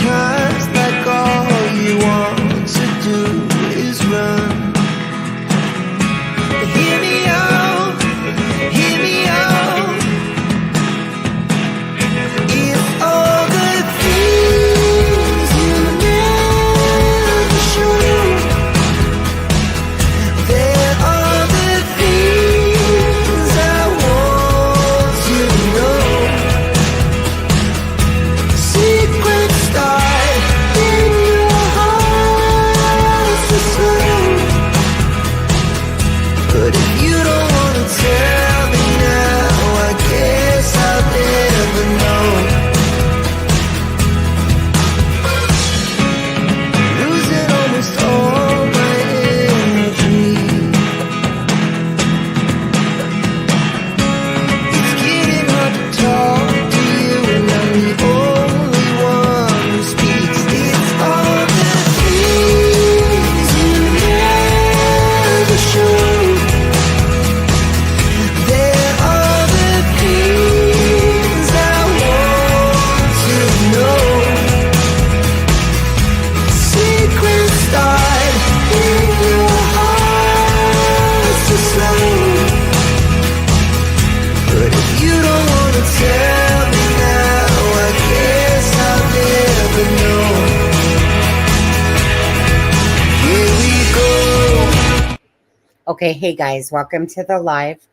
times like all you want to do is run. Hear me out, hear me out. If all the things you never show, there are the things I want you to know. Secrets start in your heart to slow. But if you don't wanna tell me now, I guess I'll never know. Losing almost all my energy. It's getting hard to talk to you, and I'm the only one who speaks. It's all the things you never show. There are the things I want to know. Secrets start in your heart to slow. But if you don't wanna tell me now, I guess I'll never know. Here we go. Okay, hey guys, welcome to the live.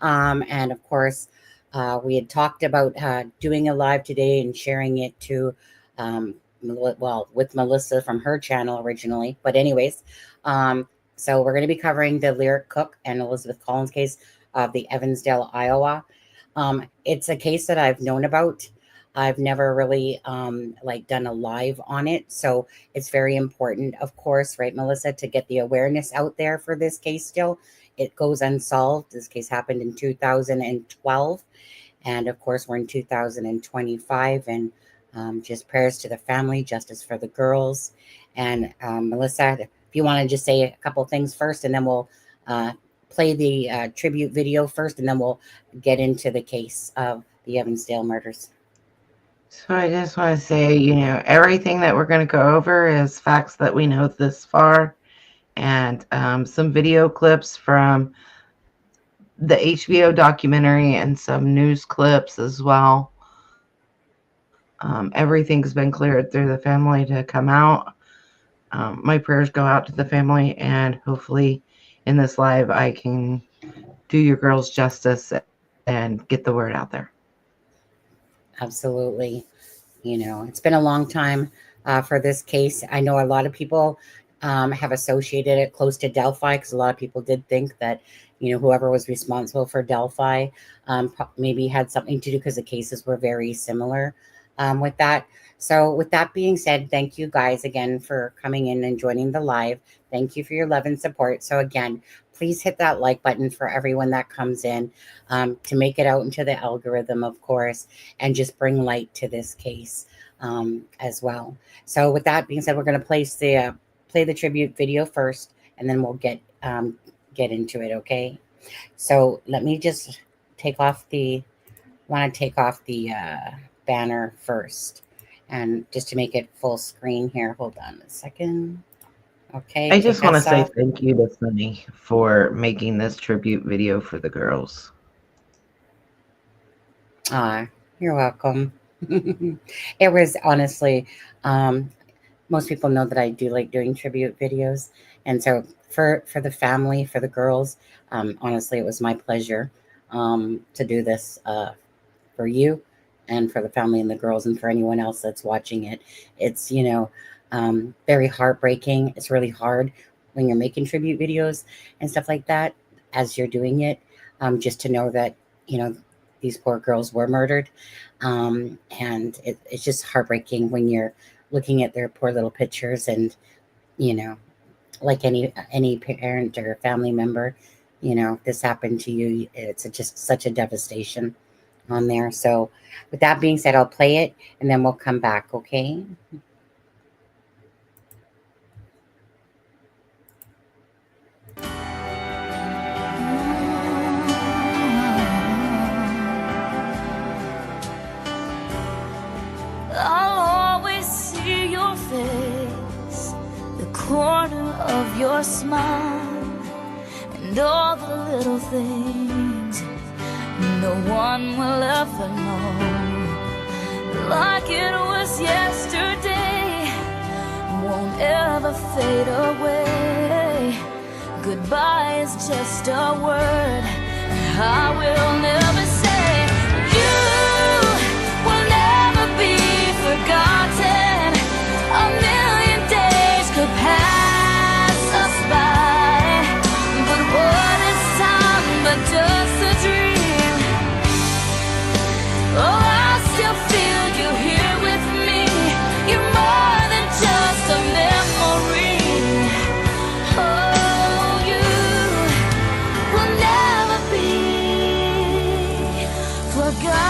And of course, we had talked about doing a live today and sharing it to, with Melissa from her channel originally. But anyways, so we're going to be covering the Lyric Cook and Elizabeth Collins case of the Evansdale, Iowa. It's a case that I've known about. I've never really done a live on it. So it's very important, of course, right, Melissa, to get the awareness out there for this case still. It goes unsolved. This case happened in 2012. And of course, we're in 2025. And just prayers to the family, justice for the girls. And Melissa, if you want to just say a couple things first, and then we'll play the tribute video first, and then we'll get into the case of the Evansdale murders. So I just want to say, everything that we're going to go over is facts that we know this far, and some video clips from the HBO documentary and some news clips as well. Everything's been cleared through the family to come out. My prayers go out to the family, and hopefully in this live I can do your girls justice and get the word out there. Absolutely. It's been a long time for this case. I know a lot of people have associated it close to Delphi, because a lot of people did think that, whoever was responsible for Delphi maybe had something to do, because the cases were very similar with that. So with that being said, thank you guys again for coming in and joining the live. Thank you for your love and support. So again, please hit that like button for everyone that comes in to make it out into the algorithm, of course, and just bring light to this case as well. So with that being said, we're going to play the tribute video first, and then we'll get into it. Okay. So let me just take off the banner first, and just to make it full screen here. Hold on a second. Okay. I just want to say thank you to Sunny for making this tribute video for the girls. You're welcome. It was honestly, most people know that I do like doing tribute videos. And so for the family, for the girls, honestly, it was my pleasure to do this for you and for the family and the girls, and for anyone else that's watching it. It's, very heartbreaking. It's really hard when you're making tribute videos and stuff like that as you're doing it, just to know that, these poor girls were murdered. And it's just heartbreaking when you're looking at their poor little pictures, and, like any parent or family member, this happened to you. It's just such a devastation on there. So with that being said, I'll play it and then we'll come back. Okay. I'll always see corner of your smile, and all the little things no one will ever know. Like it was yesterday, won't ever fade away. Goodbye is just a word I will never say. You will never be forgotten. A million days could pass us by, but what is time but just a dream? Oh, I still feel you here with me. You're more than just a memory. Oh, you will never be forgotten.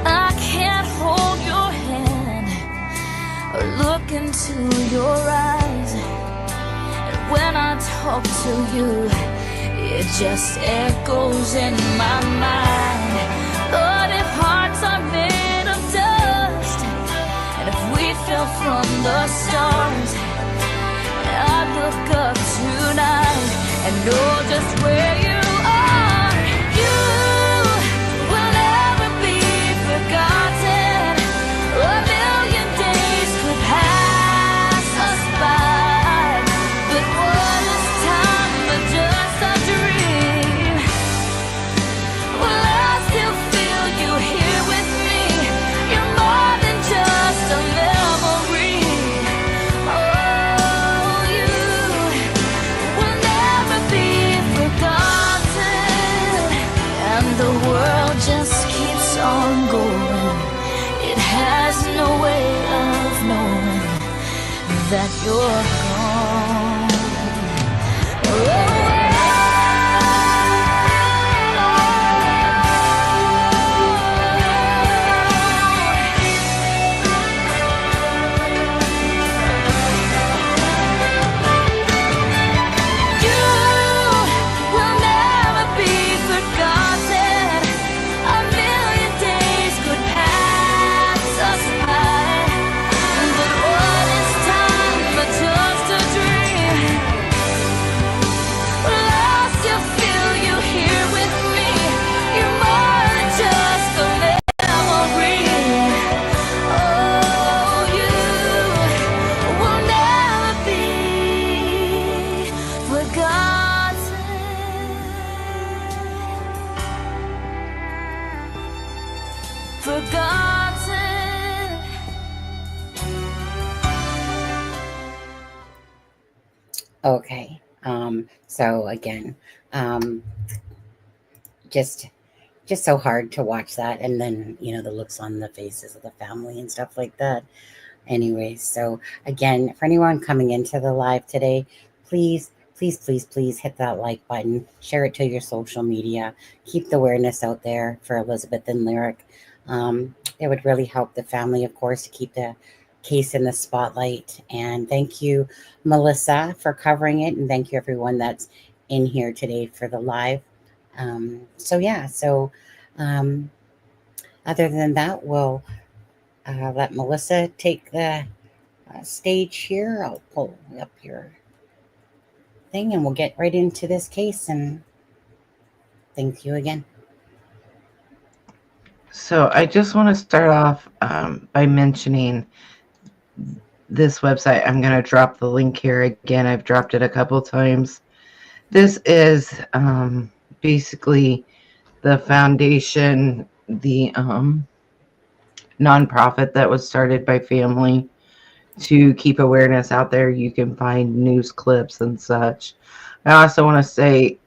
I can't hold your hand or look into your eyes, and when I talk to you, it just echoes in my mind. But if hearts are made of dust, and if we fell from the stars, I look up tonight and know just where you are. You will never be forgotten. A million days could pass us by, but what is time but just a dream? Well, I still feel you here with me. You're more than just a memory. Oh, you will never be forgotten. And the world just keeps on going. It has no way of knowing that you're gone. You will never be forgotten. A million days could pass us by, but what is time but just a dream? Well, I still feel you here with me. You're more than just a memory. Oh, you will never be forgotten. Forgotten. Okay. So again, um, just so hard to watch that, and then the looks on the faces of the family and stuff like that. Anyways, so again, for anyone coming into the live today, please hit that like button, share it to your social media, keep the awareness out there for Elizabeth and Lyric. It would really help the family, of course, to keep the case in the spotlight. And thank you, Melissa, for covering it, and thank you everyone that's in here today for the live. So other than that, we'll let Melissa take the stage here. I'll pull up your thing and we'll get right into this case. And thank you again. So I just want to start off by mentioning this website. I'm going to drop the link here again. I've dropped it a couple times. This is basically the foundation, the nonprofit that was started by family to keep awareness out there. You can find news clips and such. I also want to say,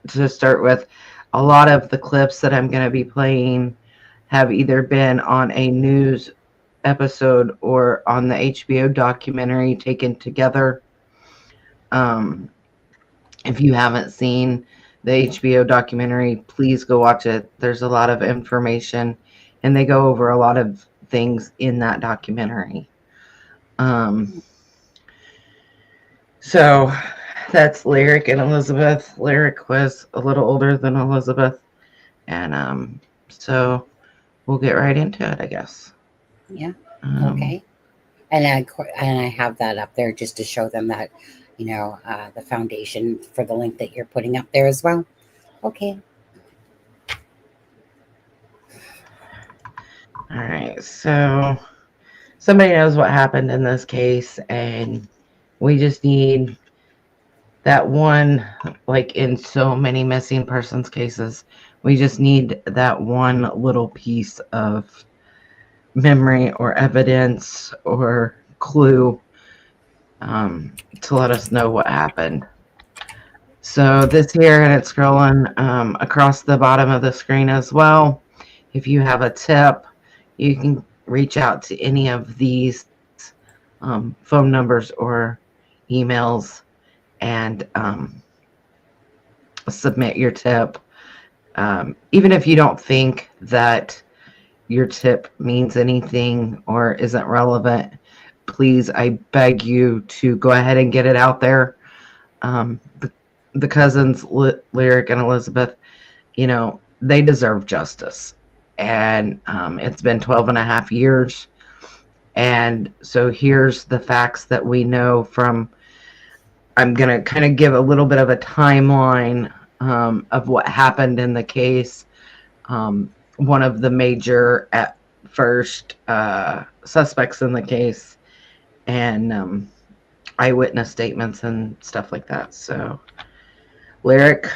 to start with, a lot of the clips that I'm going to be playing have either been on a news episode or on the HBO documentary Taken Together. If you haven't seen the HBO documentary, please go watch it. There's a lot of information, and they go over a lot of things in that documentary. So that's Lyric and Elizabeth. Lyric was a little older than Elizabeth, and So we'll get right into it, I guess. Yeah. Um, Okay. And I have that up there just to show them that, the foundation for the link that you're putting up there as well. Okay. All right. So somebody knows what happened in this case, and we just need that one, like in so many missing persons cases, we just need that one little piece of memory or evidence or clue to let us know what happened. So this here, and it's scrolling across the bottom of the screen as well. If you have a tip, you can reach out to any of these phone numbers or emails and submit your tip. Even if you don't think that your tip means anything or isn't relevant, please, I beg you to go ahead and get it out there. The cousins, Lyric and Elizabeth, they deserve justice. And it's been 12 and a half years. And so here's the facts that we know from. I'm going to kind of give a little bit of a timeline of what happened in the case. One of the major, at first, suspects in the case, and eyewitness statements and stuff like that. So Lyric,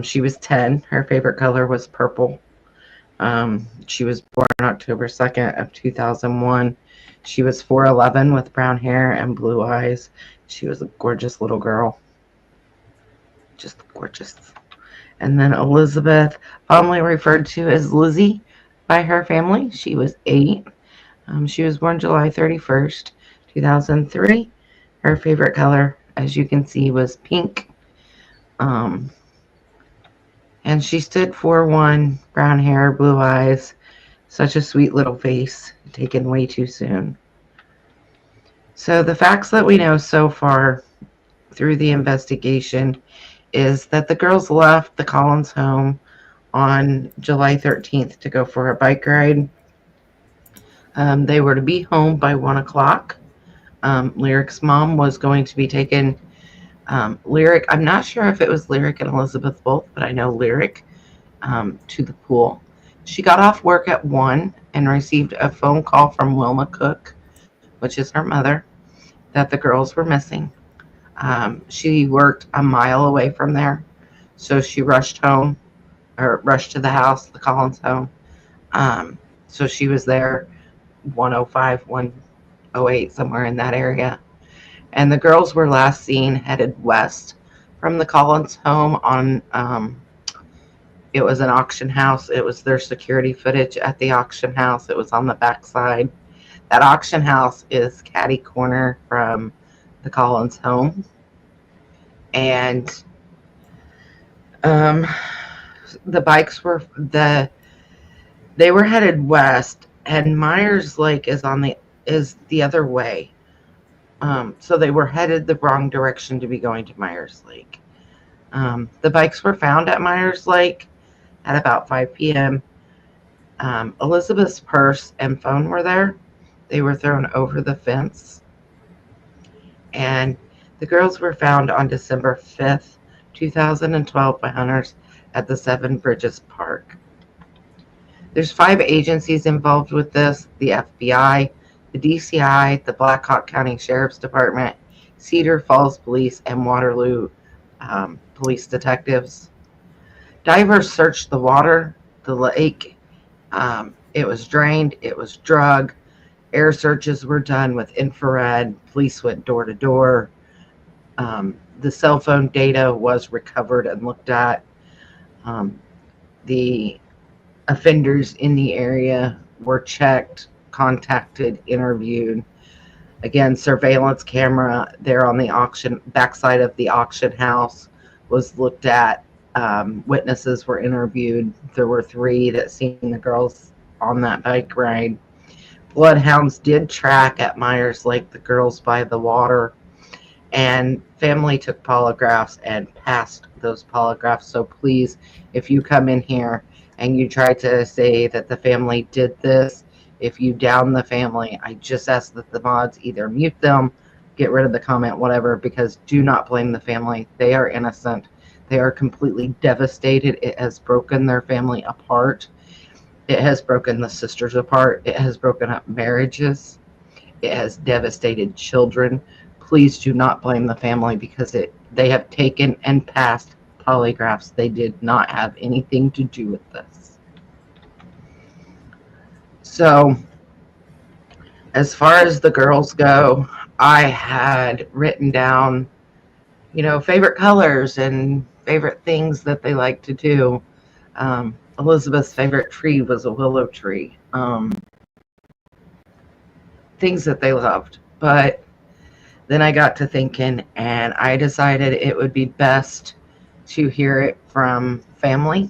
she was 10. Her favorite color was purple. She was born October 2nd of 2001. She was 4'11" with brown hair and blue eyes. She was a gorgeous little girl. Just gorgeous. And then Elizabeth, fondly referred to as Lizzie by her family. She was 8. She was born July 31st, 2003. Her favorite color, as you can see, was pink. And she stood 4'1", brown hair, blue eyes. Such a sweet little face, taken way too soon. So the facts that we know so far through the investigation is that the girls left the Collins home on July 13th to go for a bike ride. They were to be home by 1 o'clock. Lyric's mom was going to be taken. Lyric, I'm not sure if it was Lyric and Elizabeth both, but I know Lyric, to the pool. She got off work at 1 and received a phone call from Wilma Cook, which is her mother, that the girls were missing. She worked a mile away from there, so she rushed to the house, the Collins home. So she was there 1:05, 1:08, somewhere in that area. And the girls were last seen headed west from the Collins home on, it was an auction house. It was their security footage at the auction house. It was on the backside. That auction house is catty corner from the Collins home. And the bikes they were headed west, and Myers Lake is the other way. So they were headed the wrong direction to be going to Myers Lake. The bikes were found at Myers Lake at about 5 p.m. Elizabeth's purse and phone were there. They were thrown over the fence. And the girls were found on December 5th, 2012 by hunters at the Seven Bridges Park. There's 5 agencies involved with this: the FBI, the DCI, the Black Hawk County Sheriff's Department, Cedar Falls Police, and Waterloo police detectives. Divers searched the water, the lake. It was drained. It was drugged. Air searches were done with infrared. Police went door to door. The cell phone data was recovered and looked at. The offenders in the area were checked, contacted, interviewed. Again, surveillance camera there on the backside of the auction house was looked at. Witnesses were interviewed. There were 3 that seen the girls on that bike ride. Bloodhounds did track at Myers Lake the girls by the water, and family took polygraphs and passed those polygraphs. So please, if you come in here and you try to say that the family did this, if you down the family, I just ask that the mods either mute them, get rid of the comment, whatever, because do not blame the family. They are innocent. They are completely devastated. It has broken their family apart. It has broken the sisters apart. It has broken up marriages. It has devastated children. Please do not blame the family, because they have taken and passed polygraphs. They did not have anything to do with this. So, as far as the girls go, I had written down, favorite colors and favorite things that they like to do. Elizabeth's favorite tree was a willow tree. Things that they loved. But then I got to thinking, and I decided it would be best to hear it from family.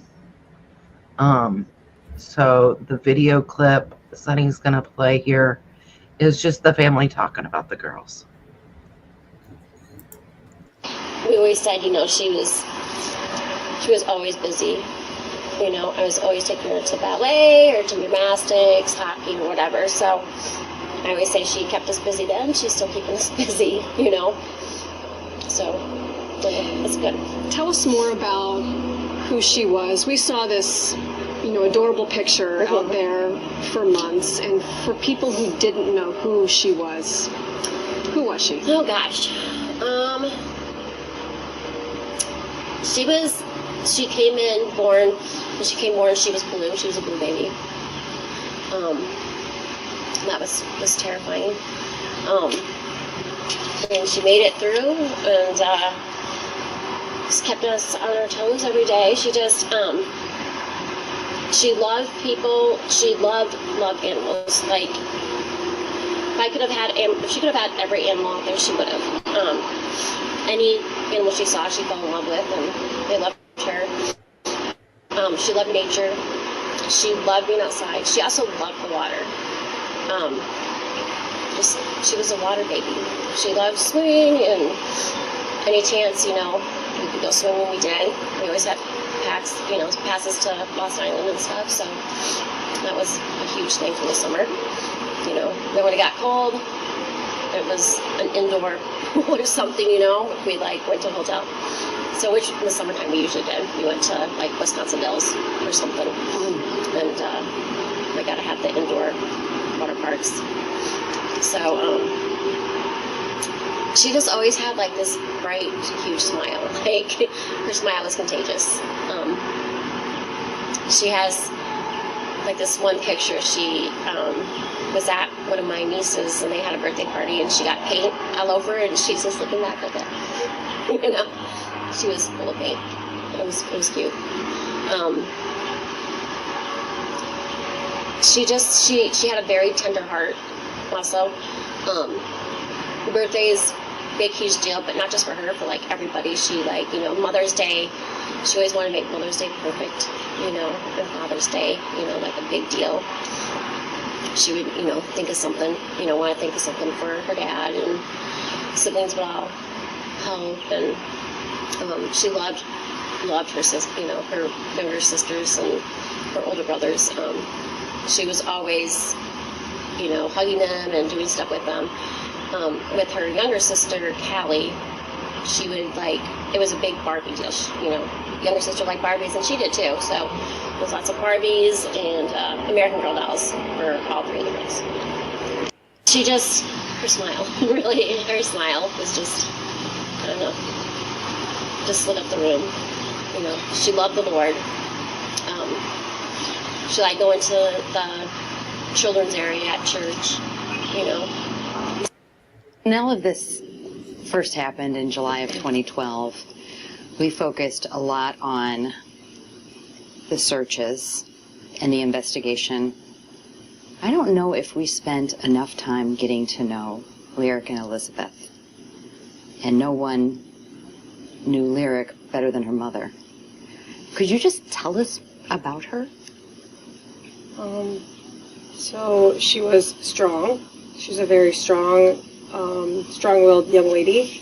So the video clip Sunny's going to play here is just the family talking about the girls. We always said, she was always busy. I was always taking her to ballet or to gymnastics, hockey, or whatever. So I always say she kept us busy then. She's still keeping us busy, So it's good. Tell us more about who she was. We saw this, adorable picture out there for months. And for people who didn't know who she was she? Oh, gosh. She came born, she was blue. She was a blue baby. That was terrifying. And she made it through, and just kept us on our toes every day. She just, she loved people. She loved animals. Like, if she could have had every animal out there, she would have. Any animal she saw, she fell in love with, and they loved her. She loved nature. She loved being outside. She also loved the water. She was a water baby. She loved swimming, and any chance, we could go swimming, we did. We always had passes to Lost Island and stuff, so that was a huge thing for the summer. Then when it got cold, it was an indoor pool or something, we went to a hotel. So which in the summertime we usually did. We went to Wisconsin Dells or something. And we got to have the indoor water parks. So she just always had this bright, huge smile. Her smile was contagious. She has this one picture. She was at one of my nieces, and they had a birthday party, and she got paint all over her, and she's just looking back at it. She was full of paint. It was cute. She had a very tender heart. Also, birthdays, big huge deal, but not just for her, for everybody. She Mother's Day. She always wanted to make Mother's Day perfect. And Father's Day, a big deal. She would, think of something, want to think of something for her dad, and siblings would all help, and she loved her sister, her younger sisters and her older brothers. She was always, hugging them and doing stuff with them. With her younger sister, Callie, she would it was a big Barbie deal. Younger sister liked Barbies, and she did too. So there was lots of Barbies and American Girl dolls for all three of the girls. She just, her smile, really, her smile was just, I don't know, just lit up the room. She loved the Lord. She liked going to the children's area at church, When all of this first happened in July of 2012, we focused a lot on the searches and the investigation. I don't know if we spent enough time getting to know Lyric and Elizabeth. And no one knew Lyric better than her mother. Could you just tell us about her? So she was strong. She was a very strong, strong-willed young lady.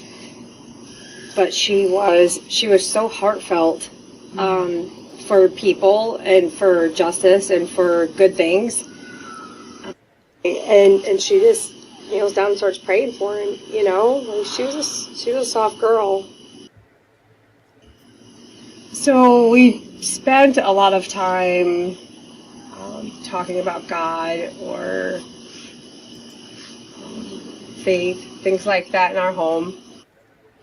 But she was so heartfelt. for people and for justice and for good things. And she just kneels down and starts praying for him, you know. Like, she was a soft girl. So we spent a lot of time talking about God or faith, things like that in our home.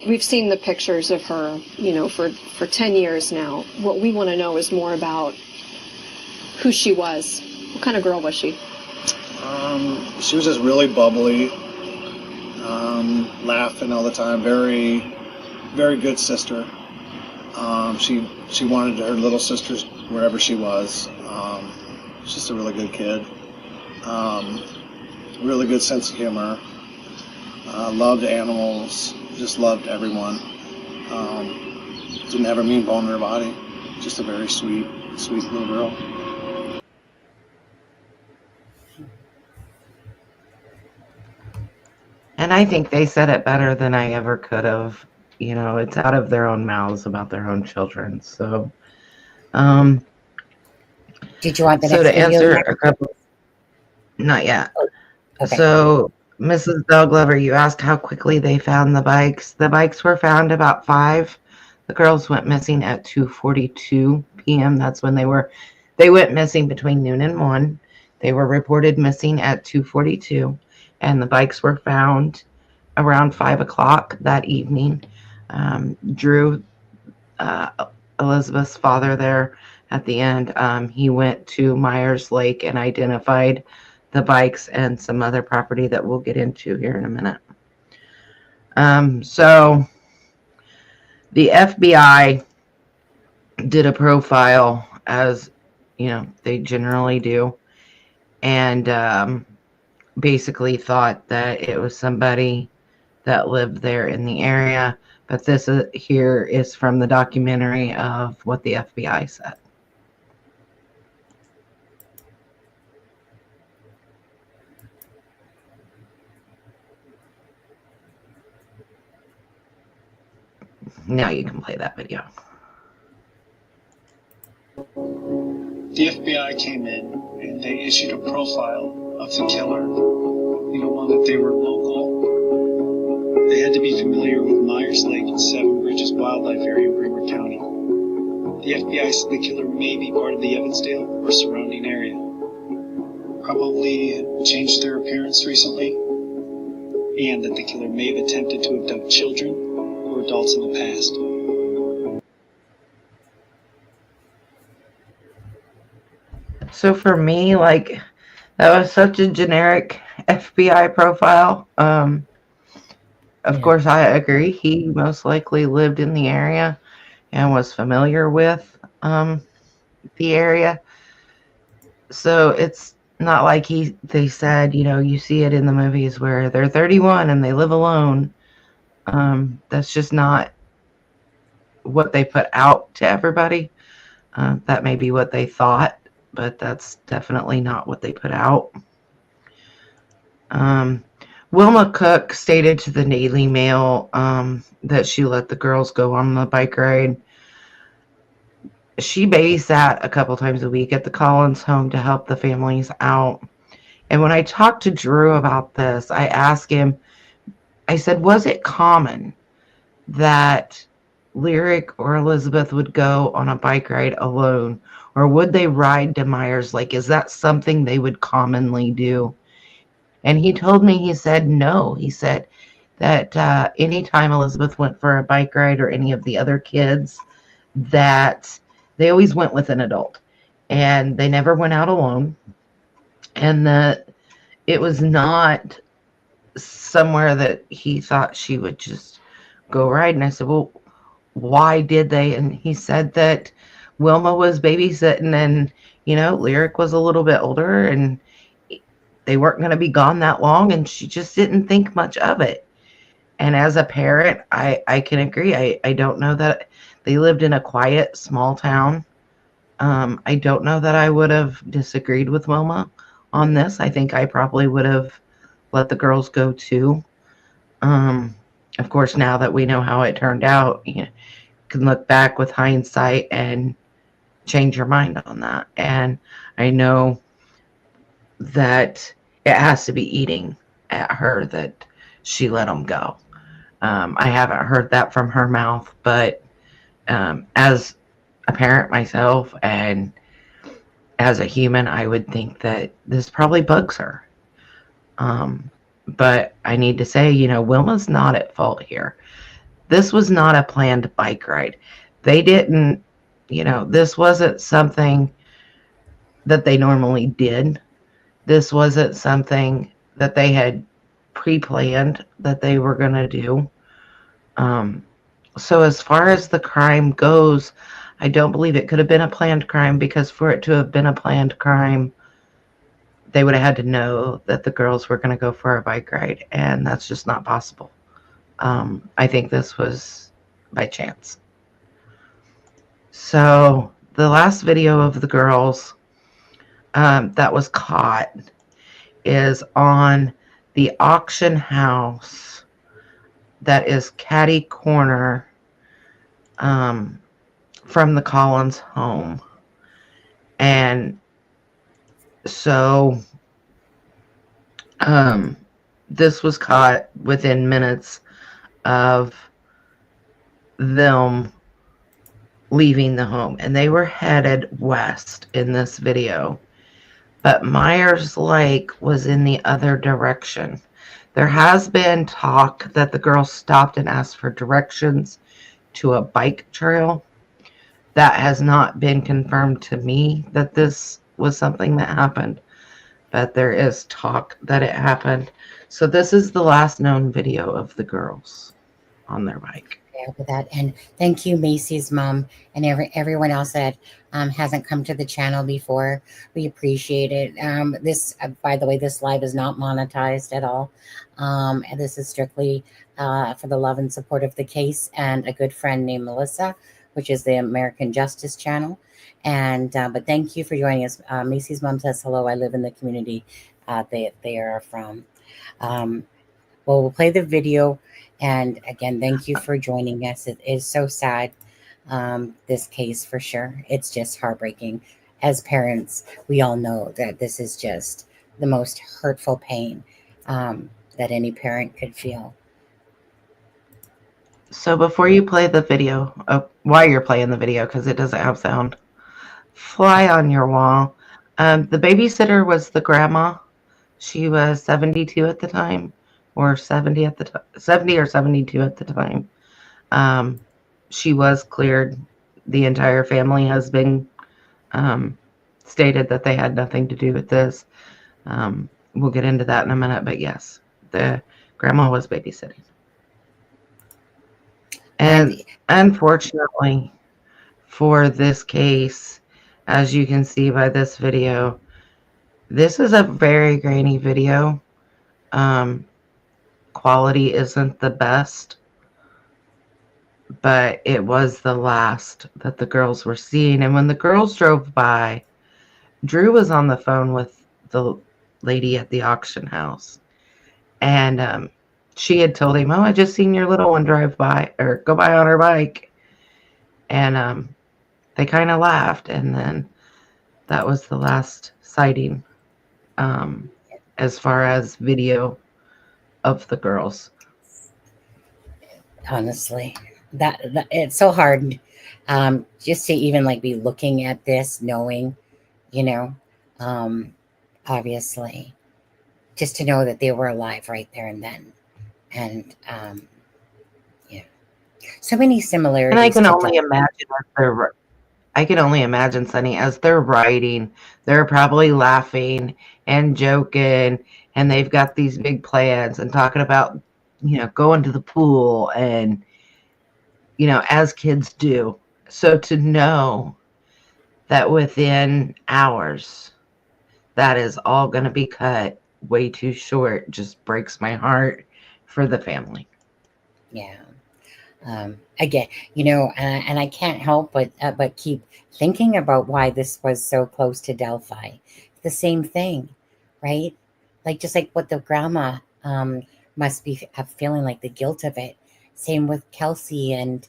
We've seen the pictures of her, you know, for 10 years now. What we want to know is more about who she was. What kind of girl was she? She was just really bubbly, laughing all the time. Very, very good sister. She wanted her little sisters wherever she was. She's just a really good kid. Really good sense of humor. Loved animals. Just loved everyone. Didn't have a mean bone in her body. Just a very sweet little girl. And I think they said it better than I ever could have. You know, it's out of their own mouths about their own children. So, Did you want the so next to video? answer a couple, not yet. Okay. So, Mrs. Bell Glover, you asked how quickly they found the bikes. The bikes were found about 5. The girls went missing at 2:42 p.m. That's when they went missing between noon and 1. They were reported missing at 2:42, and the bikes were found around 5 o'clock that evening. Drew, Elizabeth's father there at the end, he went to Myers Lake and identified the bikes and some other property that we'll get into here in a minute. So the FBI did a profile, as you know they generally do, and basically thought that it was somebody that lived there in the area. But this here is from the documentary of what the FBI said. Now you can play that video. The FBI came in and they issued a profile of the killer. You know, one that they were local. They had to be familiar with Myers Lake and Seven Bridges Wildlife Area in Bremer County. The FBI said the killer may be part of the Evansdale or surrounding area. Probably changed their appearance recently, and that the killer may have attempted to abduct children or adults in the past. So for me, like, that was such a generic FBI profile. Of course, I agree. He most likely lived in the area and was familiar with the area. So it's not like they said, you know, you see it in the movies where they're 31 and they live alone. That's just not what they put out to everybody. That may be what they thought, but that's definitely not what they put out. Wilma Cook stated to the Daily Mail that she let the girls go on the bike ride. She babysat a couple times a week at the Collins home to help the families out. And when I talked to Drew about this, I asked him, I said, was it common that Lyric or Elizabeth would go on a bike ride alone? Or would they ride to Myers Lake? Is that something they would commonly do? And he told me, he said no. He said that anytime Elizabeth went for a bike ride or any of the other kids, that they always went with an adult. And they never went out alone. And that it was not somewhere that he thought she would just go ride. And I said, well, why did they? And he said that Wilma was babysitting and, you know, Lyric was a little bit older and they weren't going to be gone that long, and she just didn't think much of it. And as a parent, I can agree. I don't know that they lived in a quiet, small town. I don't know that I would have disagreed with Wilma on this. I think I probably would have let the girls go too. Of course, now that we know how it turned out, you can look back with hindsight, and change your mind on that. And I know that it has to be eating at her that she let him go. I haven't heard that from her mouth, but as a parent myself and as a human, I would think that this probably bugs her. But I need to say, Wilma's not at fault here. This was not a planned bike ride. They didn't, this wasn't something that they normally did. This wasn't something that they had pre-planned that they were going to do. So as far as the crime goes, I don't believe it could have been a planned crime, because for it to have been a planned crime, they would have had to know that the girls were going to go for a bike ride, and that's just not possible. I think this was by chance. So the last video of the girls that was caught is on the auction house that is catty corner from the Collins home. And so this was caught within minutes of them leaving the home, and they were headed west in this video, but Myers Lake was in the other direction. There has been talk that the girls stopped and asked for directions to a bike trail. That has not been confirmed to me that this was something that happened, but there is talk that it happened. So this is the last known video of the girls on their bike. Yeah, with that, and thank you, Macy's mom, and everyone else that hasn't come to the channel before. We appreciate it. This, by the way, this live is not monetized at all, and this is strictly for the love and support of the case and a good friend named Melissa, which is the American Justice Channel. And but thank you for joining us. Macy's mom says hello. I live in the community they are from. Well, we'll play the video. And again, thank you for joining us. It is so sad, this case, for sure. It's just heartbreaking. As parents, we all know that this is just the most hurtful pain that any parent could feel. So before you play the video, while you're playing the video, because it doesn't have sound, fly on your wall. The babysitter was the grandma. She was 72 at the time, or 70 at the time, 70 or 72 at the time. She was cleared. The entire family has been stated that they had nothing to do with this. We'll get into that in a minute, but yes, the grandma was babysitting. And unfortunately for this case, as you can see by this video, this is a very grainy video. Quality isn't the best, but it was the last that the girls were seen. And when the girls drove by, Drew was on the phone with the lady at the auction house, and she had told him, "Oh, I just seen your little one drive by or go by on her bike," and they kind of laughed, and then that was the last sighting as far as video of the girls. Honestly, that it's so hard just to even like be looking at this, knowing, obviously, just to know that they were alive right there and then. And yeah, so many similarities. And I can only imagine I can only imagine, Sunny, as they're riding, they're probably laughing and joking, and they've got these big plans and talking about, going to the pool and, as kids do. So to know that within hours, that is all going to be cut way too short just breaks my heart for the family. Yeah. Again, and I can't help but keep thinking about why this was so close to Delphi. The same thing, right? Like just like what the grandma must be feeling, like the guilt of it. Same with Kelsey and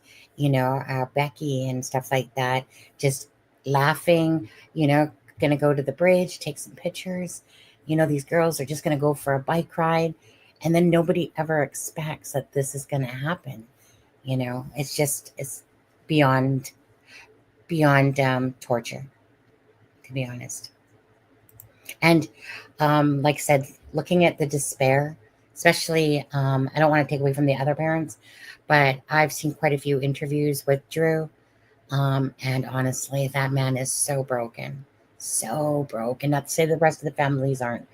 Becky and stuff like that. Just laughing, going to go to the bridge, take some pictures. These girls are just going to go for a bike ride. And then nobody ever expects that this is going to happen. It's beyond torture, to be honest. And like I said, looking at the despair, especially, I don't want to take away from the other parents, but I've seen quite a few interviews with Drew. And honestly, that man is so broken. So broken. Not to say the rest of the families aren't,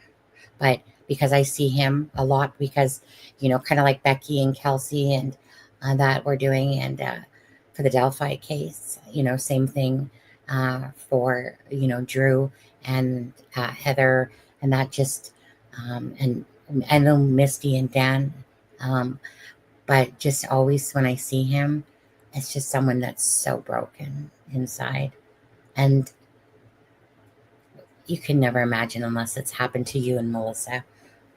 but because I see him a lot, because, kind of like Becky and Kelsey and that we're doing, and for the Delphi case, same thing for, Drew and Heather, and that just, and I know Misty and Dan, but just always when I see him, it's just someone that's so broken inside. And you can never imagine unless it's happened to you and Melissa.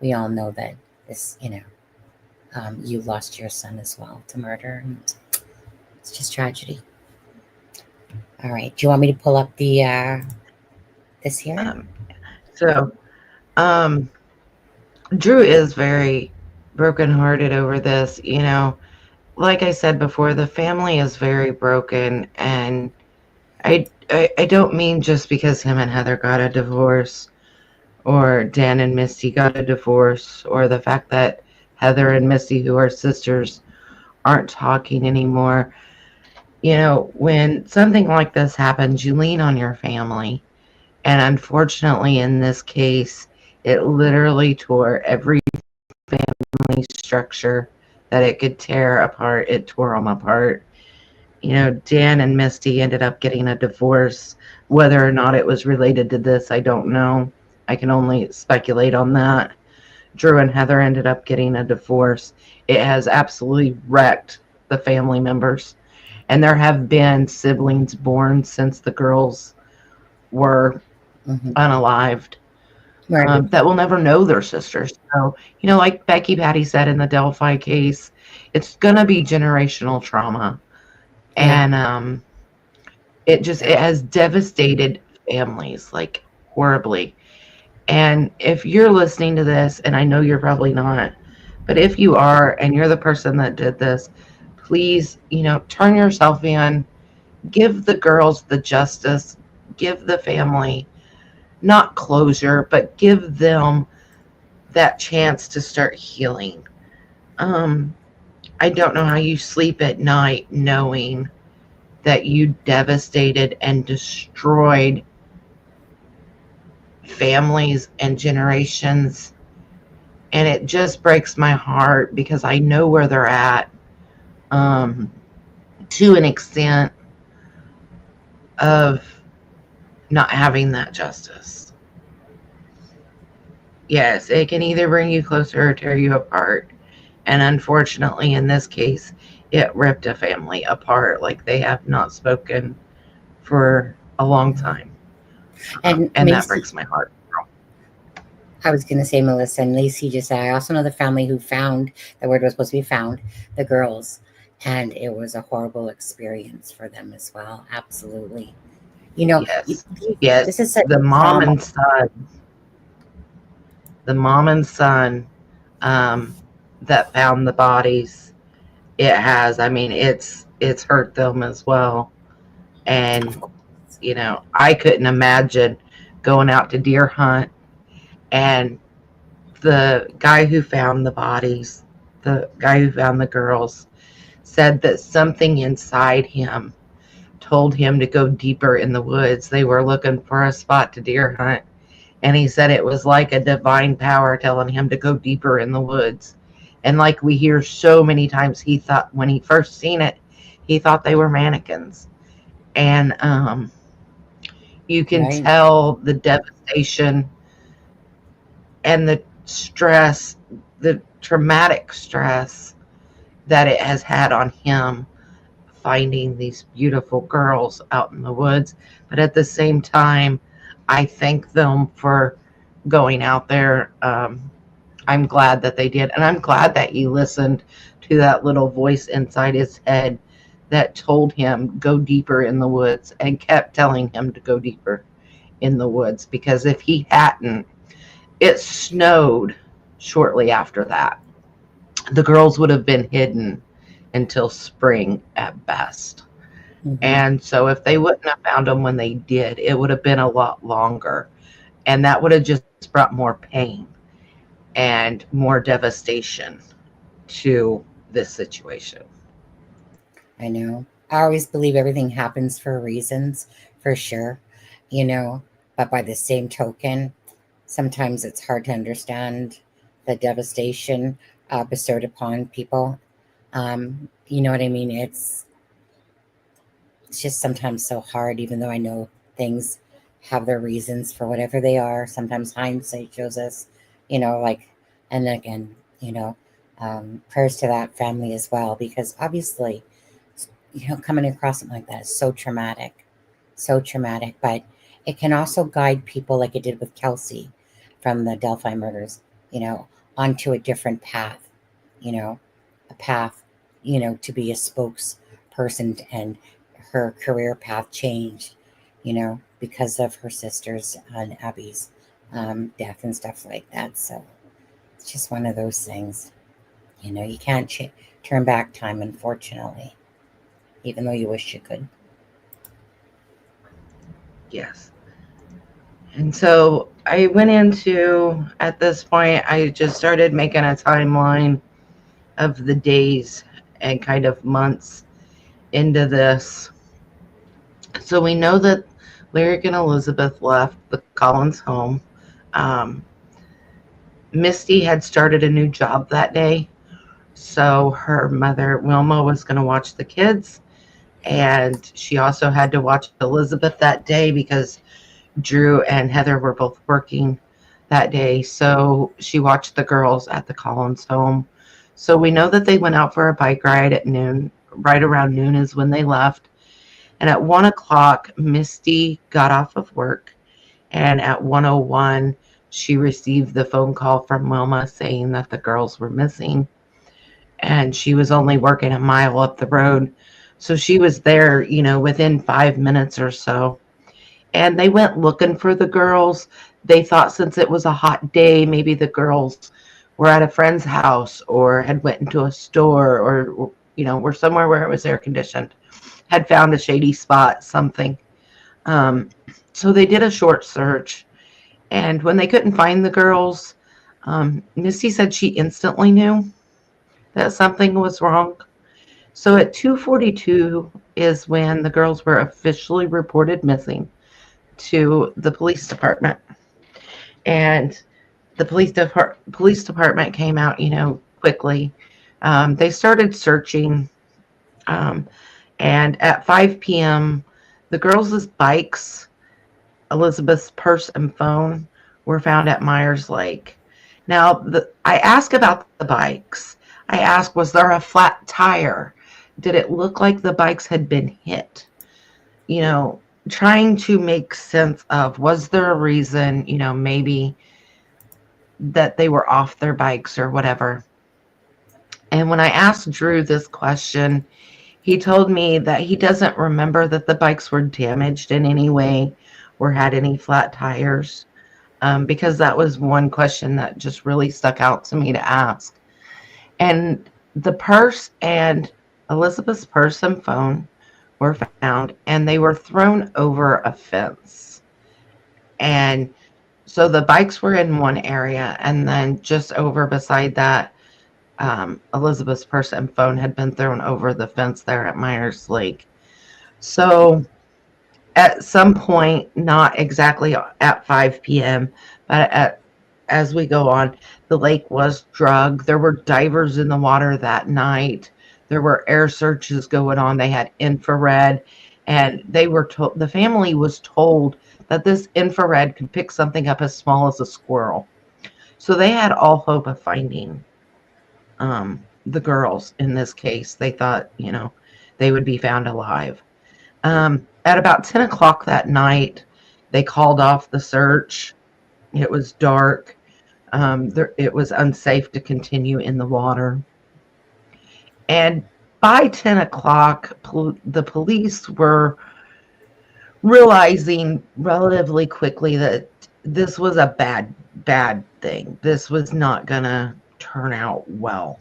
We all know that this, you lost your son as well to murder, and it's just tragedy. All right. Do you want me to pull up the this here? Drew is very brokenhearted over this. Like I said before, the family is very broken, and I don't mean just because him and Heather got a divorce, or Dan and Misty got a divorce, or the fact that Heather and Misty, who are sisters, aren't talking anymore. When something like this happens, you lean on your family. And unfortunately, in this case, it literally tore every family structure that it could tear apart. It tore them apart. Dan and Misty ended up getting a divorce. Whether or not it was related to this, I don't know. I can only speculate on that. Drew and Heather ended up getting a divorce. It has absolutely wrecked the family members. And there have been siblings born since the girls were unalived, that will never know their sisters. So, like Becky Patty said in the Delphi case, it's going to be generational trauma. And it has devastated families, like, horribly. And if you're listening to this, and I know you're probably not, but if you are, and you're the person that did this, please, turn yourself in, give the girls the justice, give the family, not closure, but give them that chance to start healing. I don't know how you sleep at night knowing that you devastated and destroyed families and generations. And it just breaks my heart because I know where they're at, to an extent of not having that justice. Yes, it can either bring you closer or tear you apart. And unfortunately, in this case, it ripped a family apart. Like, they have not spoken for a long time. And that breaks my heart. I was going to say, Melissa and Lacey just said, I also know the family who found, the word was supposed to be found, the girls. And it was a horrible experience for them as well. Absolutely. Yes. This is the mom and son. The mom and son that found the bodies. It has. I mean, it's hurt them as well. And I couldn't imagine going out to deer hunt, and the guy who found the bodies, the guy who found the girls, said that something inside him told him to go deeper in the woods. They were looking for a spot to deer hunt, and he said it was like a divine power telling him to go deeper in the woods. And like we hear so many times, he thought, when he first seen it, he thought they were mannequins. And you can tell the devastation and the stress, the traumatic stress that it has had on him, finding these beautiful girls out in the woods. But at the same time, I thank them for going out there. I'm glad that they did. And I'm glad that he listened to that little voice inside his head that told him go deeper in the woods and kept telling him to go deeper in the woods, because if he hadn't, it snowed shortly after that. The girls would have been hidden until spring at best. And so if they wouldn't have found them when they did, it would have been a lot longer. And that would have just brought more pain and more devastation to this situation. I know. I always believe everything happens for reasons, for sure, you know, but by the same token, sometimes it's hard to understand the devastation bestowed upon people. You know what I mean? It's just sometimes so hard, even though I know things have their reasons for whatever they are. Sometimes hindsight shows us, you know, like, and again, you know, prayers to that family as well, because obviously, you know, coming across something like that is so traumatic, but it can also guide people like it did with Kelsey from the Delphi murders, you know, onto a different path, you know, a path, you know, to be a spokesperson, and her career path changed, you know, because of her sister's and Abby's death and stuff like that. So it's just one of those things, you know, you can't turn back time, unfortunately, even though you wish you could. Yes. And so I went into, at this point, I just started making a timeline of the days and kind of months into this. So we know that Lyric and Elizabeth left the Collins home. Misty had started a new job that day. So her mother, Wilma, was going to watch the kids. And she also had to watch Elizabeth that day because Drew and Heather were both working that day. So she watched the girls at the Collins home. So we know that they went out for a bike ride at noon. Right around noon is when they left. And at 1 o'clock, Misty got off of work. And at 1:01, she received the phone call from Wilma saying that the girls were missing. And she was only working a mile up the road. So she was there, you know, within 5 minutes or so. And they went looking for the girls. They thought since it was a hot day, maybe the girls were at a friend's house or had went into a store or, you know, were somewhere where it was air conditioned, had found a shady spot, something. So they did a short search. And when they couldn't find the girls, Misty said she instantly knew that something was wrong. So at 2:42 is when the girls were officially reported missing to the police department. And the police department came out, you know, quickly. They started searching. And at 5 p.m., the girls' bikes, Elizabeth's purse and phone were found at Myers Lake. Now, I asked about the bikes. I asked, was there a flat tire? Did it look like the bikes had been hit? You know, trying to make sense of, was there a reason, you know, maybe that they were off their bikes or whatever. And when I asked Drew this question, he told me that he doesn't remember that the bikes were damaged in any way or had any flat tires, because that was one question that just really stuck out to me to ask. And the purse and Elizabeth's purse and phone were found, and they were thrown over a fence. And so the bikes were in one area, and then just over beside that, Elizabeth's purse and phone had been thrown over the fence there at Myers Lake. So at some point, not exactly at 5 p.m., but as we go on, the lake was drugged. There were divers in the water that night. There were air searches going on. They had infrared, and they were told, the family was told that this infrared could pick something up as small as a squirrel. So they had all hope of finding the girls in this case. They thought, you know, they would be found alive. At about 10 o'clock that night, they called off the search. It was dark. It was unsafe to continue in the water. And by 10 o'clock, the police were realizing relatively quickly that this was a bad thing. This was not going to turn out well.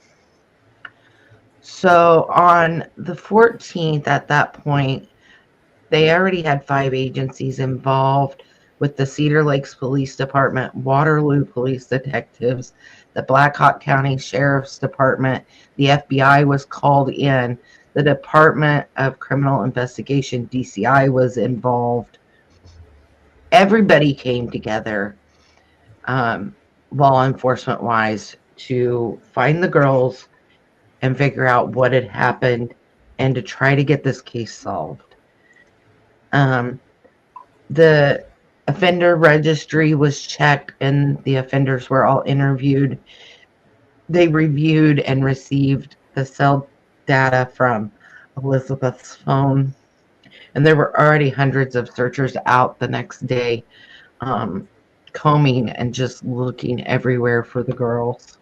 So on the 14th, at that point, they already had 5 agencies involved, with the Cedar Lakes Police Department, Waterloo Police Detectives, the Black Hawk County Sheriff's Department. The FBI was called in. The Department of Criminal Investigation, DCI, was involved. Everybody came together, law enforcement wise, to find the girls and figure out what had happened and to try to get this case solved. The offender registry was checked and the offenders were all interviewed. They reviewed and received the cell data from Elizabeth's phone, and there were already hundreds of searchers out the next day, combing and just looking everywhere for the girls.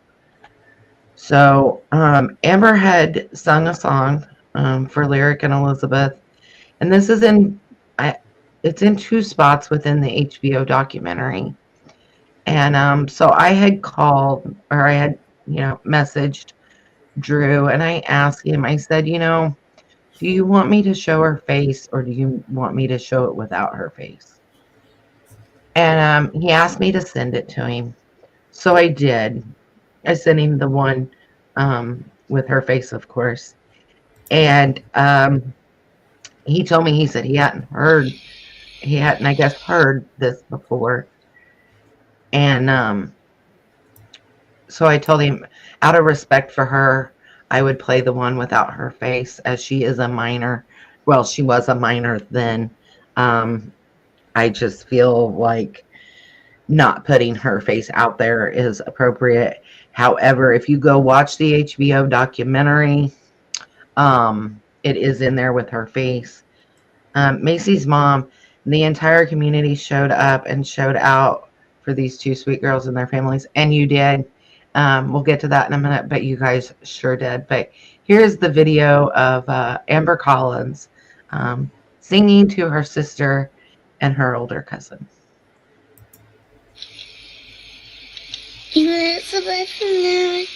So Amber had sung a song for Lyric and Elizabeth, and this is it's in 2 spots within the HBO documentary. And so I had called, or I had, messaged Drew, and I asked him, I said, do you want me to show her face, or do you want me to show it without her face? And he asked me to send it to him. So I did. I sent him the one with her face, of course. And he told me, he said he hadn't, I guess, heard this before. And so I told him, out of respect for her, I would play the one without her face, as she is a minor. Well, she was a minor then. I just feel like not putting her face out there is appropriate. However, if you go watch the HBO documentary, it is in there with her face. Macy's mom, the entire community showed up and showed out for these 2 sweet girls and their families, and you did. We'll get to that in a minute, but you guys sure did. But here's the video of Amber Collins singing to her sister and her older cousin. Elizabeth and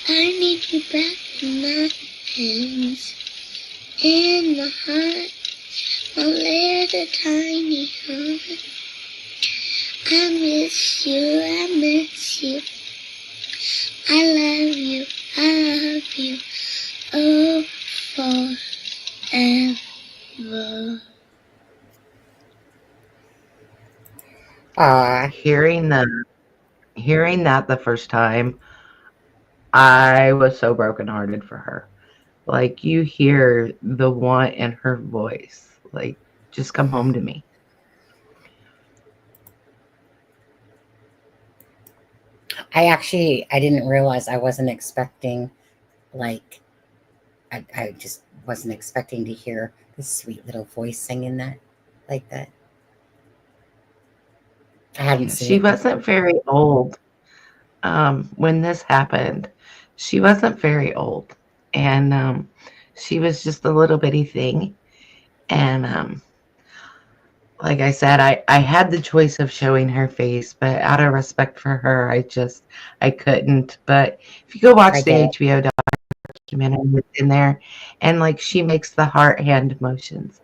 I need you back in my hands. In my heart, my little tiny heart. I miss you, I miss you. I love you, oh, forever. Hearing that the first time, I was so brokenhearted for her. Like, you hear the want in her voice. Like, just come home to me. I didn't realize, I wasn't expecting, like, I just wasn't expecting to hear this sweet little voice singing that, like that. I hadn't seen She it. wasn't very old when this happened. She wasn't very old. And she was just a little bitty thing. And like I said, I had the choice of showing her face, but out of respect for her, I couldn't. But if you go watch the HBO documentary, it's in there, and like she makes the heart hand motions,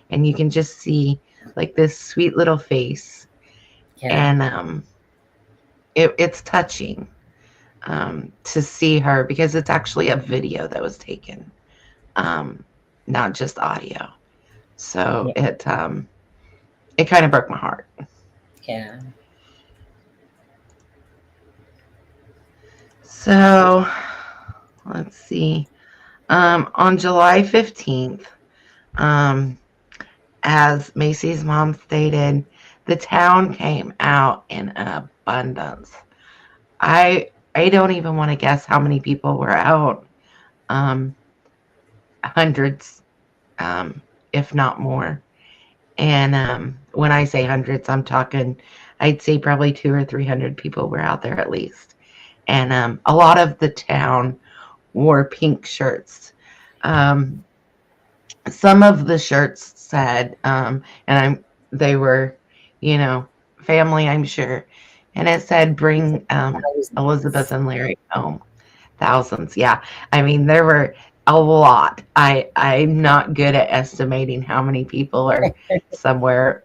and you can just see like this sweet little face. Yeah. And it's touching to see her, because it's actually a video that was taken, not just audio. So Yeah. It kind of broke my heart. Yeah. So let's see. On July 15th, as Macy's mom stated, the town came out in abundance. I don't even want to guess how many people were out. Hundreds, if not more. And when I say hundreds, I'm talking, I'd say probably 200 or 300 people were out there at least. And a lot of the town wore pink shirts. Um, some of the shirts said, they were, you know, family, I'm sure, and it said, "Bring Elizabeth and Larry home." Thousands, yeah. I mean, there were a lot. I'm not good at estimating how many people are somewhere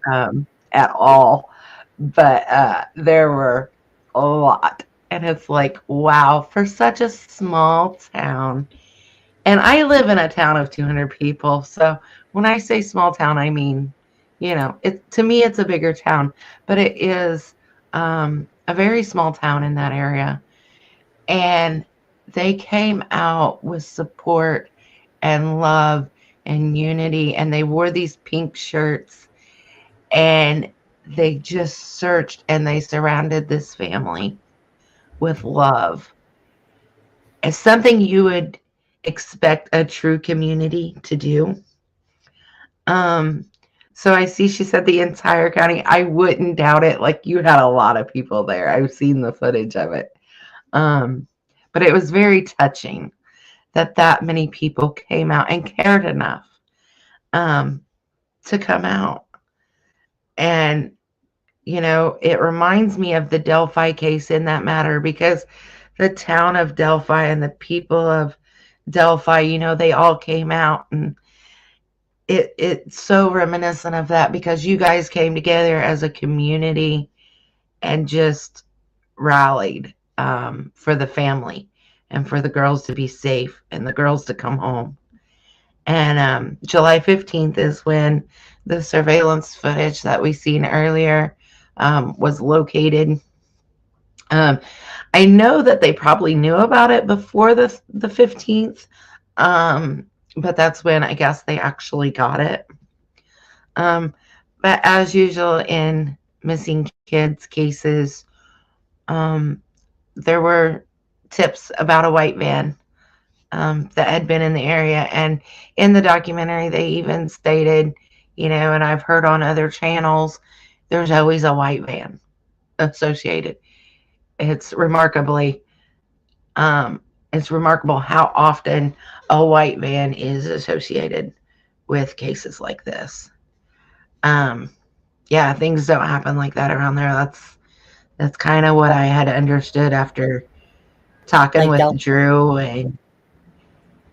at all, but there were a lot, and it's like, wow, for such a small town. And I live in a town of 200 people, so when I say small town, I mean, you know, it to me it's a bigger town, but it is a very small town in that area. And they came out with support and love and unity, and they wore these pink shirts, and they just searched and they surrounded this family with love. It's something you would expect a true community to do. Um, so I see she said the entire county. I wouldn't doubt it. Like, you had a lot of people there. I've seen the footage of it. Um, but it was very touching that many people came out and cared enough um, to come out. And, you know, it reminds me of the Delphi case in that matter, because the town of Delphi and the people of Delphi, you know, they all came out, and it's so reminiscent of that, because you guys came together as a community and just rallied for the family and for the girls to be safe and the girls to come home. And July 15th is when the surveillance footage that we seen earlier was located. I know that they probably knew about it before the 15th, but that's when I guess they actually got it. But as usual in missing kids cases, there were tips about a white van that had been in the area. And in the documentary, they even stated, you know, and I've heard on other channels, there's always a white van associated. It's remarkable how often a white van is associated with cases like this. Yeah, things don't happen like that around there. That's kind of what I had understood after talking with Drew, and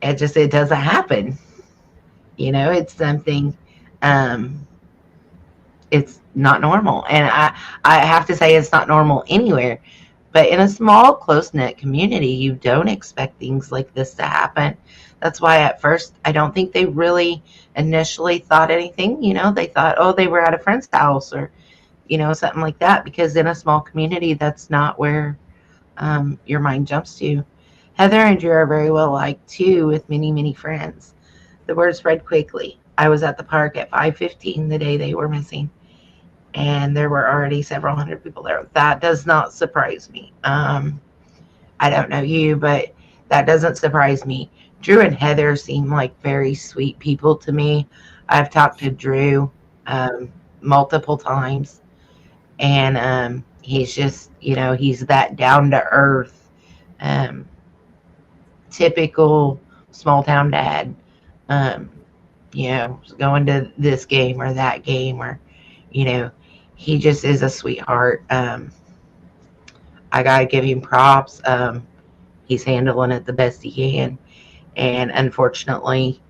it doesn't happen. You know, it's something, it's not normal. And I have to say, it's not normal anywhere. But in a small, close-knit community, you don't expect things like this to happen. That's why at first, I don't think they really initially thought anything. You know, they thought, oh, they were at a friend's house, or, you know, something like that. Because in a small community, that's not where your mind jumps to. Heather and Drew are very well liked, too, with many, many friends. The word spread quickly. I was at the park at 5:15 the day they were missing, and there were already several hundred people there. That does not surprise me. I don't know you, but that doesn't surprise me. Drew and Heather seem like very sweet people to me. I've talked to Drew multiple times, and he's just, you know, he's that down to earth, typical small town dad. You know, going to this game or that game, or, you know, he just is a sweetheart. I gotta give him props. He's handling it the best he can, and unfortunately,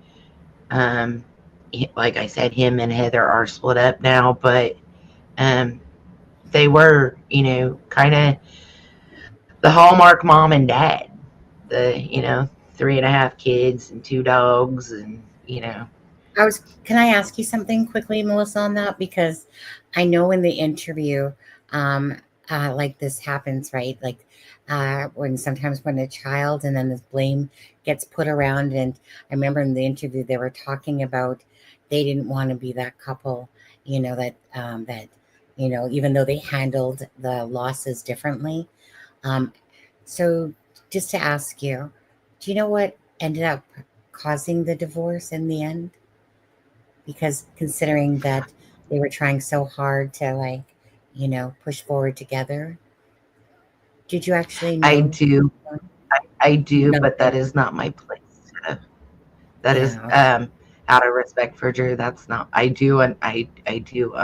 like I said, him and Heather are split up now, but they were, you know, kind of the hallmark mom and dad. The, you know, 3.5 kids and 2 dogs, and, you know. Can I ask you something quickly, Melissa, on that? Because I know in the interview, like this happens, right? Like sometimes when a child, and then this blame gets put around. And I remember in the interview, they were talking about they didn't want to be that couple, you know, that, you know, even though they handled the losses differently. So just to ask you, do you know what ended up causing the divorce in the end? Because considering that they were trying so hard to, like, you know, push forward together. Did you actually know? I do, No. but that is not my place That is Yeah. out of respect for Drew. That's not. I do, and I do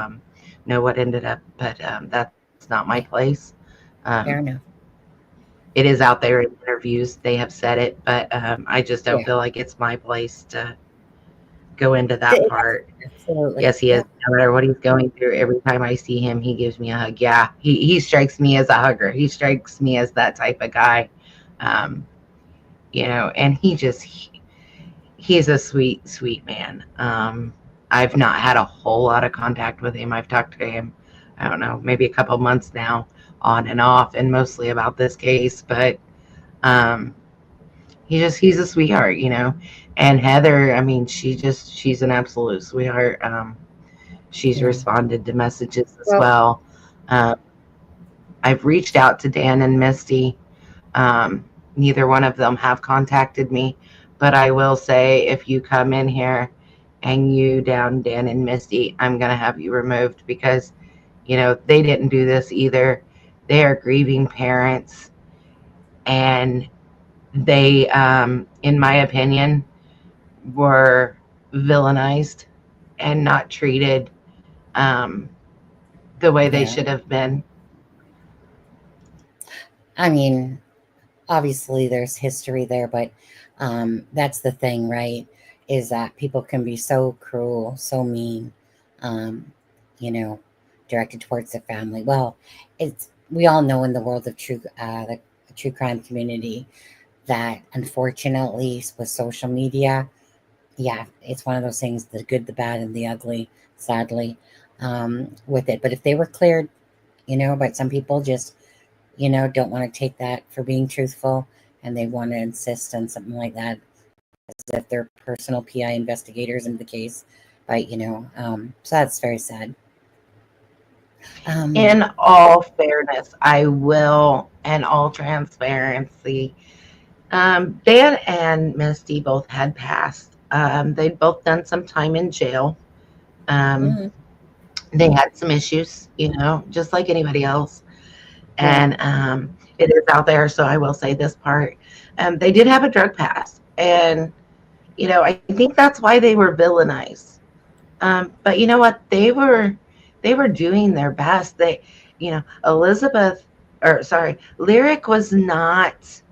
know what ended up, but that's not my Yeah. place. Fair Um, enough. it is out there in interviews. They have said it, but I just don't Yeah. feel like it's my place to go into that Yes, part. absolutely. Yes, he is. Yeah. No matter what he's going through, every time I see him, he gives me a hug. Yeah, he strikes me as a hugger. He strikes me as that type of guy. Um, and he's a sweet, sweet man. I've not had a whole lot of contact with him. I've talked to him, I don't know, maybe a couple months now, on and off, and mostly about this case. But um, he's a sweetheart. And Heather, I mean, she's an absolute sweetheart. She's Yeah. responded to messages as Well, well. Um, I've reached out to Dan and Misty. Neither one of them have contacted me, but I will say, if you come in here and you down Dan and Misty, I'm going to have you removed, because, they didn't do this either. They are grieving parents, and they, in my opinion, were villainized and not treated the way they yeah. should have been. I mean, obviously there's history there, but that's the thing, right? Is that people can be so cruel, so mean, um, you know, directed towards the family. Well, it's we all know in the world of the true crime community that unfortunately with social media, yeah, it's one of those things, the good, the bad, and the ugly, sadly, with it. But if they were cleared, but some people just don't want to take that for being truthful, and they want to insist on something like that as if they're personal PI investigators into the case. But, so that's very sad. In all fairness, I will, and all transparency, Dan and Misty both had passed. They'd both done some time in jail. Mhm. They had some issues, just like anybody else. Yeah. And it is out there, so I will say this part. They did have a drug pass, and I think that's why they were villainized. But you know what? They were doing their best. Lyric was not,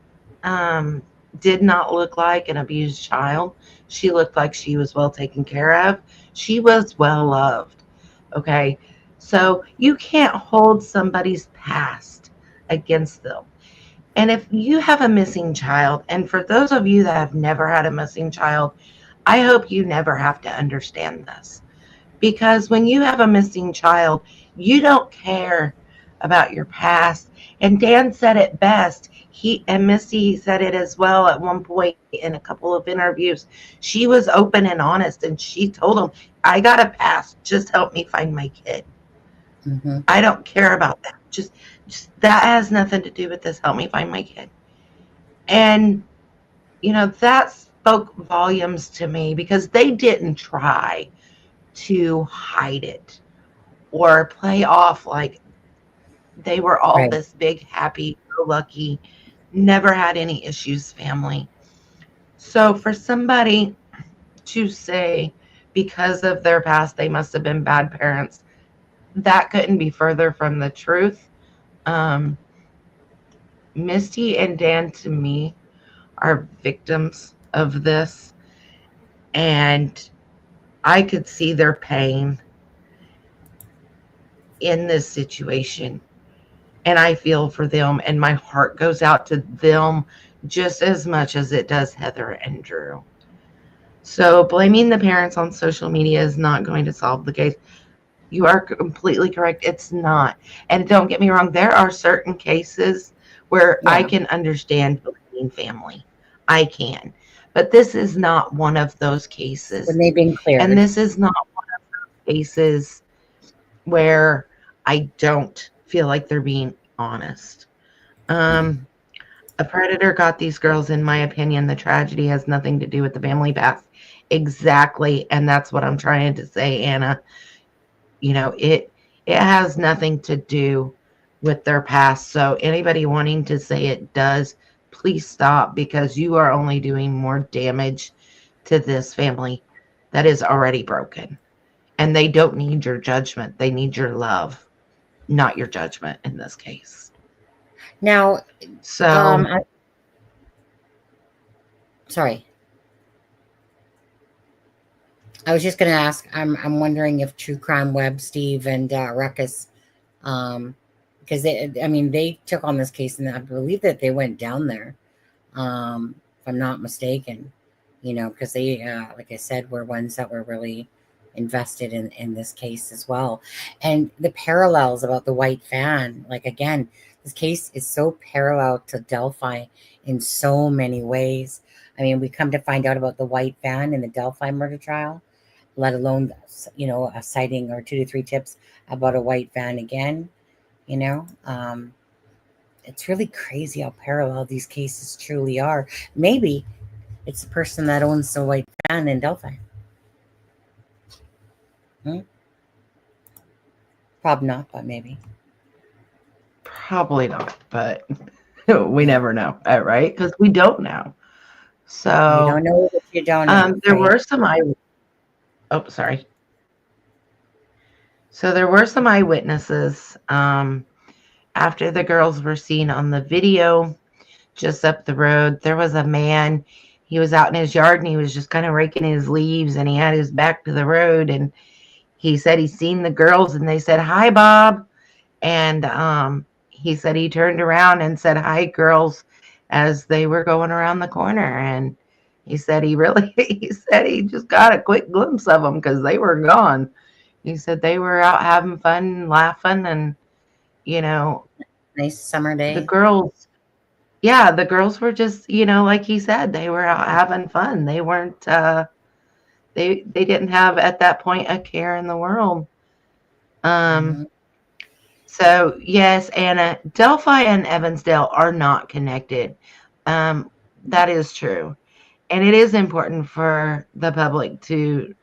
did not look like an abused child. She looked like she was well taken care of. She was well loved. Okay. So you can't hold somebody's past against them. And if you have a missing child, and for those of you that have never had a missing child, I hope you never have to understand this. Because when you have a missing child, you don't care about your past. And Dan said it best. And Misty said it as well at one point in a couple of interviews. She was open and honest, and she told him, I got a past. Just help me find my kid. Mm-hmm. I don't care about that. Just that has nothing to do with this. Help me find my kid. And, that spoke volumes to me, because they didn't try to hide it or play off like they were all Right. this big, happy, lucky, never had any issues family. So for somebody to say because of their past they must have been bad parents, that couldn't be further from the truth. Misty and Dan, to me, are victims of this, and I could see their pain in this situation, and I feel for them, and my heart goes out to them just as much as it does Heather and Drew. So blaming the parents on social media is not going to solve the case. You are completely correct. It's not. And don't get me wrong, there are certain cases where I can understand blaming family. I can. But this is not one of those cases. When they've been cleared. And this is not one of those cases where I don't feel like they're being honest. A predator got these girls, in my opinion. The tragedy has nothing to do with the family past. Exactly. And that's what I'm trying to say, Anna. It has nothing to do with their past. So anybody wanting to say it does, please stop, because you are only doing more damage to this family that is already broken. And they don't need your judgment. They need your love, not your judgment in this case. Now, So, sorry. I was just going to ask. I'm wondering if True Crime Web, Steve, and Ruckus, because they took on this case, and I believe that they went down there, if I'm not mistaken. Because they, like I said, were ones that were really invested in this case as well. And the parallels about the white van, like, again, this case is so parallel to Delphi in so many ways. I mean, we come to find out about the white van in the Delphi murder trial, let alone, a sighting or 2 to 3 tips about a white van again. It's really crazy how parallel these cases truly are. Maybe it's the person that owns the white van in Delphi. Probably not, but maybe. probably not, but we never know, right? Because we don't know. So You don't know what you don't know. there right? were some sorry. So there were some eyewitnesses after the girls were seen on the video just up the road. There was a man. He was out in his yard and he was just kind of raking his leaves, and he had his back to the road, and he said he seen the girls and they said, "Hi, Bob." And he said he turned around and said, "Hi, girls," as they were going around the corner. And he said he said he just got a quick glimpse of them because they were gone. He said they were out having fun, laughing, and, Nice summer day. the girls were just, like he said, they were out having fun. They weren't, they didn't have at that point a care in the world. So yes, Anna, Delphi and Evansdale are not connected. That is true. And it is important for the public to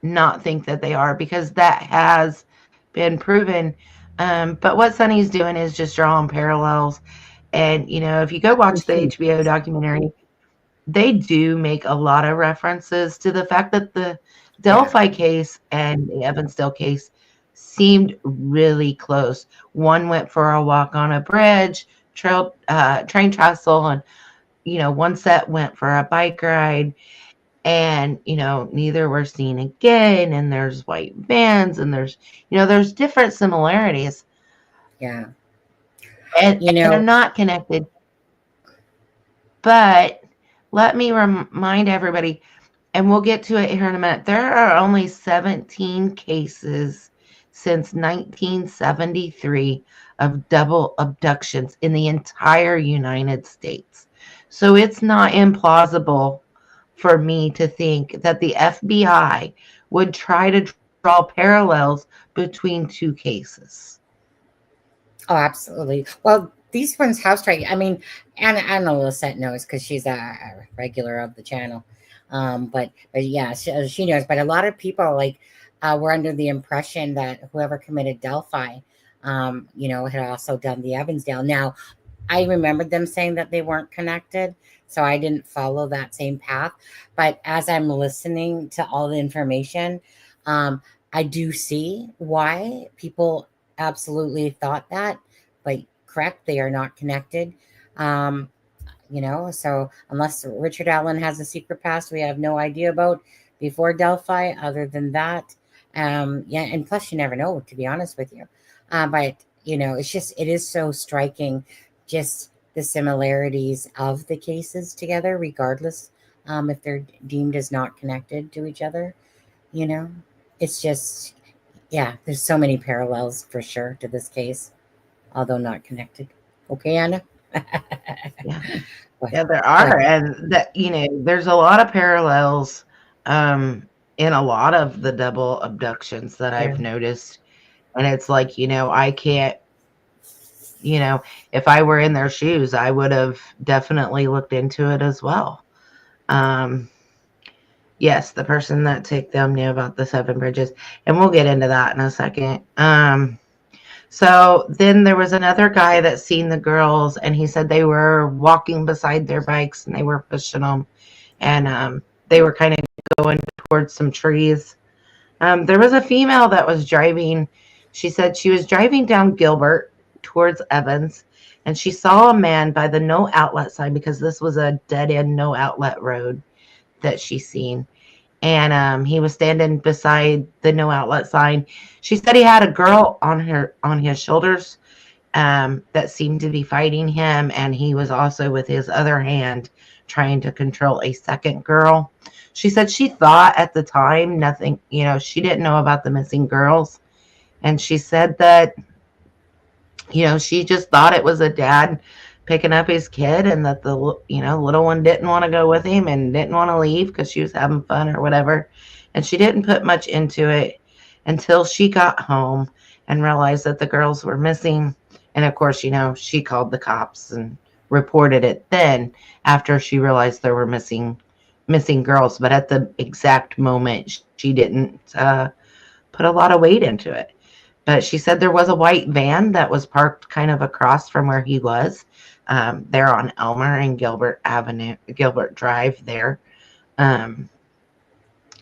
not think that they are, because that has been proven. But what Sonny's doing is just drawing parallels. And, if you go watch the HBO documentary, they do make a lot of references to the fact that the Delphi case and the Evansdale case seemed really close. One went for a walk on a bridge, train trestle, and, one set went for a bike ride. And, neither were seen again. And there's white vans, and there's different similarities. Yeah. And, they're not connected. But let me remind everybody, and we'll get to it here in a minute, there are only 17 cases since 1973 of double abductions in the entire United States. So it's not implausible for me to think that the FBI would try to draw parallels between two cases. Oh, absolutely. Well, these ones have strike. I mean, Anna Lisette knows because she's a regular of the channel. But yeah, she knows. But a lot of people were under the impression that whoever committed Delphi, had also done the Evansdale. Now, I remembered them saying that they weren't connected, so I didn't follow that same path. But as I'm listening to all the information, I do see why people absolutely thought that. But correct, they are not connected. So unless Richard Allen has a secret past we have no idea about before Delphi, other than that, and plus you never know, to be honest with you. But it is so striking, just the similarities of the cases together, regardless if they're deemed as not connected to each other. It's just, there's so many parallels for sure to this case, although not connected. Okay, Anna? Yeah, there are. And that, there's a lot of parallels in a lot of the double abductions that I've noticed. And it's like, I can't, if I were in their shoes, I would have definitely looked into it as well. Yes, the person that took them knew about the 7 bridges, and we'll get into that in a second. So then there was another guy that seen the girls, and he said they were walking beside their bikes and they were pushing them. And they were kind of going towards some trees. There was a female that was driving. She said she was driving down Gilbert towards Evans, and she saw a man by the no outlet sign, because this was a dead-end no outlet road that she seen. And he was standing beside the no outlet sign. She said he had a girl on his shoulders that seemed to be fighting him, and he was also with his other hand trying to control a second girl. She said she thought at the time nothing, she didn't know about the missing girls. And she said that, she just thought it was a dad picking up his kid, and that the, little one didn't want to go with him and didn't want to leave because she was having fun or whatever. And she didn't put much into it until she got home and realized that the girls were missing. And of course, she called the cops and reported it then after she realized there were missing girls. But at the exact moment, she didn't put a lot of weight into it. But she said there was a white van that was parked kind of across from where he was, there on Elmer and Gilbert Drive there.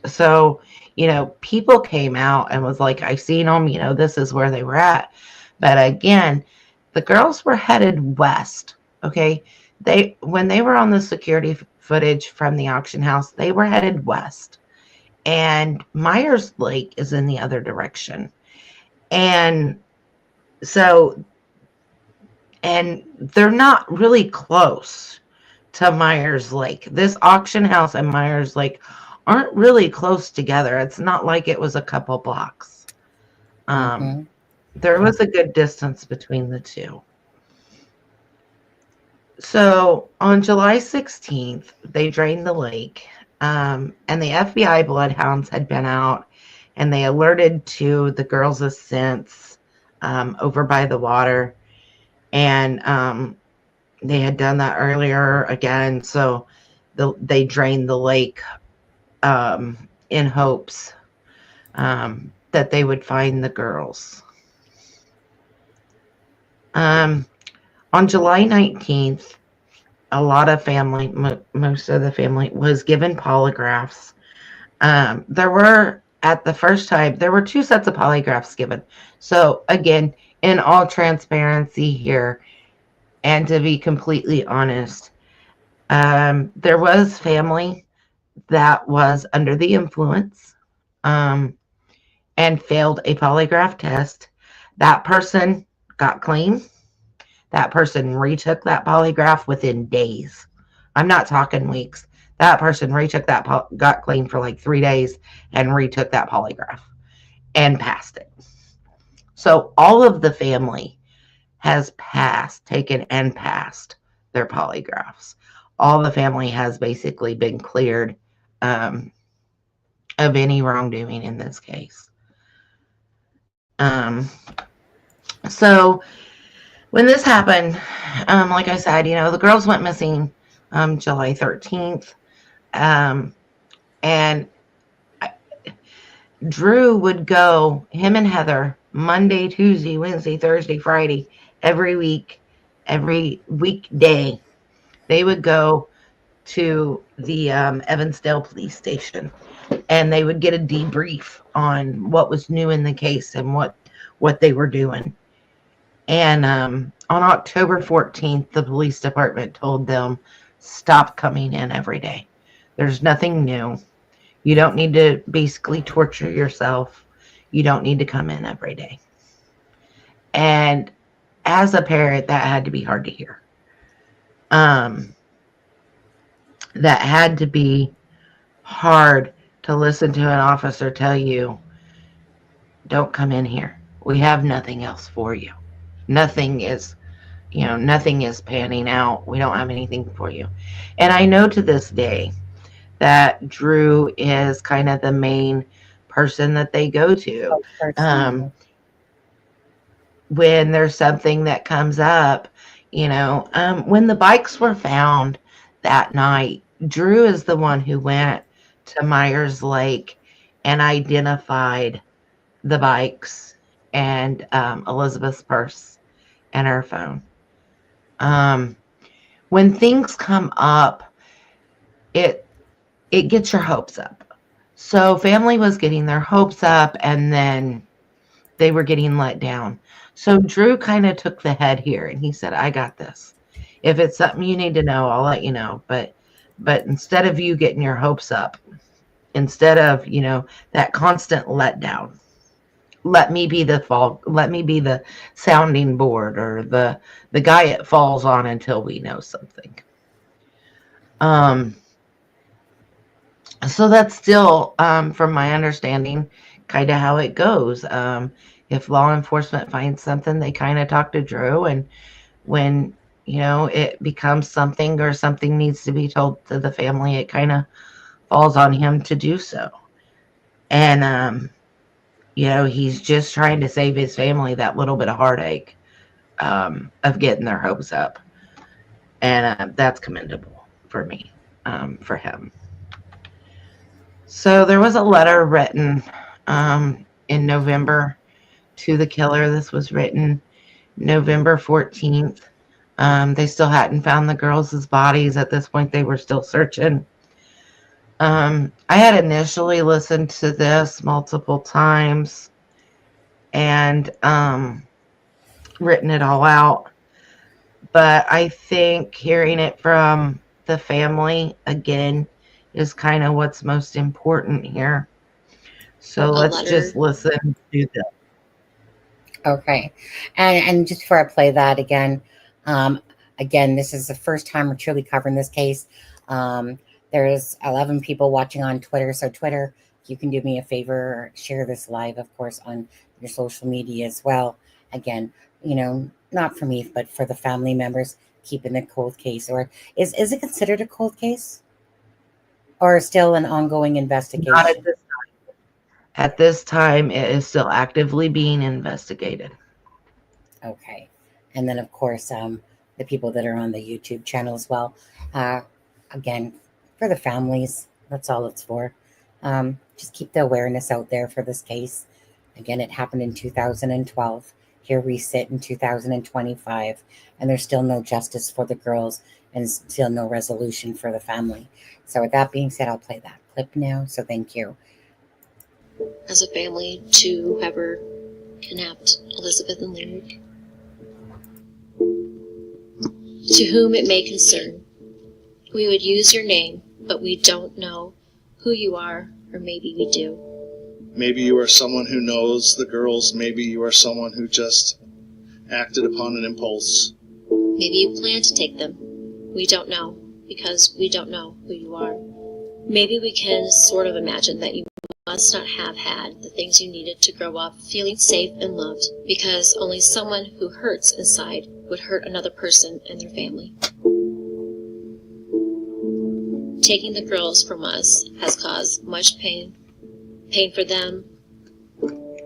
So, people came out and was like, I seen them, this is where they were at. But again, the girls were headed west. Okay. When they were on the security footage from the auction house, they were headed west, and Myers Lake is in the other direction. And so, and they're not really close to Myers Lake. This auction house and Myers Lake aren't really close together. It's not like it was a couple blocks. There was a good distance between the two. So on July 16th, they drained the lake, and the FBI bloodhounds had been out, and they alerted to the girls' ascents over by the water. And they had done that earlier again, so they drained the lake in hopes that they would find the girls. On July 19th, a lot of family, most of the family, was given polygraphs. There were, at the first time, there were 2 sets of polygraphs given. So again, in all transparency here, and to be completely honest, there was family that was under the influence and failed a polygraph test. That person got clean. That person retook that polygraph within days. I'm not talking weeks. That person retook that, got clean for like 3 days and retook that polygraph and passed it. So all of the family has taken and passed their polygraphs. All the family has basically been cleared of any wrongdoing in this case. So when this happened, like I said, the girls went missing July 13th. And Drew would go, him and Heather, Monday, Tuesday, Wednesday, Thursday, Friday, every week, every weekday. They would go to the Evansdale Police Station, and they would get a debrief on what was new in the case and what they were doing. And on October 14th, the police department told them, stop coming in every day. There's nothing new. You don't need to basically torture yourself. You don't need to come in every day. And as a parent, that had to be hard to hear. That had to be hard to listen to an officer tell you, don't come in here. We have nothing else for you. Nothing is panning out. We don't have anything for you. And I know to this day that Drew is kind of the main person that they go to. When there's something that comes up, when the bikes were found that night, Drew is the one who went to Myers Lake and identified the bikes and Elizabeth's purse and her phone. When things come up, it gets your hopes up. So family was getting their hopes up, and then they were getting let down. So Drew kind of took the head here, and he said, I got this. If it's something you need to know, I'll let you know. But instead of you getting your hopes up, instead of, that constant letdown, let me be the sounding board, or the guy it falls on until we know something. So that's still, from my understanding, kind of how it goes. If law enforcement finds something, they kind of talk to Drew, and when it becomes something, or something needs to be told to the family, it kind of falls on him to do so. And he's just trying to save his family that little bit of heartache, of getting their hopes up, and that's commendable for me, for him. So there was a letter written in November to the killer. This was written November 14th. They still hadn't found the girls' bodies. At this point, they were still searching. I had initially listened to this multiple times and written it all out. But I think hearing it from the family again is kind of what's most important here. So let's just listen to this. Okay. And just before I play that again, this is the first time we're truly covering this case. There's 11 people watching on Twitter. So Twitter, you can do me a favor, share this live, of course, on your social media as well. Again, not for me, but for the family members keeping the cold case. Or is it considered a cold case? Or still an ongoing investigation? Not at this time. At this time, it is still actively being investigated. Okay. And then, of course, the people that are on the YouTube channel as well. Again, for the families, that's all it's for. Just keep the awareness out there for this case. Again, it happened in 2012. Here we sit in 2025, and there's still no justice for the girls and still no resolution for the family. So with that being said, I'll play that clip now. So thank you. As a family to whoever kidnapped Elizabeth and Lyric, to whom it may concern, we would use your name, but we don't know who you are, or maybe we do. Maybe you are someone who knows the girls. Maybe you are someone who just acted upon an impulse. Maybe you plan to take them. We don't know, because we don't know who you are. Maybe we can sort of imagine that you must not have had the things you needed to grow up feeling safe and loved, because only someone who hurts inside would hurt another person and their family. Taking the girls from us has caused much pain. Pain for them,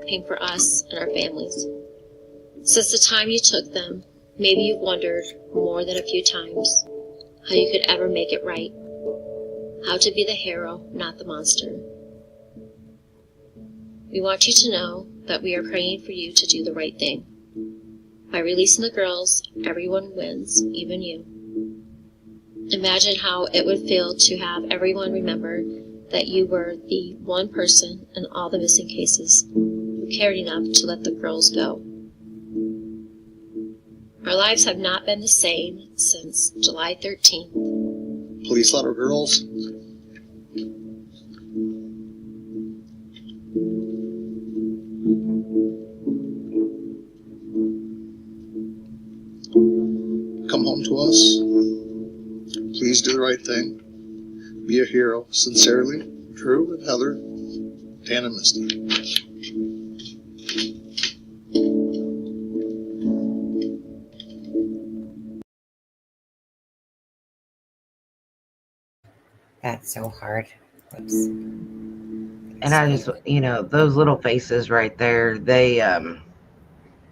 pain for us and our families. Since the time you took them, maybe you've wondered more than a few times how you could ever make it right. How to be the hero, not the monster. We want you to know that we are praying for you to do the right thing. By releasing the girls, everyone wins, even you. Imagine how it would feel to have everyone remember that you were the one person in all the missing cases who cared enough to let the girls go. Our lives have not been the same since July 13th. Police let our girls. Come home to us. Please do the right thing. Be a hero. Sincerely, Drew and Heather, Dan and Misty. That's so hard. Whoops. And I just, those little faces right there, they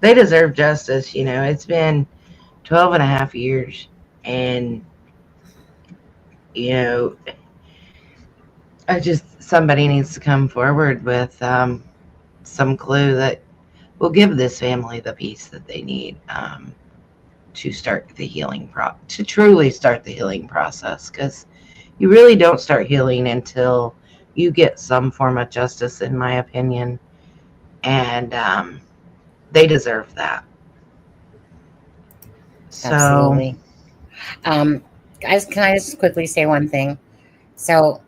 deserve justice. It's been 12 and a half years, and somebody needs to come forward with some clue that will give this family the peace that they need to start the healing to truly start the healing process. Because you really don't start healing until you get some form of justice, in my opinion. And they deserve that. So, Absolutely. Guys, can I just quickly say one thing? So,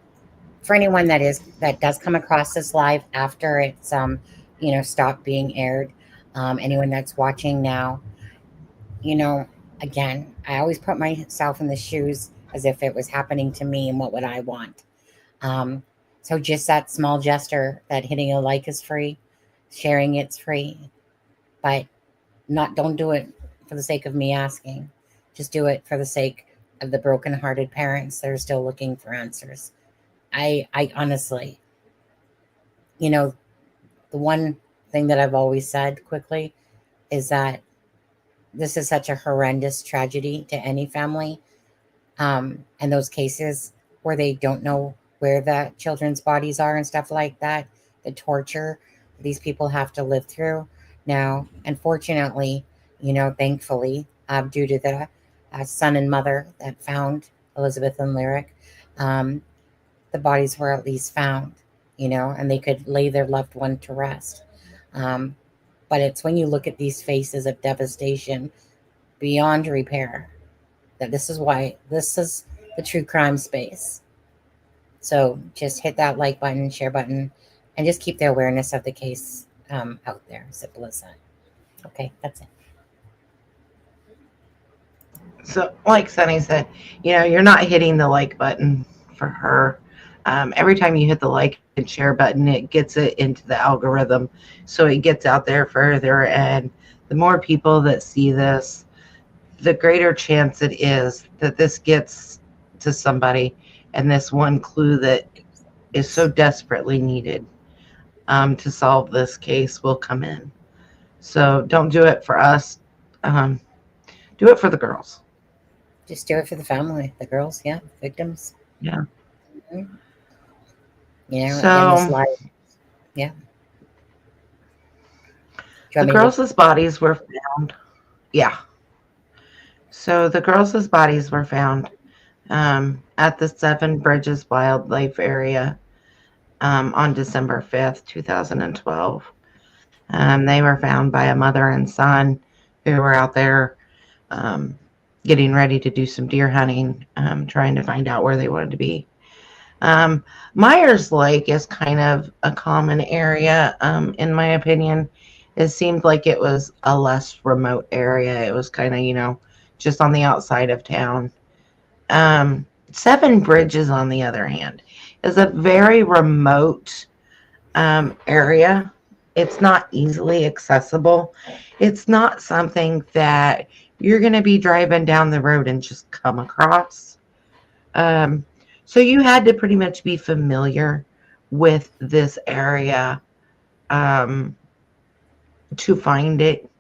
for anyone that does come across this live after it's stopped being aired, anyone that's watching now, again, I always put myself in the shoes as if it was happening to me and what would I want. So just that small gesture, that hitting a like is free, sharing it's free, but don't do it for the sake of me asking. Just do it for the sake of the broken-hearted parents that are still looking for answers. I honestly, the one thing that I've always said quickly is that this is such a horrendous tragedy to any family. And those cases where they don't know where the children's bodies are and stuff like that, the torture these people have to live through. Now, unfortunately, thankfully, due to the son and mother that found Elizabeth and Lyric, the bodies were at least found, and they could lay their loved one to rest. But it's when you look at these faces of devastation beyond repair that this is why this is the true crime space. So just hit that like button, share button, and just keep the awareness of the case out there. Simple as that. Okay, that's it. So, like Sunny said, you're not hitting the like button for her. Every time you hit the like and share button, it gets it into the algorithm, so it gets out there further. And the more people that see this, the greater chance it is that this gets to somebody, and this one clue that is so desperately needed to solve this case will come in. So don't do it for us. Do it for the girls. Just do it for the family, the girls, victims. Yeah. Mm-hmm. So, in this life, yeah. The girls' bodies were found. Yeah. So the girls' bodies were found at the Seven Bridges Wildlife Area on December 5th, 2012. They were found by a mother and son who were out there getting ready to do some deer hunting, trying to find out where they wanted to be. Myers Lake is kind of a common area, in my opinion. It seemed like it was a less remote area. It was kind of, just on the outside of town. Seven Bridges, on the other hand, is a very remote area. It's not easily accessible. It's not something that you're going to be driving down the road and just come across. So you had to pretty much be familiar with this area to find it,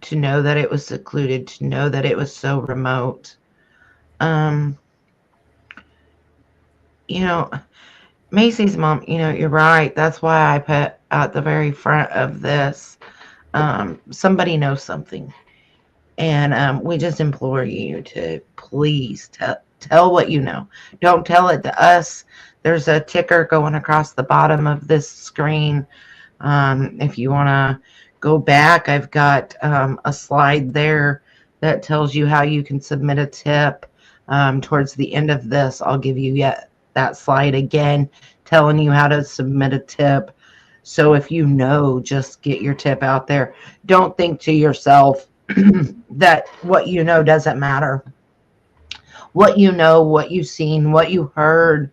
to know that it was secluded, to know that it was so remote. Macy's mom, you're right. That's why I put at the very front of this, somebody knows something. And we just implore you to please tell what you know. Don't tell it to us. There's a ticker going across the bottom of this screen. If you want to go back, I've got a slide there that tells you how you can submit a tip. Towards the end of this, I'll give you that slide again, telling you how to submit a tip. So if just get your tip out there. Don't think to yourself that what you know doesn't matter. What you know, what you've seen, what you heard,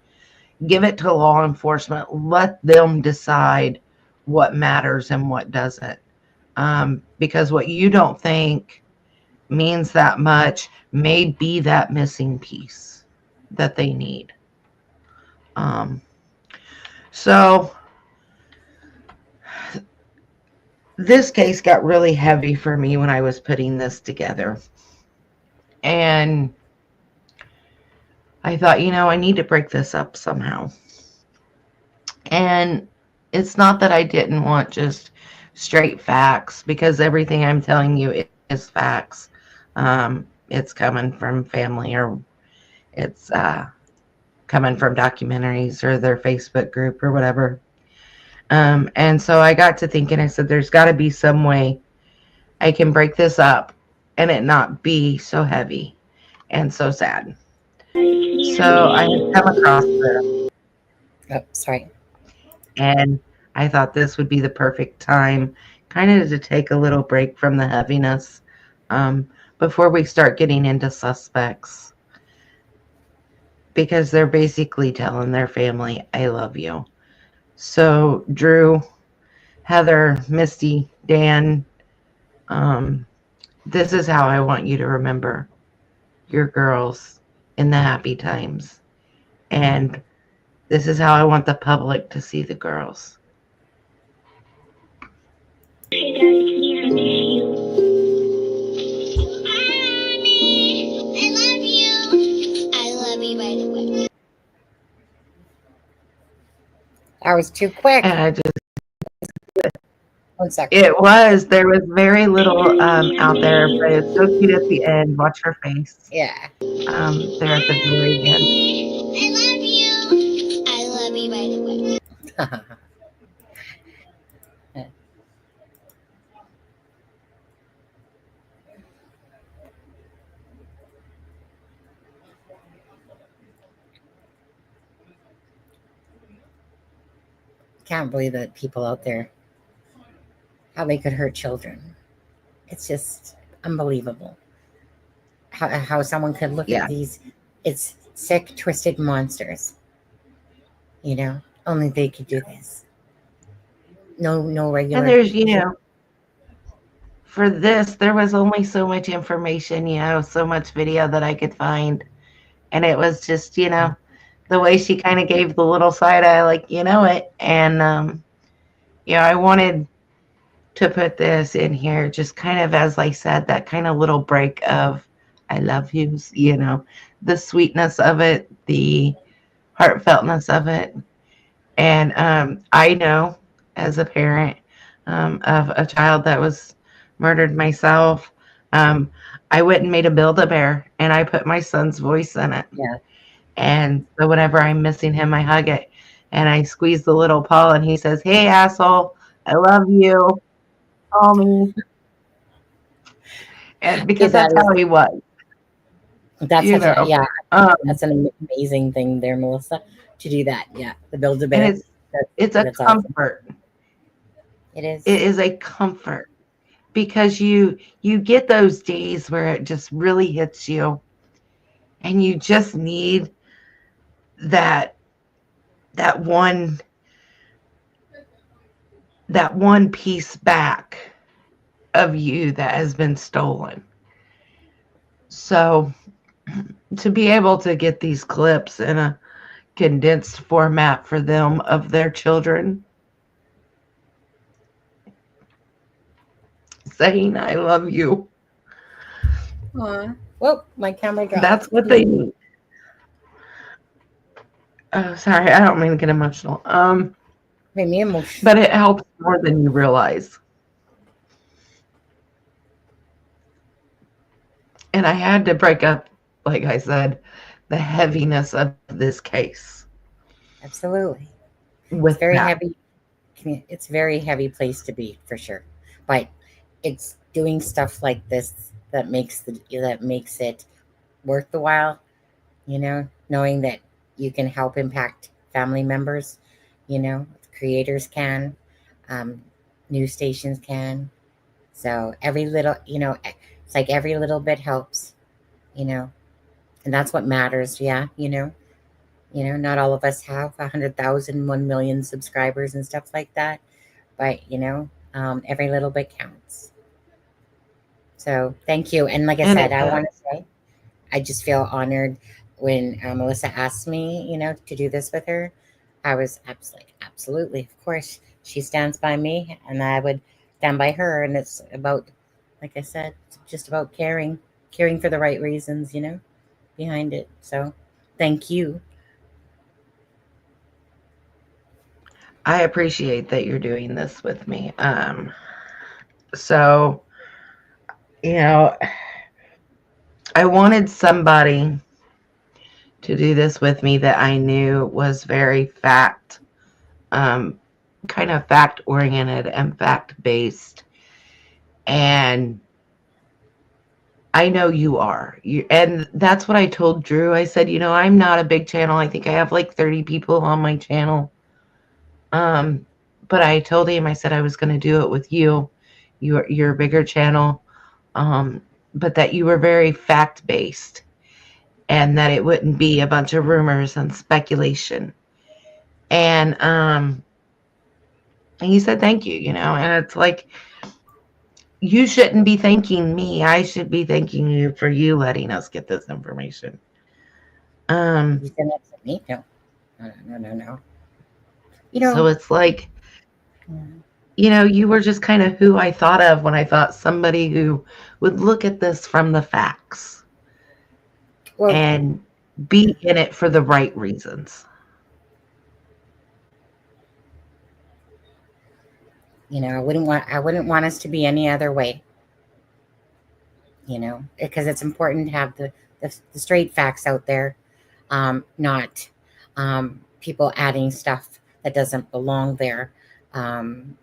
give it to law enforcement. Let them decide what matters and what doesn't. Because what you don't think means that much may be that missing piece that they need. So this case got really heavy for me when I was putting this together. And I thought, I need to break this up somehow. And it's not that I didn't want just straight facts, because everything I'm telling you is facts. It's coming from family, or it's coming from documentaries or their Facebook group or whatever. And so I got to thinking, I said, there's got to be some way I can break this up and it not be so heavy and so sad. So I had come across this. Oh, sorry. And I thought this would be the perfect time kind of to take a little break from the heaviness before we start getting into suspects. Because they're basically telling their family, I love you. So Drew, Heather, Misty, Dan, this is how I want you to remember your girls in the happy times. And this is how I want the public to see the girls. Hey guys, can you hear me? I love you. I love you, by the way. That was too quick. And I just, 1 second. there was very little out there, but it's so cute at the end. Watch her face. Yeah. There at the very end. I love you. I love you, by the way. Can't believe that people out there, how they could hurt children. It's just unbelievable. How someone could look at these, it's sick, twisted monsters. You know, only they could do this. No regular. And there's, for this, there was only so much information, so much video that I could find. And it was just, the way she kind of gave the little side eye, like, it. And, I wanted to put this in here just kind of, as I said, that kind of little break of I love yous, the sweetness of it, the heartfeltness of it. And I know as a parent of a child that was murdered myself, I went and made a Build-A-Bear and I put my son's voice in it. Yeah. And so whenever I'm missing him, I hug it and I squeeze the little paw and he says, hey, asshole, I love you. Call me. And because that's how he was. That's that's an amazing thing there, Melissa, to do that. Yeah. The Build-A-Bear. It's a comfort. Awesome. It is. It is a comfort because you get those days where it just really hits you and you just need that one piece back of you that has been stolen. So to be able to get these clips in a condensed format for them of their children saying I love you. Aww. Whoa, my camera dropped. That's what they need. Oh, sorry, I don't mean to get emotional. Made me emotional. But it helps more than you realize. And I had to break up, like I said, the heaviness of this case. Absolutely. With very heavy. It's very heavy place to be for sure. But it's doing stuff like this that makes it worth the while, knowing that you can help impact family members, creators can, news stations can. So every little, it's like every little bit helps, and that's what matters. Yeah. Not all of us have 100,000, 1 million subscribers and stuff like that, but every little bit counts. So thank you. And like I said, I want to say, I just feel honored when Melissa asked me, to do this with her. I was absolutely, of course, she stands by me and I would stand by her. And it's about, like I said, it's just about caring for the right reasons, behind it. So thank you. I appreciate that you're doing this with me. So, I wanted somebody to do this with me that I knew was very kind of fact oriented and fact based. And I know you are. And that's what I told Drew. I said, I'm not a big channel. I think I have like 30 people on my channel. But I told him, I said I was going to do it with you. You're a bigger channel. But that you were very fact based and that it wouldn't be a bunch of rumors and speculation. And he said, thank you, and it's like, you shouldn't be thanking me. I should be thanking you for you letting us get this information. You said that to me? No. No. So it's like, you were just kind of who I thought of when I thought somebody who would look at this from the facts and be in it for the right reasons. I wouldn't want us to be any other way. Because it's important to have the straight facts out there, not people adding stuff that doesn't belong there.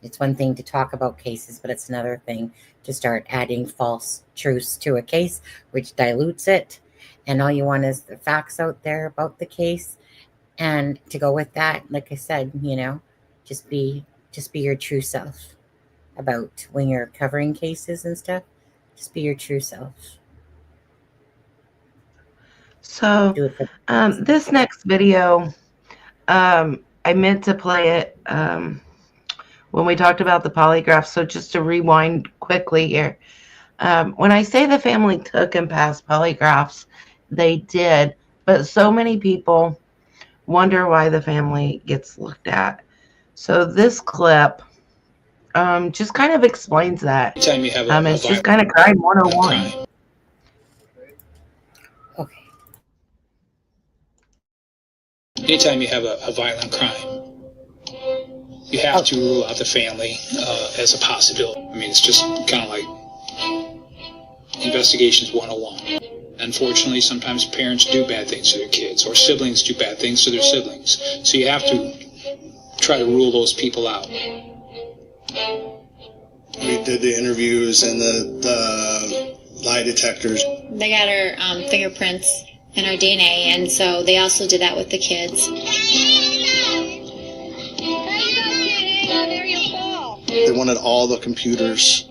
It's one thing to talk about cases, but it's another thing to start adding false truths to a case, which dilutes it. And all you want is the facts out there about the case. And to go with that, like I said, just be your true self about when you're covering cases and stuff. Just be your true self. So this next video, I meant to play it when we talked about the polygraph. So just to rewind quickly here. When I say the family took and passed polygraphs, they did. But so many people wonder why the family gets looked at. So this clip just kind of explains that. Anytime you have it's just kind of crime 101. Okay. Anytime you have a violent crime, you have to rule out the family as a possibility. I mean, it's just kind of like investigations 101. Unfortunately, sometimes parents do bad things to their kids, or siblings do bad things to their siblings. So you have to try to rule those people out. We did the interviews and the lie detectors. They got our fingerprints and our DNA, and so they also did that with the kids. They wanted all the computers,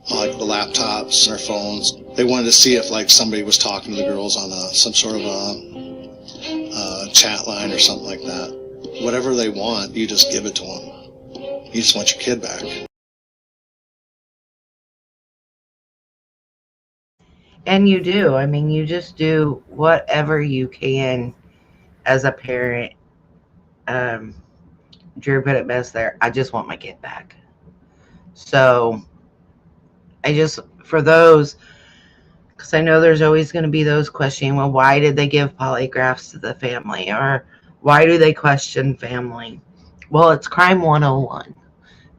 like the laptops and their phones. They wanted to see if like somebody was talking to the girls on some sort of a chat line or something like that. Whatever they want, you just give it to them. You just want your kid back. And you do. I mean, you just do whatever you can as a parent. Drew put it best there. I just want my kid back. So for those, because I know there's always going to be those questioning, well, why did they give polygraphs to the family? Or why do they question family? Well, it's crime 101.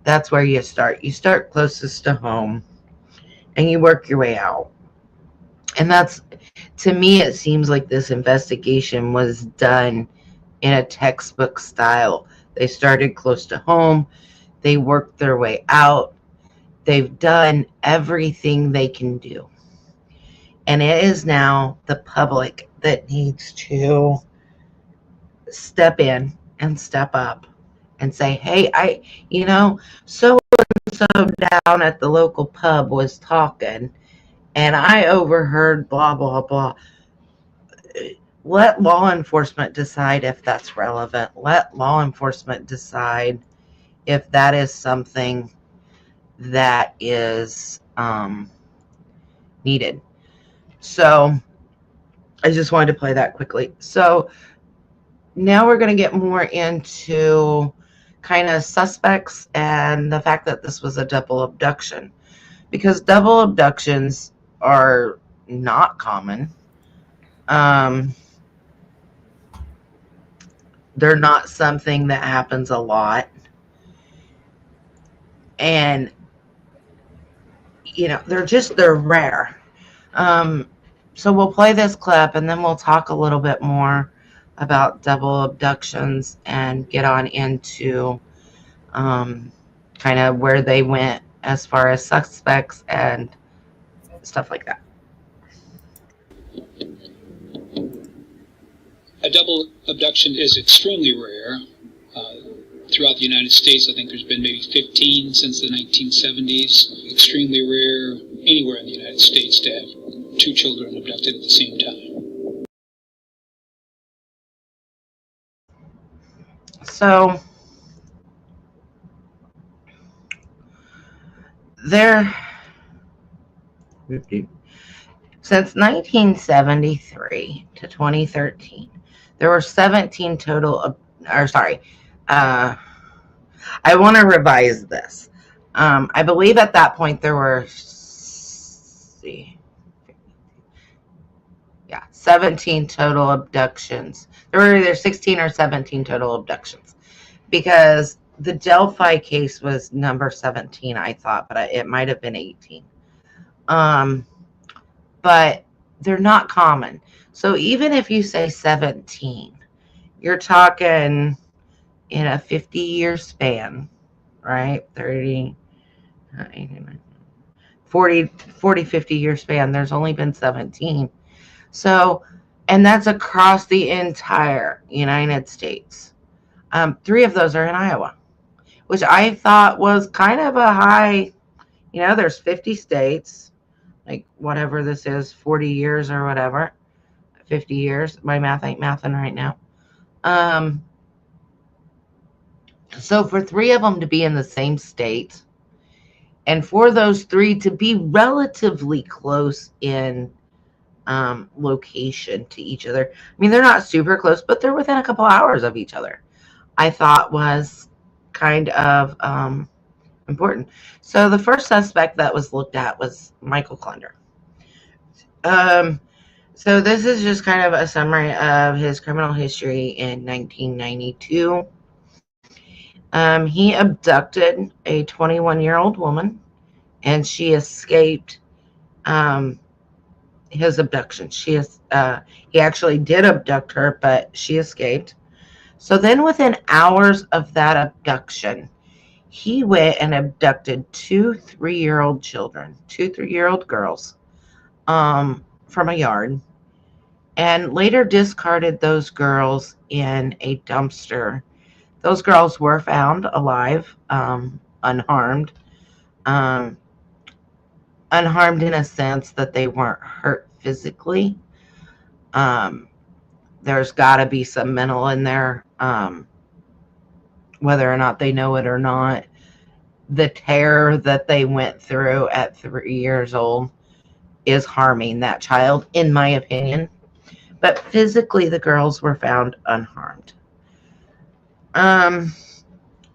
That's where you start. You start closest to home and you work your way out. And that's, to me, it seems like this investigation was done in a textbook style. They started close to home. They worked their way out. They've done everything they can do. And it is now the public that needs to step in and step up and say, hey, so and so down at the local pub was talking and I overheard blah, blah, blah. Let law enforcement decide if that's relevant. Let law enforcement decide if that is something that is needed. So I just wanted to play that quickly. So now we're going to get more into kind of suspects and the fact that this was a double abduction, because double abductions are not common. They're not something that happens a lot. And, they're rare. So we'll play this clip and then we'll talk a little bit more about double abductions and get on into kind of where they went as far as suspects and stuff like that. A double abduction is extremely rare. Throughout the United States, I think there's been maybe 15 since the 1970s. Extremely rare anywhere in the United States to have two children abducted at the same time. So there, since 1973 to 2013, there were 17 total, I want to revise this. I believe at that point there were, 17 total abductions. There were either 16 or 17 total abductions, because the Delphi case was number 17, I thought, but it might have been 18. But they're not common. So even if you say 17, you're talking in a 50-year span, right? 30, 40, 50-year span. There's only been 17. So, and that's across the entire United States. 3 of those are in Iowa, which I thought was kind of a high, there's 50 states, like whatever this is, 40 years or whatever, 50 years. My math ain't mathing right now. So for 3 of them to be in the same state, and for those 3 to be relatively close in location to each other. I mean, they're not super close, but they're within a couple hours of each other, I thought was kind of important. So the first suspect that was looked at was Michael Klunder. So this is just kind of a summary of his criminal history in 1992. He abducted a 21-year-old woman, and she escaped his abduction. He actually did abduct her, but she escaped. So then within hours of that abduction, he went and abducted 2 3-year-old children, 2 3-year-old girls, from a yard, and later discarded those girls in a dumpster. Those girls were found alive, unharmed. Unharmed in a sense that they weren't hurt physically. There's got to be some mental in there, whether or not they know it or not. The terror that they went through at 3 years old is harming that child, in my opinion. But physically, the girls were found unharmed.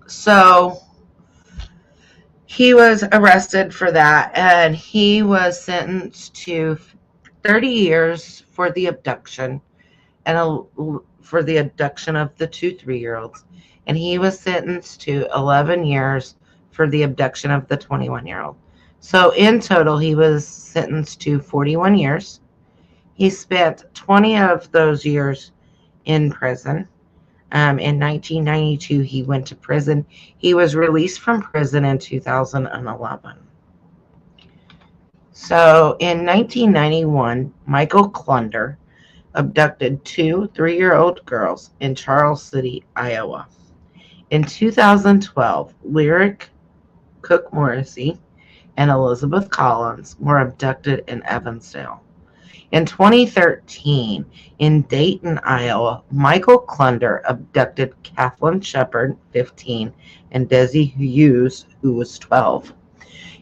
So he was arrested for that, and he was sentenced to 30 years for the abduction, and for the abduction of the 2 3-year-olds. And he was sentenced to 11 years for the abduction of the 21-year-old. So in total, he was sentenced to 41 years. He spent 20 of those years in prison. In 1992, he went to prison. He was released from prison in 2011. So in 1991, Michael Klunder abducted 2 3-year-old girls in Charles City, Iowa. In 2012, Lyric Cook-Morrisey and Elizabeth Collins were abducted in Evansdale. In 2013, in Dayton, Iowa, Michael Klunder abducted Kathleen Shepard, 15, and Desi Hughes, who was 12.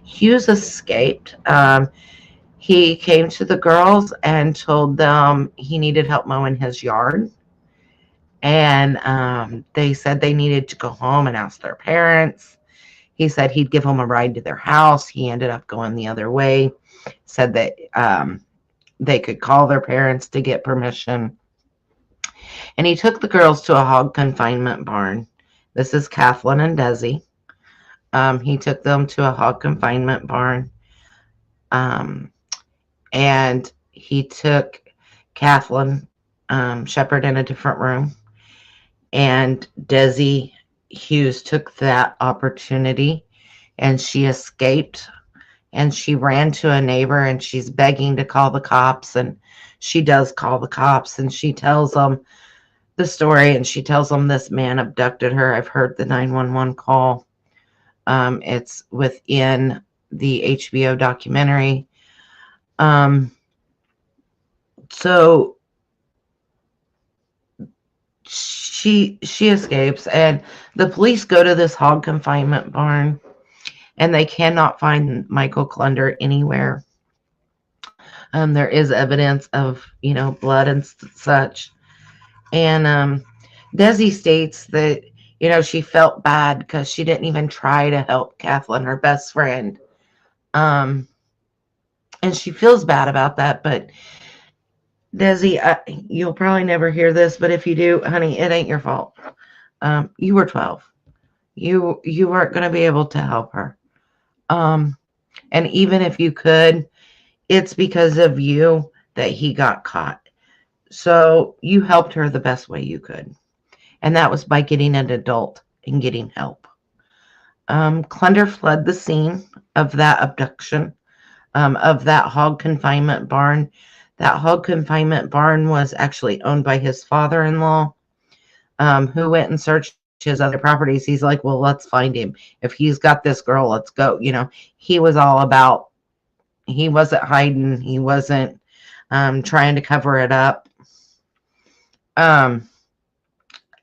Hughes escaped. He came to the girls and told them he needed help mowing his yard. And they said they needed to go home and ask their parents. He said he'd give them a ride to their house. He ended up going the other way. Said that they could call their parents to get permission. And he took the girls to a hog confinement barn. This is Kathleen and Desi. He took them to a hog confinement barn. And he took Kathleen Shepard in a different room, and Desi Hughes took that opportunity, and she escaped, and she ran to a neighbor, and she's begging to call the cops, and she does call the cops, and she tells them the story, and she tells them this man abducted her. I've heard the 911 call. It's within the HBO documentary. So she escapes, and the police go to this hog confinement barn, and they cannot find Michael Klunder anywhere. There is evidence of, blood and such. And Desi states that, she felt bad because she didn't even try to help Kathleen, her best friend. And she feels bad about that. But Desi, you'll probably never hear this, but if you do, honey, it ain't your fault. You were 12. You weren't going to be able to help her. And even if you could, it's because of you that he got caught. So you helped her the best way you could. And that was by getting an adult and getting help. Klunder fled the scene of that abduction, of that hog confinement barn. That hog confinement barn was actually owned by his father-in-law, who went and searched his other properties. He's like, well, let's find him. If he's got this girl, let's go. He was all about, he wasn't hiding. He wasn't trying to cover it up.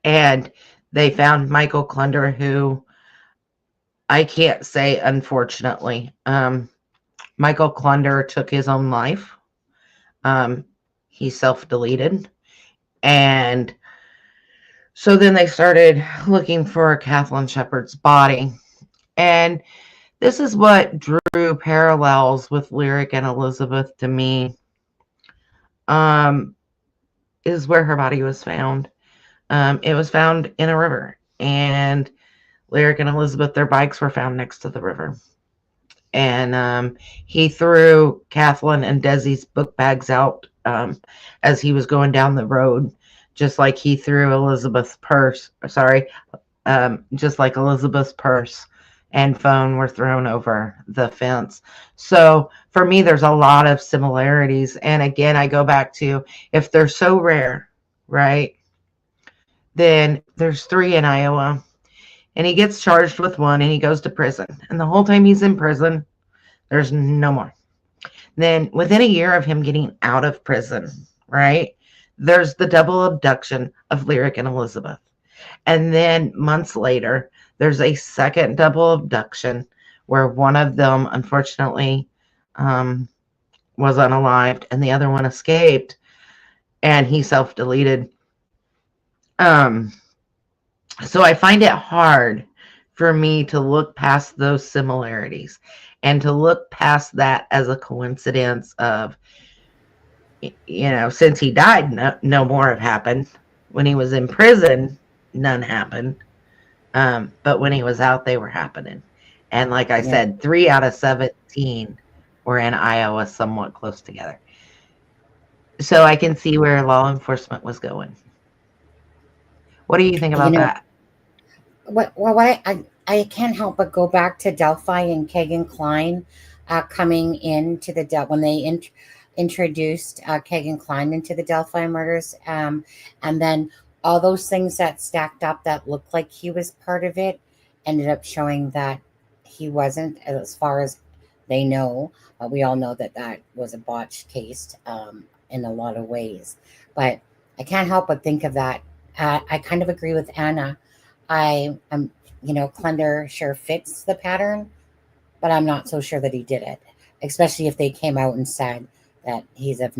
And they found Michael Klunder, who I can't say, unfortunately. Michael Klunder took his own life. He self-deleted. And so then they started looking for Kathleen Shepard's body. And this is what drew parallels with Lyric and Elizabeth to me, is where her body was found. It was found in a river, and Lyric and Elizabeth, their bikes were found next to the river. And he threw Kathleen and Desi's book bags out as he was going down the road, just like he threw Elizabeth's purse. Just like Elizabeth's purse and phone were thrown over the fence. So for me, there's a lot of similarities. And again, I go back to, if they're so rare, right, then there's 3 in Iowa. And he gets charged with 1, and he goes to prison. And the whole time he's in prison, there's no more. Then within a year of him getting out of prison, right, there's the double abduction of Lyric and Elizabeth. And then months later, there's a second double abduction where one of them, unfortunately, was unalived, and the other one escaped, and he self-deleted. So I find it hard for me to look past those similarities and to look past that as a coincidence of, since he died, no more have happened. When he was in prison, none happened. But when he was out, they were happening. And like I said, 3 out of 17 were in Iowa, somewhat close together. So I can see where law enforcement was going. What do you think about that? I can't help but go back to Delphi and Kegan Kline coming into when they introduced Kegan Kline into the Delphi murders, and then all those things that stacked up that looked like he was part of it ended up showing that he wasn't, as far as they know. We all know that was a botched case in a lot of ways, but I can't help but think of that. I kind of agree with Anna. Klunder sure fits the pattern, but I'm not so sure that he did it, especially if they came out and said that he's of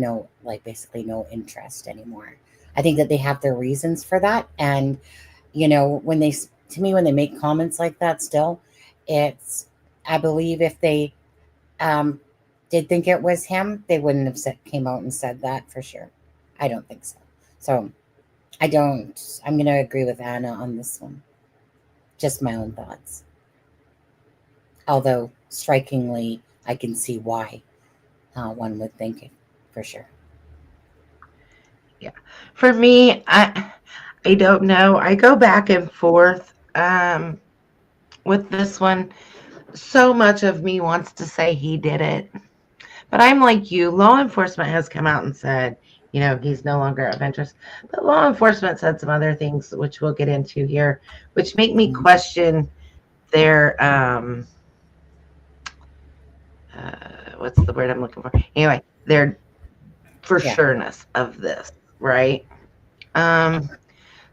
basically no interest anymore. I think that they have their reasons for that. And, when they make comments like that, still, I believe if they did think it was him, they wouldn't have came out and said that for sure. I don't think so. So I'm going to agree with Anna on this one. Just my own thoughts. Although, strikingly, I can see why one would think for sure. Yeah. For me, I don't know. I go back and forth with this one. So much of me wants to say he did it. But I'm like you. Law enforcement has come out and said, he's no longer of interest. But law enforcement said some other things, which we'll get into here, which make me question their, what's the word I'm looking for? Anyway, their for sureness of this, right?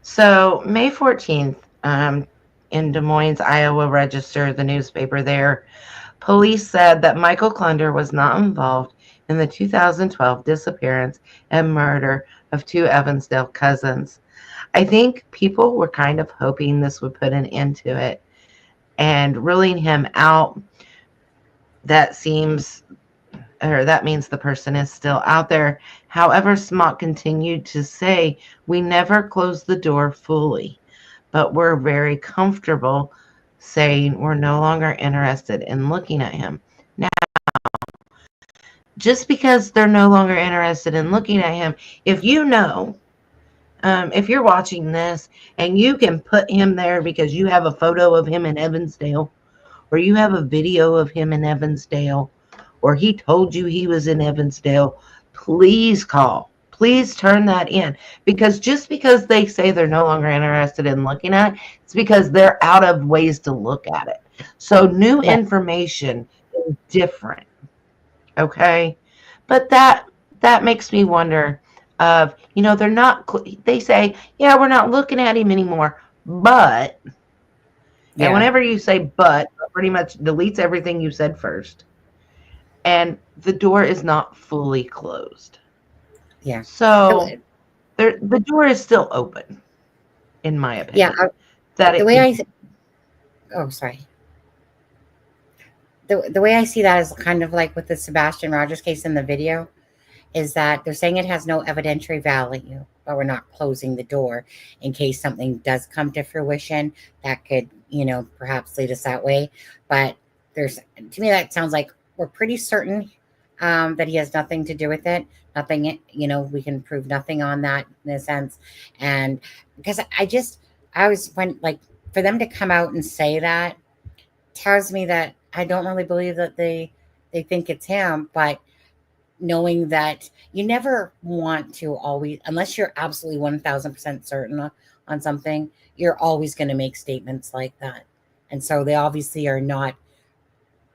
So May 14th, in Des Moines, Iowa Register, the newspaper there, police said that Michael Klunder was not involved in the 2012 disappearance and murder of two Evansdale cousins. I think people were kind of hoping this would put an end to it and ruling him out. That means the person is still out there. However, Smock continued to say, we never closed the door fully, but we're very comfortable saying we're no longer interested in looking at him. Now, just because they're no longer interested in looking at him, if if you're watching this and you can put him there because you have a photo of him in Evansdale, or you have a video of him in Evansdale, or he told you he was in Evansdale, please call. Please turn that in. Because just because they say they're no longer interested in looking at it, it's because they're out of ways to look at it. So new information is different. Okay? But that makes me wonder of, they're not, they say, yeah, we're not looking at him anymore, but, and whenever you say but, pretty much deletes everything you said first. And the door is not fully closed. Yeah. So the door is still open, in my opinion. Yeah. The way I see that is kind of like with the Sebastian Rogers case in the video, is that they're saying it has no evidentiary value, but we're not closing the door in case something does come to fruition that could, perhaps lead us that way. But to me, that sounds like we're pretty certain that he has nothing to do with it. Nothing, we can prove nothing on that in a sense. And because I always find, like, for them to come out and say that tells me that I don't really believe that they think it's him, but knowing that you never want to always, unless you're absolutely 1000% certain on something, you're always going to make statements like that. And so they obviously are not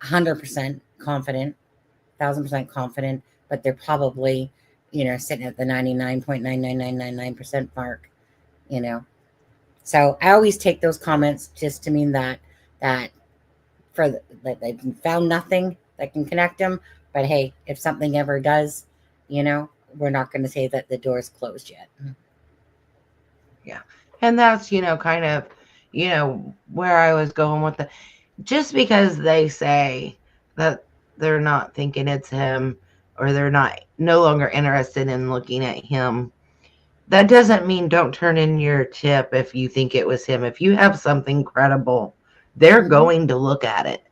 100% confident, 1000% confident, but they're probably, sitting at the 99.99999% mark, So I always take those comments just to mean that they've found nothing that can connect them. But hey, if something ever does, we're not going to say that the door's closed yet. Yeah. And that's, kind of, where I was going with just because they say that they're not thinking it's him, or they're no longer interested in looking at him, that doesn't mean don't turn in your tip if you think it was him. If you have something credible, they're going to look at it.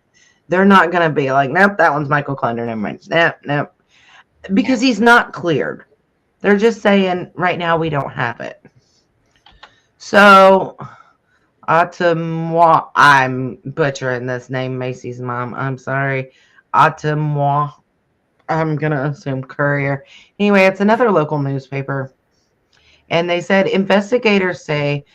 They're not going to be like, nope, that one's Michael Klunder. Never mind. Nope. Because he's not cleared. They're just saying, right now, we don't have it. So, Atemois, I'm butchering this name, Macy's mom. I'm sorry. Atemois. I'm going to assume Courier. Anyway, it's another local newspaper. And they said investigators say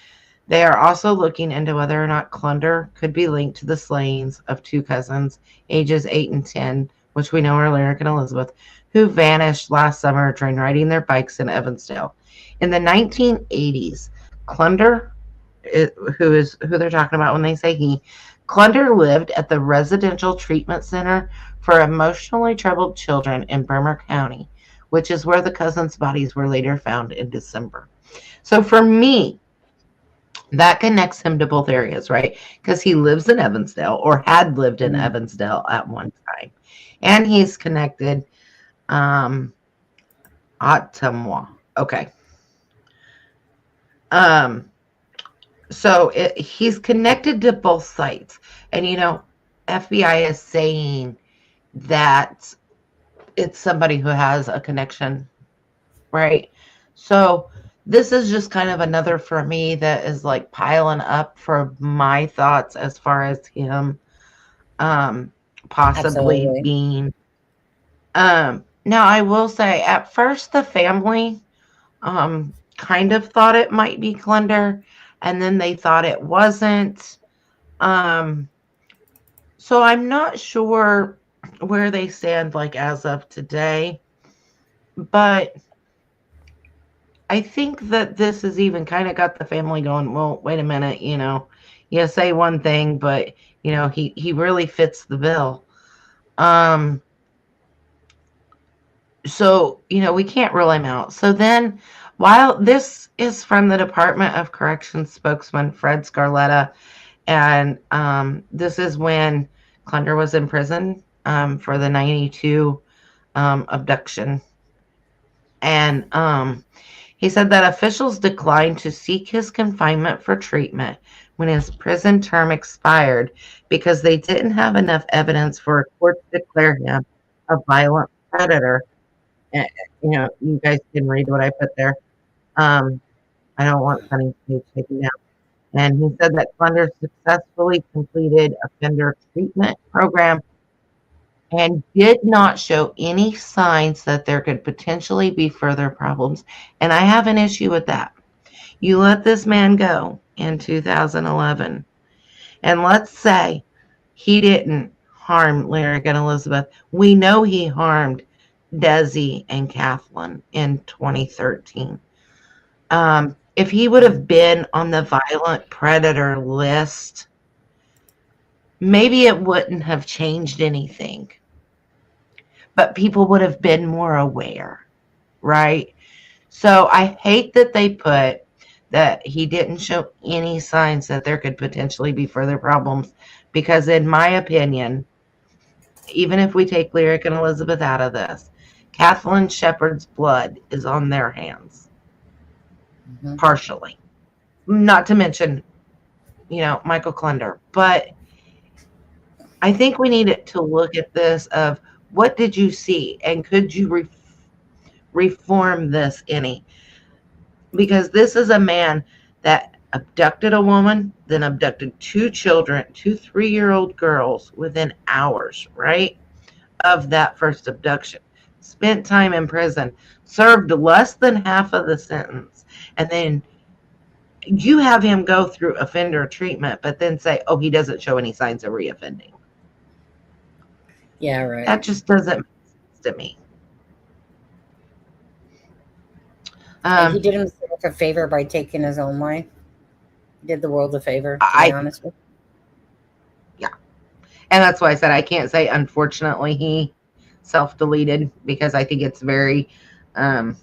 they are also looking into whether or not Klunder could be linked to the slayings of two cousins, ages 8 and 10, which we know are Lyric and Elizabeth, who vanished last summer during riding their bikes in Evansdale. In the 1980s, Klunder, who they're talking about when they say he, Klunder lived at the Residential Treatment Center for Emotionally Troubled Children in Bremer County, which is where the cousins' bodies were later found in December. So for me, that connects him to both areas, right? Because he lives in Evansdale, or had lived in Evansdale at one time. And he's connected. Atemois. Okay. So he's connected to both sites. And, FBI is saying that it's somebody who has a connection, right? So this is just kind of another for me that is like piling up for my thoughts as far as him possibly Absolutely. being. Now I will say at first the family kind of thought it might be Klunder, and then they thought it wasn't. So I'm not sure where they stand like as of today, but I think that this has even kind of got the family going, well, wait a minute, you say one thing, but he really fits the bill. So, we can't rule him out. So then, while this is from the Department of Corrections spokesman, Fred Scarletta, and this is when Klunder was in prison for the 92 abduction. And he said that officials declined to seek his confinement for treatment when his prison term expired because they didn't have enough evidence for a court to declare him a violent predator. And, you guys can read what I put there. I don't want funny page taken down. And he said that Klunder successfully completed offender treatment program and did not show any signs that there could potentially be further problems. And I have an issue with that. You let this man go in 2011, and let's say he didn't harm Lyric and Elizabeth. We know he harmed Desi and Kathleen in 2013. If he would have been on the violent predator list, maybe it wouldn't have changed anything. But people would have been more aware, right? So I hate that they put that he didn't show any signs that there could potentially be further problems, because in my opinion, even if we take Lyric and Elizabeth out of this, Kathleen Shepard's blood is on their hands, partially. Not to mention, Michael Klunder. But I think we need to look at this of what did you see, and could you reform this any? Because this is a man that abducted a woman, then abducted two children, two 3-year-old girls within hours, right, of that first abduction. Spent time in prison, served less than half of the sentence, and then you have him go through offender treatment, but then say, oh, he doesn't show any signs of reoffending. Yeah, right. That just doesn't make sense to me. He did himself a favor by taking his own life. He did the world a favor, to be honest with you. Yeah. And that's why I said I can't say, unfortunately, he self-deleted, because I think it's very good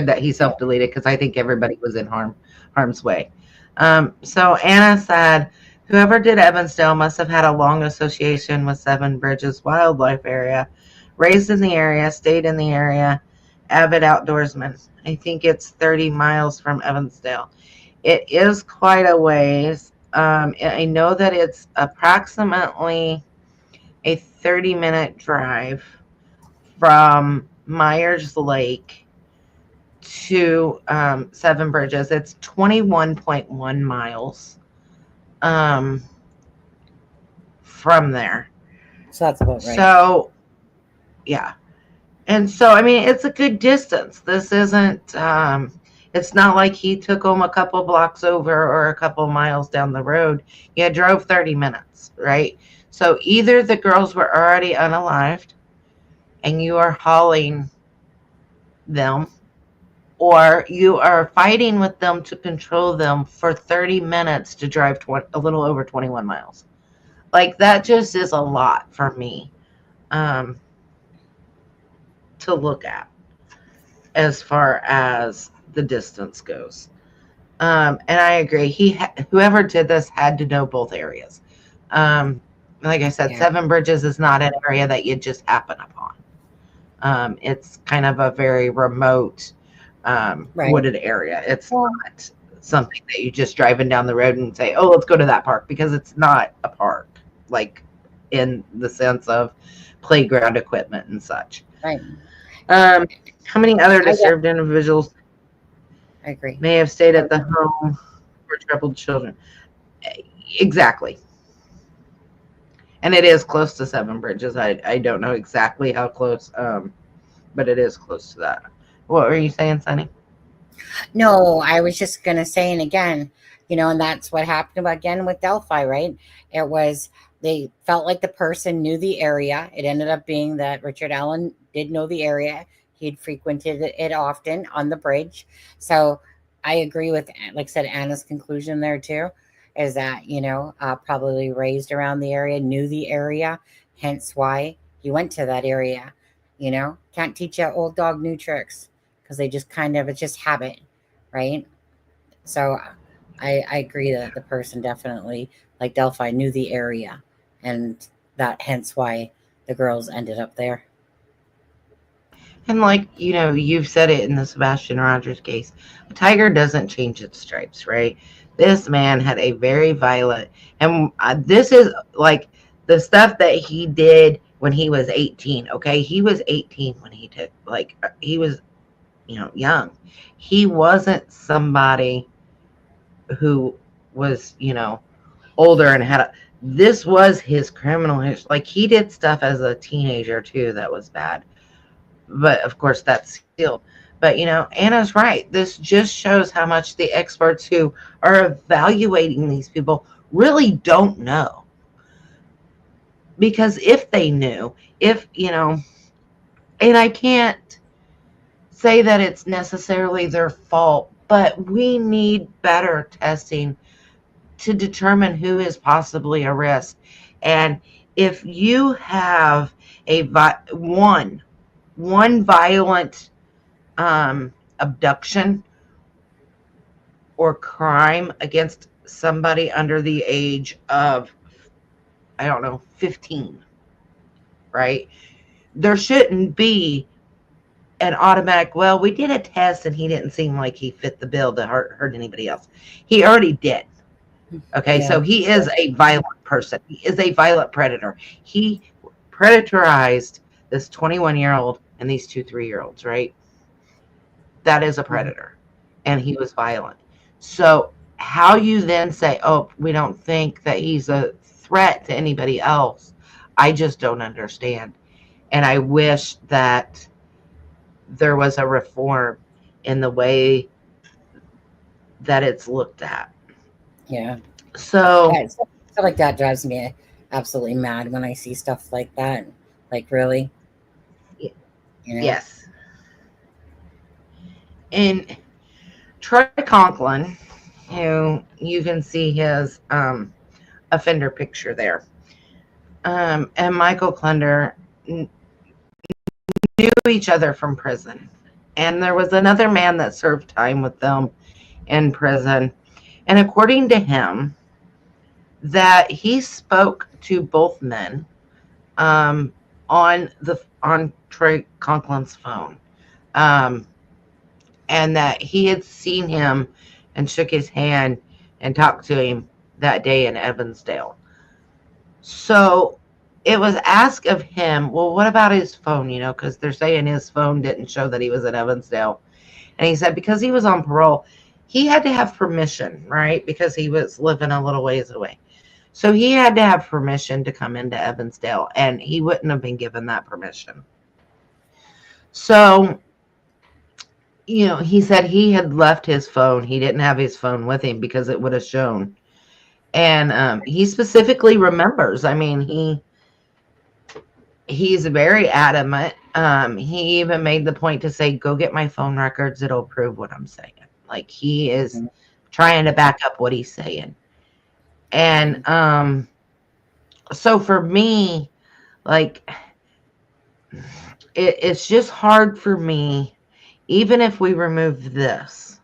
that he self-deleted, because I think everybody was in harm's way. So Anna said, whoever did Evansdale must have had a long association with Seven Bridges Wildlife Area, raised in the area, stayed in the area, avid outdoorsman. I think it's 30 miles from Evansdale. It is quite a ways. I know that it's approximately a 30-minute drive from Myers Lake to Seven Bridges. It's 21.1 miles from there. So that's about right. So, yeah. And so, I mean, it's a good distance. This isn't, it's not like he took them a couple blocks over or a couple miles down the road. You drove 30 minutes, right? So either the girls were already unalived and you are hauling them, or you are fighting with them to control them for 30 minutes to drive a little over 21 miles. Like, that just is a lot for me to look at as far as the distance goes. And I agree. Whoever did this had to know both areas. Like I said, yeah. Seven Bridges is not an area that you just happen upon. It's kind of a very remote, wooded area. It's not something that you just driving down the road and say, oh, let's go to that park, because it's not a park. Like, in the sense of playground equipment and such. Right. How many other I get- disturbed individuals I agree. may have stayed at the home for troubled children? Exactly. And it is close to Seven Bridges. I don't know exactly how close, but it is close to that. What were you saying, Sunny? No, I was just going to say, and again, you know, and that's what happened again with Delphi, right? It was, they felt like the person knew the area. It ended up being that Richard Allen did know the area. He'd frequented it often on the bridge. So I agree with, like I said, Anna's conclusion there too, is that, you know, probably raised around the area, knew the area, hence why he went to that area. You know, can't teach an old dog new tricks, because they just kind of, it's just habit, right? So I agree that the person definitely, like Delphi, knew the area, and that hence why the girls ended up there. And like, you know, you've said it in the Sebastian Rogers case, a tiger doesn't change its stripes, right? This man had a very violent, and this is like the stuff that he did when he was 18. Okay, he was 18 when he took, like, he was, you know, young. He wasn't somebody who was, you know, older and had a, this was his criminal history. Like, he did stuff as a teenager too that was bad, but of course that's still, but you know, Anna's right. This just shows how much the experts who are evaluating these people really don't know. Because if they knew, if, you know, and I can't say that it's necessarily their fault, but we need better testing to determine who is possibly a risk. And if you have a one violent abduction or crime against somebody under the age of, I don't know, 15, right? There shouldn't be an automatic, well, we did a test and he didn't seem like he fit the bill to hurt anybody else. He already did. Okay, Yeah. so he is a violent person. He is a violent predator. He predatorized this 21-year-old and these 2 3-year-olds, right? That is a predator. And he was violent. So how you then say, oh, we don't think that he's a threat to anybody else, I just don't understand. And I wish that there was a reform in the way that it's looked at. Yeah. So Yeah, stuff like that drives me absolutely mad when I see stuff like that. Like, really? You know? yes. And Troy Conklin, who you can see his offender picture there, and Michael Klunder knew each other from prison. And there was another man that served time with them in prison. And according to him, that he spoke to both men on Troy Conklin's phone. And that he had seen him and shook his hand and talked to him that day in Evansdale. So it was asked of him, well, what about his phone? You know, because they're saying his phone didn't show that he was in Evansdale. And he said because he was on parole, he had to have permission, right? Because he was living a little ways away. So he had to have permission to come into Evansdale, and he wouldn't have been given that permission. So, you know, he said he had left his phone. He didn't have his phone with him because it would have shown. And he specifically remembers. I mean, he's very adamant. He even made the point to say, go get my phone records. It'll prove what I'm saying. Like, he is trying to back up what he's saying. And so for me, like, it's just hard for me, even if we remove this,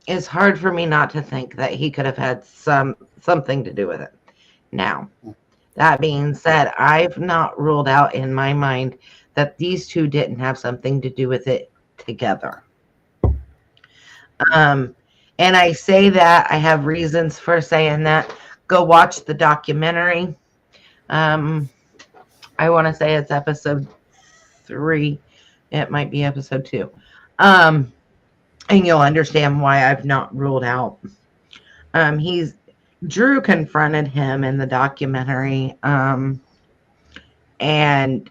it's hard for me not to think that he could have had something to do with it. Now, that being said, I've not ruled out in my mind that these two didn't have something to do with it together. And I say that, I have reasons for saying that. Go watch the documentary I want to say it's episode 3. It might be episode 2. And you'll understand why I've not ruled out. Drew confronted him in the documentary, and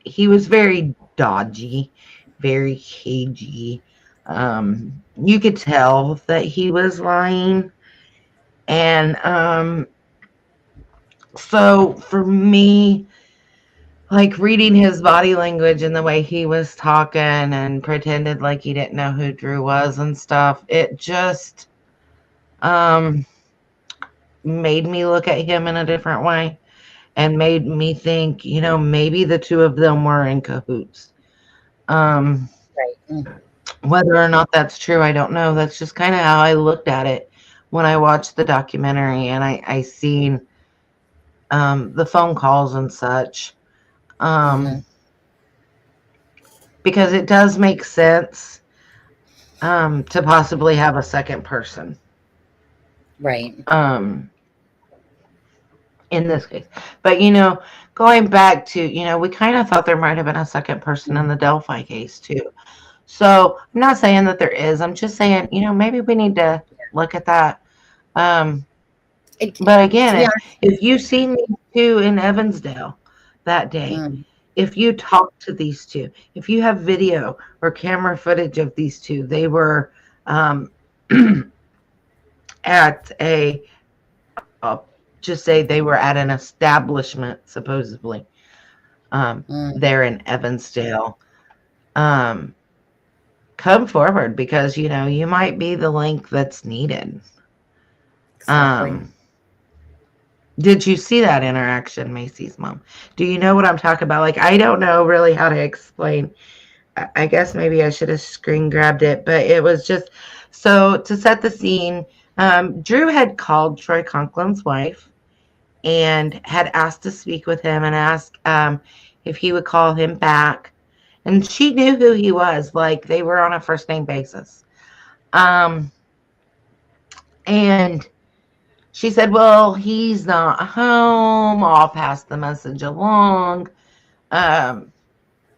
he was very dodgy, very cagey. You could tell that he was lying. And so for me, like reading his body language and the way he was talking and pretended like he didn't know who Drew was and stuff, it just made me look at him in a different way and made me think, maybe the two of them were in cahoots. Right. Whether or not that's true, I don't know. That's just kind of how I looked at it when I watched the documentary, and I seen the phone calls and such. Because it does make sense to possibly have a second person. Right. In this case. But, going back to, we kind of thought there might have been a second person in the Delphi case too. So I'm not saying that there is. I'm just saying, maybe we need to look at that. But again, if you see me too in Evansdale that day, if you talk to these two, if you have video or camera footage of these two, they were at just say they were at an establishment, supposedly, there in Evansdale. Come forward, because, you might be the link that's needed. Exactly. Did you see that interaction, Macy's mom? Do you know what I'm talking about? Like, I don't know really how to explain. I guess maybe I should have screen grabbed it, but it was just, so to set the scene, Drew had called Troy Conklin's wife and had asked to speak with him and asked if he would call him back. And she knew who he was. Like, they were on a first name basis. And she said, well, he's not home. I'll pass the message along.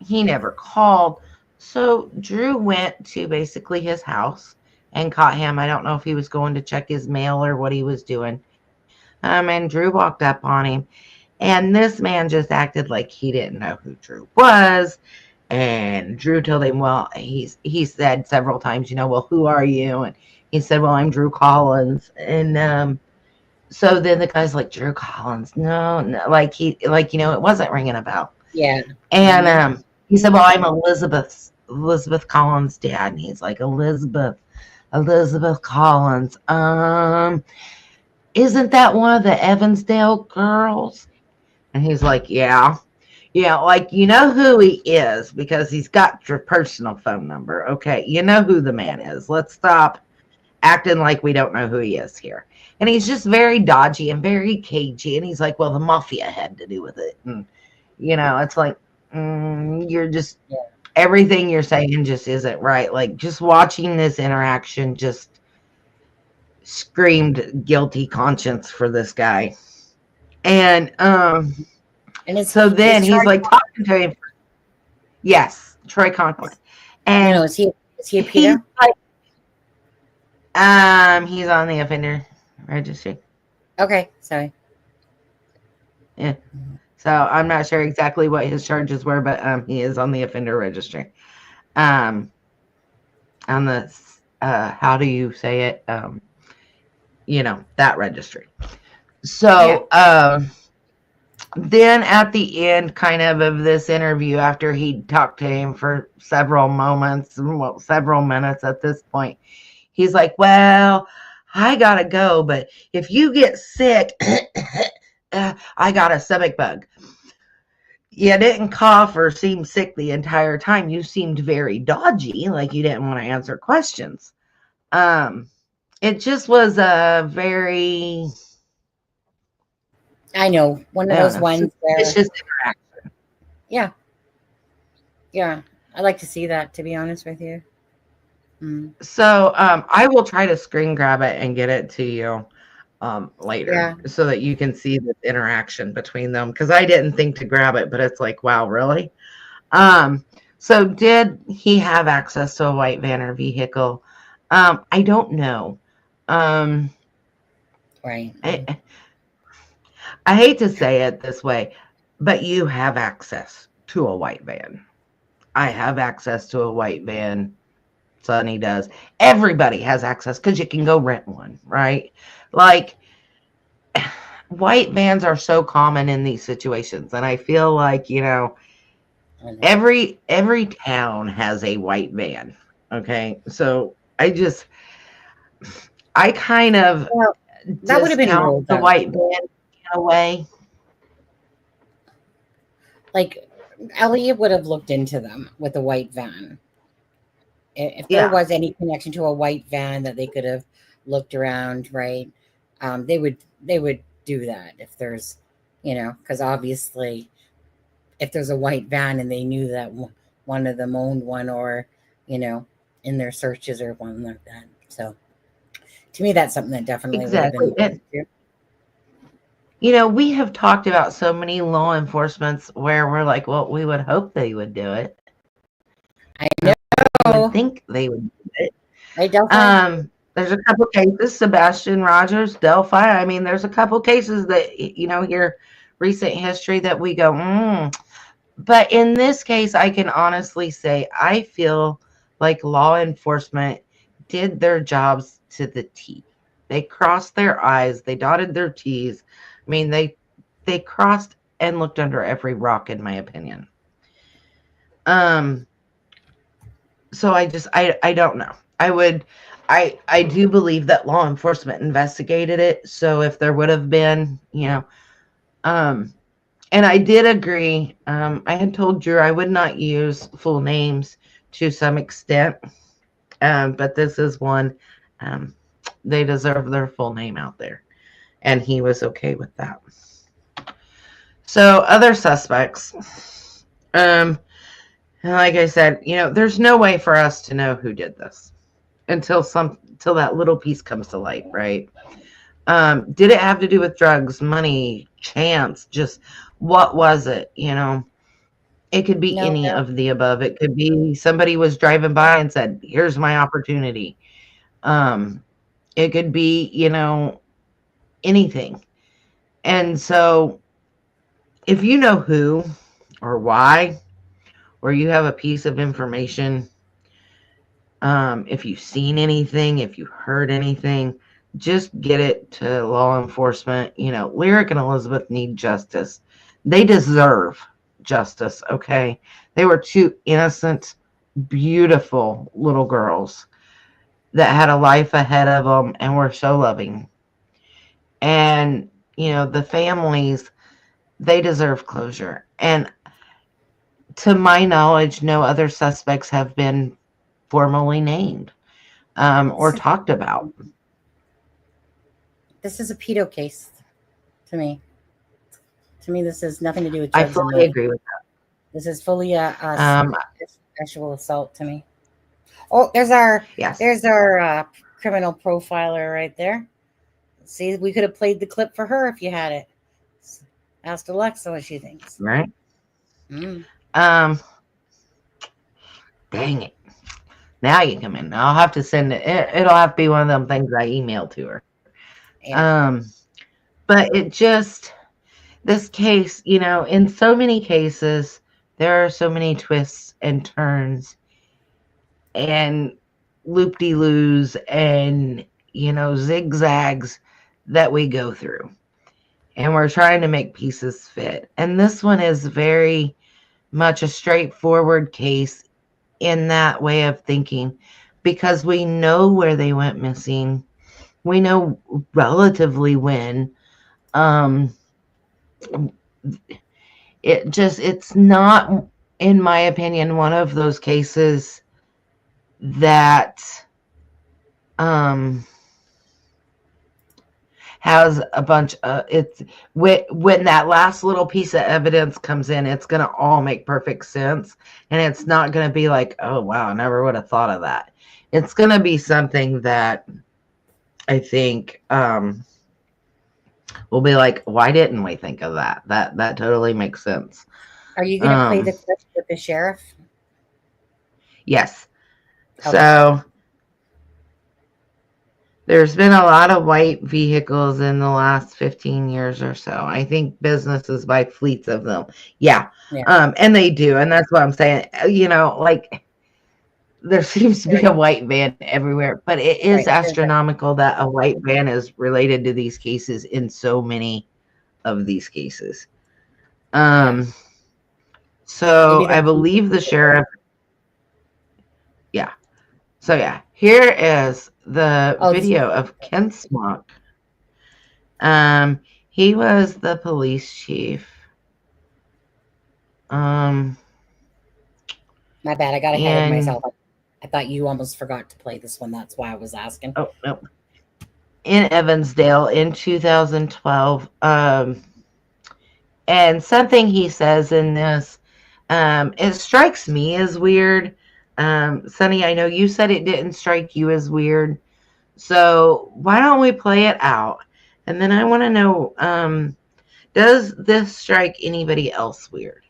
He never called. So Drew went to basically his house and caught him. I don't know if he was going to check his mail or what he was doing. And Drew walked up on him. And this man just acted like he didn't know who Drew was. And Drew told him, well, he said several times, well, who are you? And he said, well, I'm Drew Collins. And so then the guy's like, Drew Collins? No, it wasn't ringing a bell. Yeah. And he said, well, I'm Elizabeth Collins' dad. And he's like, Elizabeth Collins. Isn't that one of the Evansdale girls? And he's like, yeah. Yeah, like, you know who he is because he's got your personal phone number. Okay, you know who the man is. Let's stop acting like we don't know who he is here. And he's just very dodgy and very cagey. And he's like, well, the mafia had to do with it. And, it's like, you're just, everything you're saying just isn't right. Like, just watching this interaction just screamed guilty conscience for this guy. And so then he's like talking to him. Yes, Troy Conklin. And is he a pedo? He's on the offender registry. Okay, sorry. Yeah. So I'm not sure exactly what his charges were, but he is on the offender registry. On the how do you say it? That registry. So then at the end kind of this interview, after he talked to him for several minutes at this point, he's like, well, I gotta go, but if you get sick, I got a stomach bug. You didn't cough or seem sick the entire time. You seemed very dodgy, like you didn't want to answer questions. It just was a very... I know, one of those ones where it's just interaction. Yeah. I'd like to see that, to be honest with you. So I will try to screen grab it and get it to you. later, Yeah. so that you can see the interaction between them. Because I didn't think to grab it, but it's like, wow, really? So did he have access to a white van or vehicle? I don't know. Right. I hate to say it this way, but you have access to a white van. I have access to a white van. Sonny does. Everybody has access because you can go rent one, right? Like, white vans are so common in these situations, and I feel like, every town has a white van. Okay, so I kind of Well, that would have been discount rolled the out. white van in a way. Like, Elliot would have looked into them with a white van. If there Yeah. was any connection to a white van that they could have looked around, right? They would do that if there's, because obviously, if there's a white van and they knew that one of them owned one, or in their searches or one like that. So, to me, that's something that definitely Exactly. would have been. We have talked about so many law enforcements where we're like, well, we would hope they would do it. I know. I would think they would do it. I definitely. There's a couple cases, Sebastian Rogers, Delphi. I mean, there's a couple cases that, here recent history that we go, But in this case, I can honestly say I feel like law enforcement did their jobs to the T. They crossed their I's, they dotted their T's. I mean, they crossed and looked under every rock, in my opinion. So I don't know. I do believe that law enforcement investigated it. So if there would have been, and I did agree. I had told Drew I would not use full names to some extent. But this is one, they deserve their full name out there. And he was okay with that. So other suspects, and like I said, there's no way for us to know who did this until that little piece comes to light, right? Did it have to do with drugs, money, chance? Just what was it? It could be any of the above. It could be somebody was driving by and said, "Here's my opportunity." It could be, anything. And so if you know who or why, or you have a piece of information, if you've seen anything, if you heard anything, just get it to law enforcement. Lyric and Elizabeth need justice. They deserve justice, okay? They were two innocent, beautiful little girls that had a life ahead of them and were so loving. And, the families, they deserve closure. And to my knowledge, no other suspects have been formally named or talked about. This is a pedo case to me. To me, this has nothing to do with I drugs. fully agree with that. This is fully a sexual assault to me. Oh, there's our criminal profiler right there. See, we could have played the clip for her if you had it. Asked Alexa what she thinks. Right? Dang it. Now you come in. I'll have to send it. It'll have to be one of them things I emailed to her. Yeah. But this case, in so many cases, there are so many twists and turns and loop-de-loos and, zigzags that we go through. And we're trying to make pieces fit. And this one is very much a straightforward case in that way of thinking, because we know where they went missing. We know relatively when. It's not, in my opinion, one of those cases that has a bunch of when that last little piece of evidence comes in, it's going to all make perfect sense. And it's not going to be like, oh, wow, I never would have thought of that. It's going to be something that I think will be like, why didn't we think of that? That totally makes sense. Are you going to play the clip with the sheriff? Yes. Okay. So there's been a lot of white vehicles in the last 15 years or so. I think businesses buy fleets of them. Yeah. And they do. And that's what I'm saying. You know, like, there seems to be a white van everywhere, but it is astronomical that a white van is related to these cases in so many of these cases. So I believe the sheriff. Yeah. So yeah, here is the video of Ken Smock. He was the police chief. My bad, I got ahead of myself. I thought you almost forgot to play this one. That's why I was asking. Oh, no. In Evansdale in 2012. And something he says in this, it strikes me as weird. Sonny, I know you said it didn't strike you as weird. So why don't we play it out? And then I want to know, does this strike anybody else weird?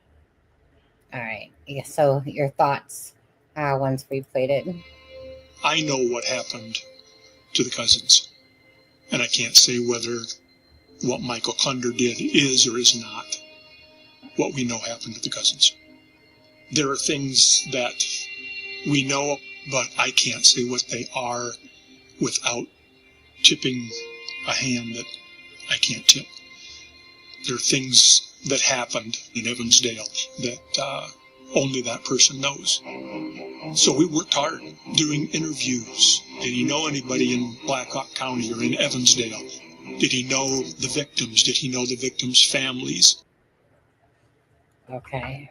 All right. Yeah, so your thoughts once we played it. I know what happened to the cousins, and I can't say whether what Michael Klunder did is or is not what we know happened to the cousins. There are things that we know, but I can't say what they are without tipping a hand that I can't tip. There are things that happened in Evansdale that only that person knows. So we worked hard doing interviews. Did he know anybody in Blackhawk County or in Evansdale? Did he know the victims? Did he know the victims' families? Okay.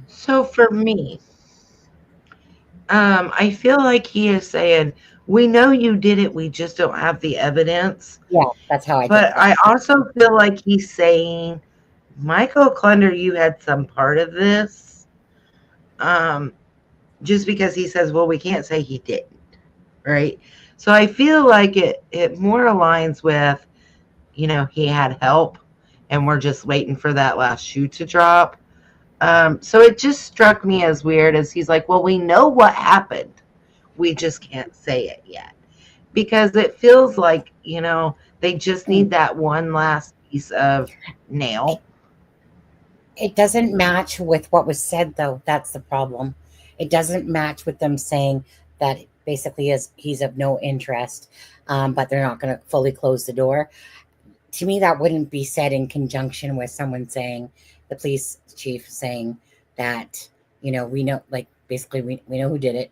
So for me, I feel like he is saying, we know you did it, we just don't have the evidence. Yeah, that's how I But did I also feel like he's saying, Michael Klunder, you had some part of this. Just because he says, well, we can't say he didn't, right? So I feel like it more aligns with, you know, he had help and we're just waiting for that last shoe to drop. So it just struck me as weird as he's like, well, we know what happened. We just can't say it yet. Because it feels like, you know, they just need that one last piece of nail. It doesn't match with what was said, though. That's the problem. It doesn't match with them saying that basically he's of no interest, but they're not going to fully close the door. To me, that wouldn't be said in conjunction with someone saying, the police chief saying that, you know, we know, like, basically we know who did it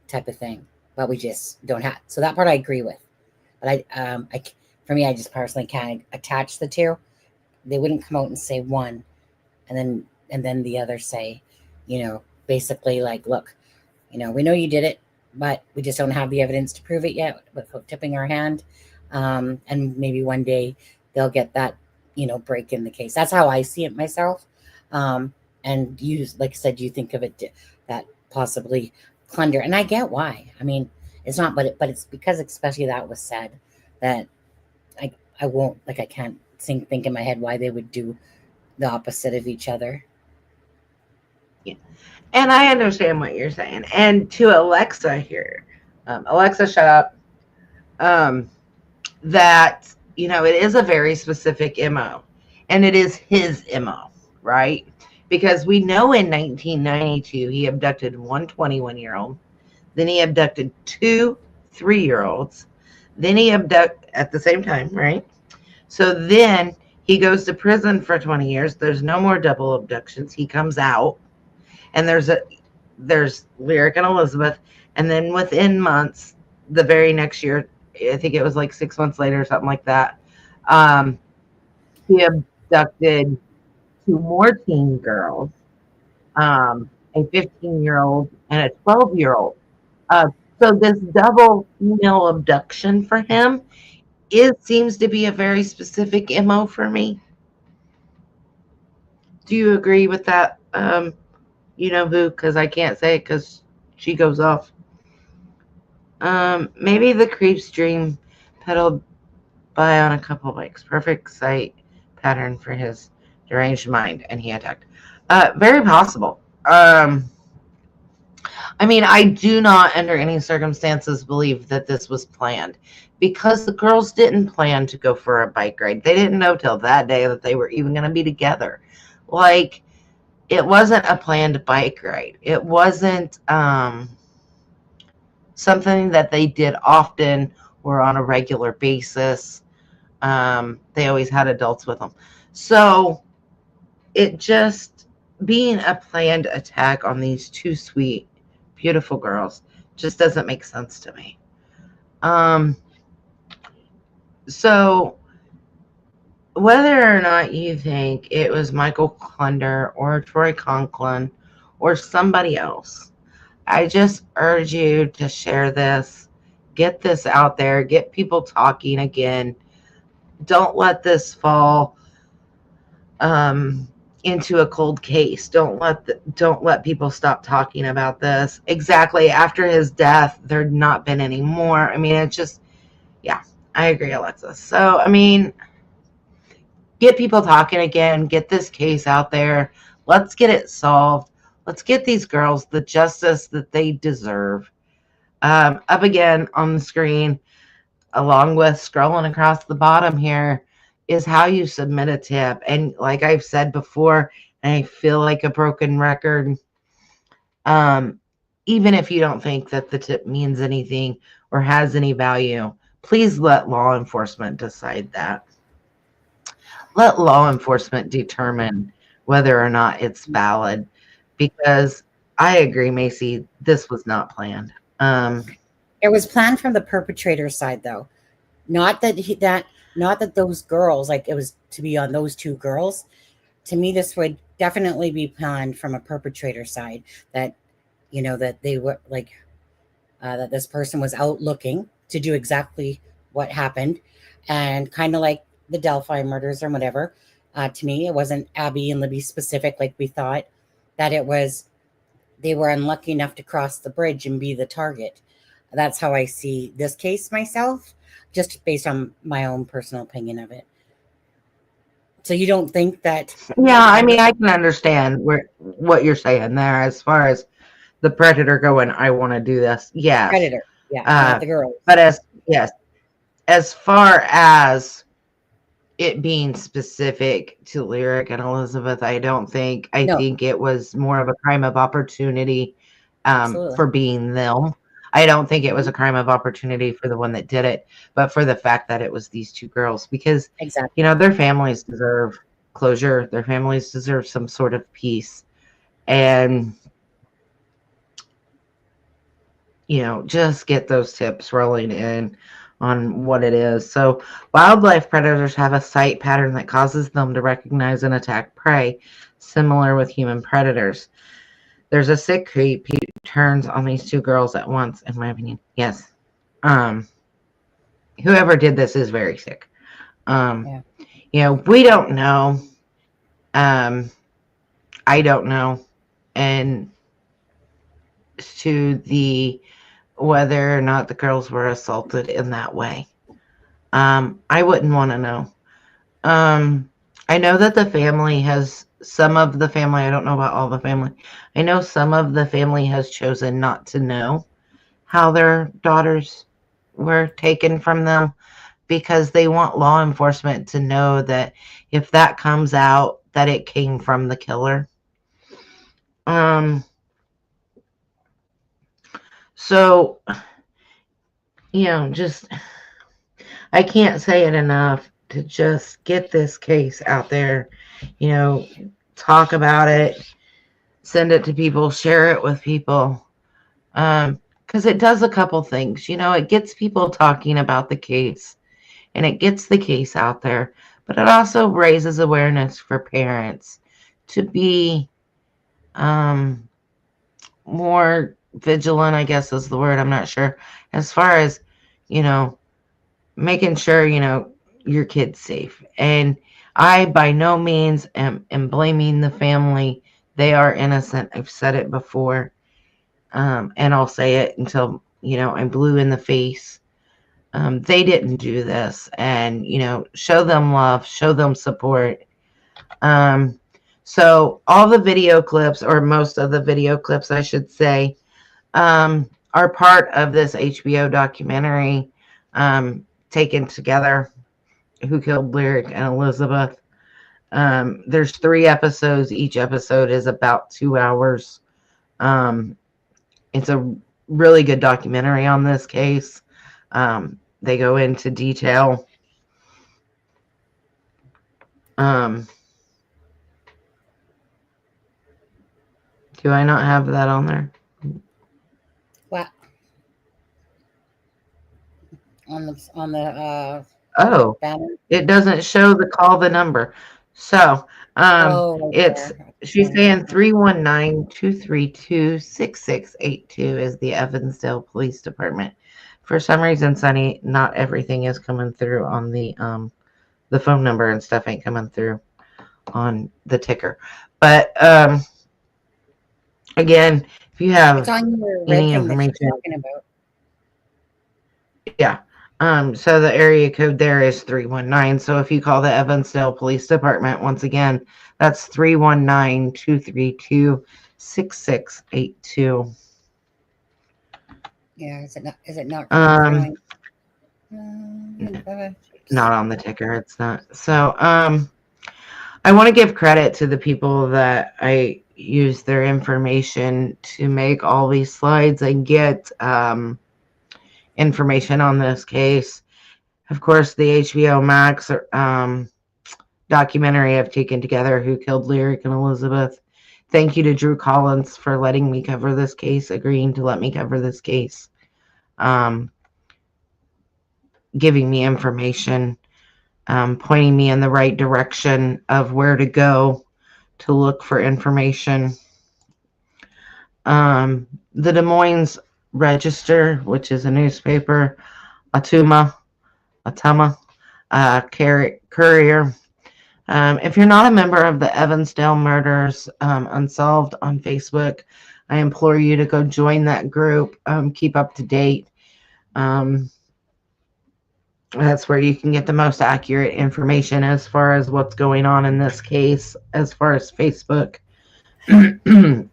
type of thing, but we just don't have. So that part I agree with. But for me, I just personally can't attach the two. They wouldn't come out and say one and then the other say, you know, basically like, look, you know, we know you did it, but we just don't have the evidence to prove it yet without tipping our hand. And maybe one day they'll get that, you know, break in the case. That's how I see it myself. And you, like I said, you think of it that possibly Klunder, and I get why. I mean, it's not, but it's because especially that was said that I won't, like, I can't think in my head why they would do the opposite of each other. Yeah. And I understand what you're saying. And to Alexa here, Alexa, shut up. That, you know, it is a very specific MO, and it is his MO, right? Because we know in 1992 he abducted one 21-year-old, then he abducted two 3-year-olds, then he abducted at the same time, right? So then he goes to prison for 20 years. There's no more double abductions. He comes out, and there's Lyric and Elizabeth, and then within months, the very next year, I think it was like 6 months later or something like that, he abducted 2 more teen girls, a 15-year-old and a 12-year-old. So this double female abduction for him, it seems to be a very specific MO for me. Do you agree with that? You know who, because I can't say it because she goes off. Maybe the creep's dream peddled by on a couple of bikes. Perfect sight pattern for his deranged mind, and he attacked. Very possible. I mean, I do not under any circumstances believe that this was planned, because the girls didn't plan to go for a bike ride. They didn't know till that day that they were even going to be together. Like, it wasn't a planned bike ride. It wasn't something that they did often or on a regular basis. They always had adults with them. So it just being a planned attack on these two sweet, beautiful girls just doesn't make sense to me. So whether or not you think it was Michael Klunder or Troy Conklin or somebody else, I just urge you to share this, get this out there, get people talking again. Don't let this fall into a cold case. Don't let people stop talking about this. Exactly after his death, there'd not been any more. I mean, it's just, yeah, I agree, Alexis. So, I mean, get people talking again. Get this case out there. Let's get it solved. Let's get these girls the justice that they deserve. Up again on the screen, along with scrolling across the bottom here, is how you submit a tip. And like I've said before, and I feel like a broken record, even if you don't think that the tip means anything or has any value, please let law enforcement decide that. Let law enforcement determine whether or not it's valid, because I agree, Macy, this was not planned. It was planned from the perpetrator's side, though. Not that those girls, like it was to be on those two girls. To me, this would definitely be planned from a perpetrator side, that, you know, that they were like, that this person was out looking to do exactly what happened. And kind of like the Delphi murders or whatever. To me, it wasn't Abby and Libby specific, like we thought, that it was, they were unlucky enough to cross the bridge and be the target. That's how I see this case myself, just based on my own personal opinion of it. So you don't think that? Yeah, I mean, I can understand what you're saying there as far as the predator going, I want to do this. Yeah. Predator. Yeah, not the girl. But as far as it being specific to Lyric and Elizabeth, I don't think. I think it was more of a crime of opportunity for being them. I don't think it was a crime of opportunity for the one that did it, but for the fact that it was these two girls, because you know, their families deserve closure. Their families deserve some sort of peace, and you know, just get those tips rolling in on what it is. So wildlife predators have a sight pattern that causes them to recognize and attack prey, similar with human predators. There's a sick creep who turns on these two girls at once, in my opinion. Yes. Whoever did this is very sick. You know, we don't know. I don't know. And to the whether or not the girls were assaulted in that way. I wouldn't want to know. I know that the family has, some of the family, I don't know about all the family, I know some of the family has chosen not to know how their daughters were taken from them, because they want law enforcement to know that if that comes out, that it came from the killer. So, you know, just, I can't say it enough to just get this case out there, you know, talk about it, send it to people, share it with people, because it does a couple things. You know, it gets people talking about the case, and it gets the case out there, but it also raises awareness for parents to be more vigilant, I guess is the word, I'm not sure, as far as, you know, making sure, you know, your kid's safe. And I by no means am blaming the family. They are innocent. I've said it before, and I'll say it until, you know, I'm blue in the face. they didn't do this, and show them love, show them support. So all the video clips, or most of the video clips, I should say, are part of this HBO documentary, taken together, Who Killed Lyric and Elizabeth. There's 3 episodes. Each episode is about 2 hours. It's a really good documentary on this case. They go into detail. Do I not have that on there? What? On the Oh, banner? it doesn't show the number. So, it's, she's saying 319-232-6682 is the Evansdale Police Department. For some reason, Sunny, not everything is coming through on the phone number and stuff ain't coming through on the ticker. But again, if you have It's on your any red thing that information, you're talking about. yeah. So the area code there is 319. So if you call the Evansdale Police Department, once again, that's 319-232-6682. Yeah, is it not Not on the ticker, it's not. So I want to give credit to the people that I use their information to make all these slides and get information on this case. Of course, the HBO Max documentary I've taken together, Who Killed Lyric and Elizabeth. Thank you to Drew Collins for letting me cover this case, agreeing to let me cover this case, giving me information, pointing me in the right direction of where to go to look for information. The Des Moines Register, which is a newspaper, Atuma Courier. If you're not a member of the Evansdale Murders Unsolved on Facebook, I implore you to go join that group. Keep up to date. That's where you can get the most accurate information as far as what's going on in this case, as far as Facebook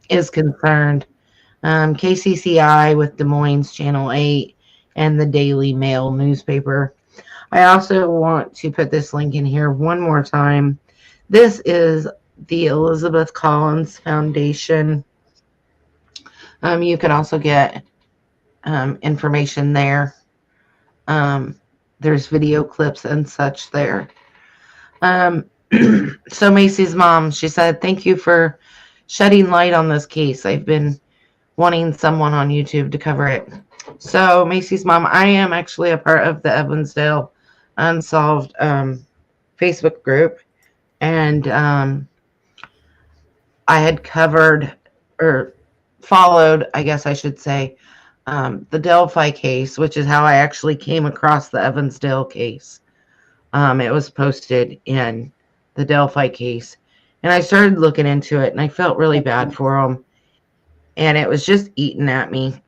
is concerned. KCCI with Des Moines Channel 8 and the Daily Mail newspaper. I also want to put this link in here one more time. This is the Elizabeth Collins Foundation. You can also get information there. There's video clips and such there. So Macy's mom, she said, thank you for shedding light on this case. I've been wanting someone on YouTube to cover it. So Macy's mom, I am actually a part of the Evansdale Unsolved Facebook group. And I had covered, or followed, I guess I should say, the Delphi case, which is how I actually came across the Evansdale case. It was posted in the Delphi case. And I started looking into it, and I felt really bad for them. And it was just eating at me.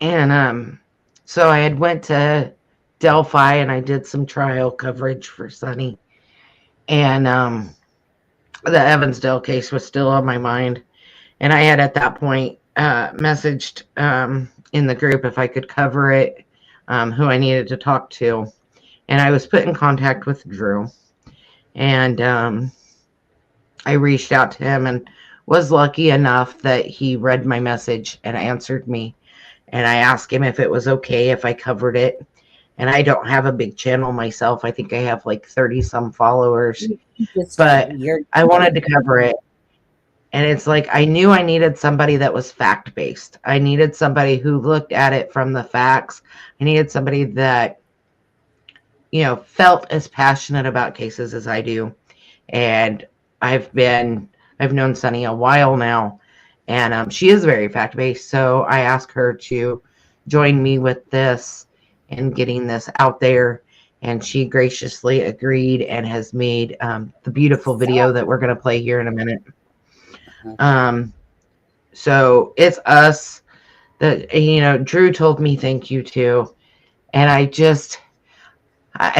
And so I had went to Delphi, and I did some trial coverage for Sunny. And the Evansdale case was still on my mind. And I had at that point messaged in the group if I could cover it, who I needed to talk to. And I was put in contact with Drew. And I reached out to him and was lucky enough that he read my message and answered me. And I asked him if it was okay if I covered it. And I don't have a big channel myself. I think I have like 30 some followers, but I wanted to cover it. And it's like, I knew I needed somebody that was fact-based. I needed somebody who looked at it from the facts. I needed somebody that, felt as passionate about cases as I do. And I've known Sunny a while now, and she is very fact-based. So I asked her to join me with this and getting this out there. And she graciously agreed and has made the beautiful video that we're going to play here in a minute. So it's us that, Drew told me thank you too. And I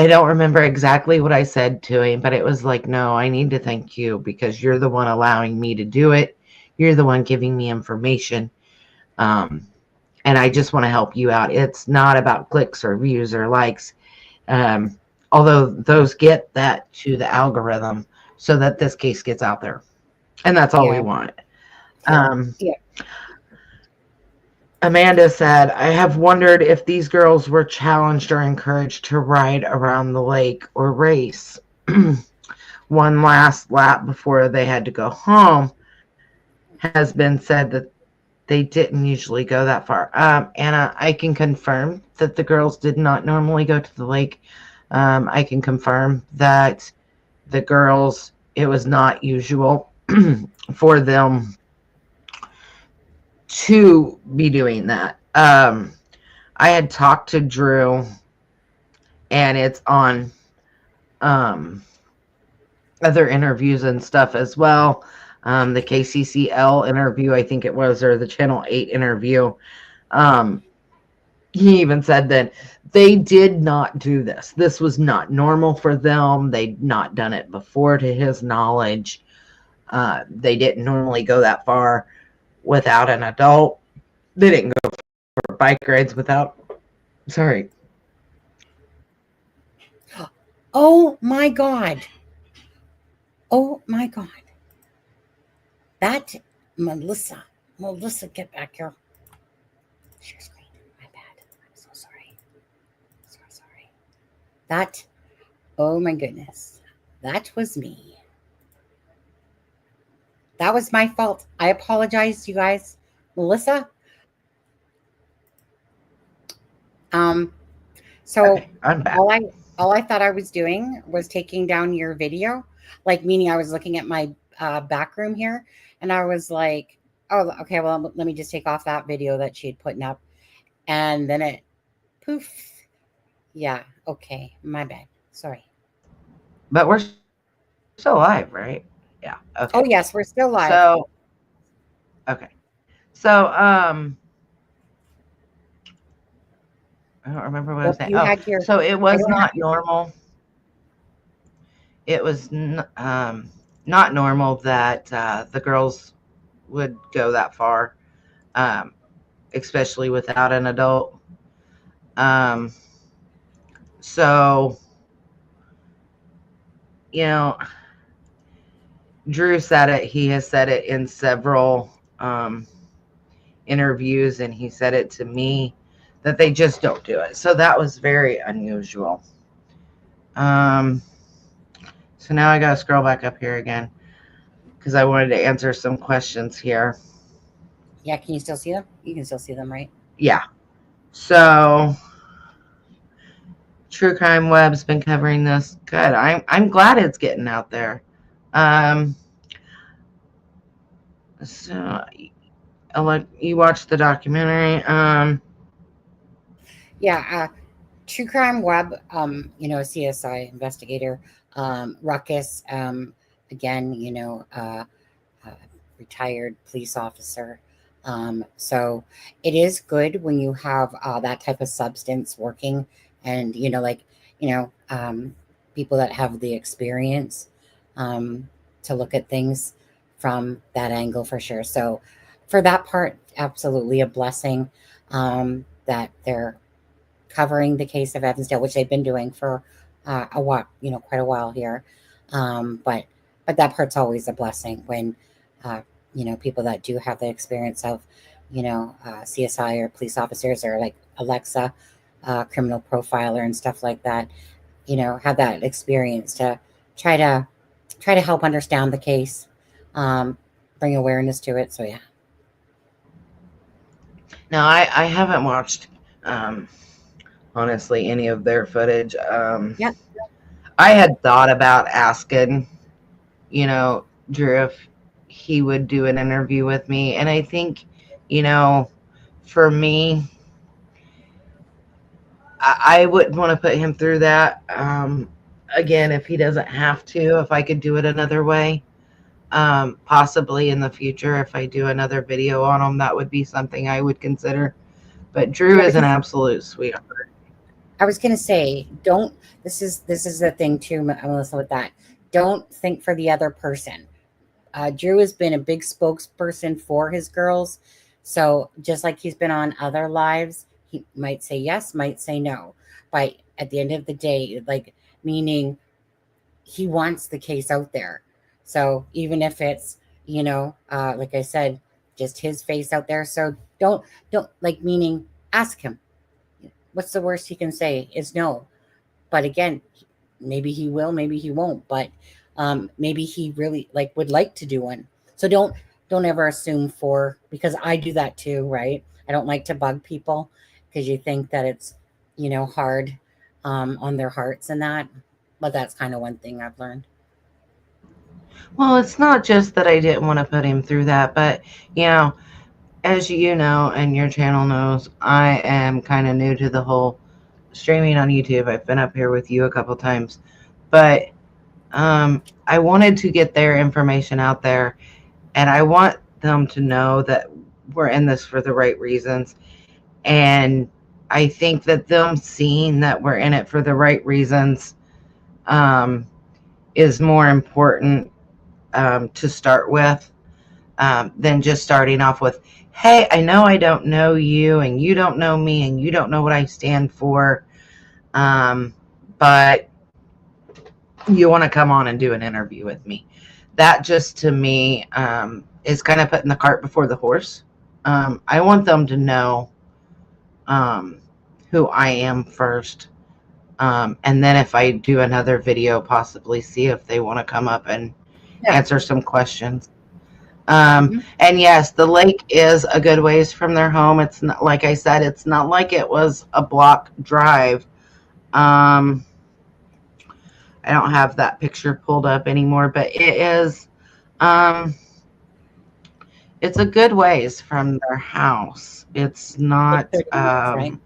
don't remember exactly what I said to him, but it was like, no, I need to thank you because you're the one allowing me to do it. You're the one giving me information. And I just want to help you out. It's not about clicks or views or likes. Although those get that to the algorithm so that this case gets out there. And that's all we want. Yeah. Amanda said, I have wondered if these girls were challenged or encouraged to ride around the lake or race one last lap before they had to go home. Has been said that they didn't usually go that far. Anna, I can confirm that the girls did not normally go to the lake. I can confirm that the girls, it was not usual for them to be doing that. I had talked to Drew, and it's on other interviews and stuff as well. The KCCL interview, I think it was, or the Channel 8 interview. He even said that they did not do this. This was not normal for them. They'd not done it before, to his knowledge. They didn't normally go that far without an adult. They didn't go for bike rides without. Sorry. Oh my God. Oh my God. That Melissa, get back here. Share screen. My bad. I'm so sorry. So sorry. That, oh my goodness. That was me. That was my fault. I apologize, you guys. Melissa. So okay, I'm back. all I thought I was doing was taking down your video, like meaning I was looking at my back room here, and I was like, oh, okay, well, let me just take off that video that she had put up, and then it, poof. Yeah, okay, my bad. Sorry. But we're still live, right? Yeah. Okay. Oh yes, we're still live. So, okay. So, I don't remember what I was saying. Oh, so it was not normal. It was not normal that the girls would go that far, especially without an adult. So, you know, Drew said it. He has said it in several interviews, and he said it to me that they just don't do it. So that was very unusual. So now I got to scroll back up here again because I wanted to answer some questions here. Yeah, can you still see them? You can still see them, right? Yeah. So True Crime Web's been covering this. Good. I'm glad it's getting out there. So I'll let you watch the documentary. Yeah, True Crime Web, CSI investigator, Ruckus, again, retired police officer. So it is good when you have that type of substance working, and people that have the experience to look at things from that angle for sure. So for that part, absolutely a blessing that they're covering the case of Evansdale, which they've been doing for a while, quite a while here. But that part's always a blessing when, people that do have the experience of, CSI or police officers, or like Alexa, criminal profiler and stuff like that, have that experience to try to help understand the case, bring awareness to it. So, yeah. Now, I haven't watched, honestly, any of their footage. Yeah. I had thought about asking, Drew if he would do an interview with me. And I think, for me, I wouldn't want to put him through that. Again, if he doesn't have to, if I could do it another way, possibly in the future, if I do another video on him, that would be something I would consider. But Drew is an absolute sweetheart. I was gonna say, don't. This is the thing too, Melissa. With that, don't think for the other person. Drew has been a big spokesperson for his girls, so just like he's been on other lives, he might say yes, might say no. But at the end of the day, like meaning he wants the case out there. So even if it's like I said, just his face out there. So don't like meaning ask him. What's the worst he can say is no. But again, maybe he will, maybe he won't. But maybe he really would like to do one. So don't ever assume because I do that too, right? I don't like to bug people because you think that it's hard on their hearts and that. But that's kind of one thing I've learned. Well, it's not just that I didn't want to put him through that, but as you know, and your channel knows, I am kind of new to the whole streaming on YouTube. I've been up here with you a couple times, but I wanted to get their information out there, and I want them to know that we're in this for the right reasons. And I think that them seeing that we're in it for the right reasons is more important to start with than just starting off with, hey, I know I don't know you, and you don't know me, and you don't know what I stand for, but you want to come on and do an interview with me. That just to me is kind of putting the cart before the horse. I want them to know who I am first. And then if I do another video, possibly see if they want to come up and answer some questions. And yes, the lake is a good ways from their home. It's not, like I said, it's not like it was a block drive. I don't have that picture pulled up anymore, but it is, it's a good ways from their house. It's not, right?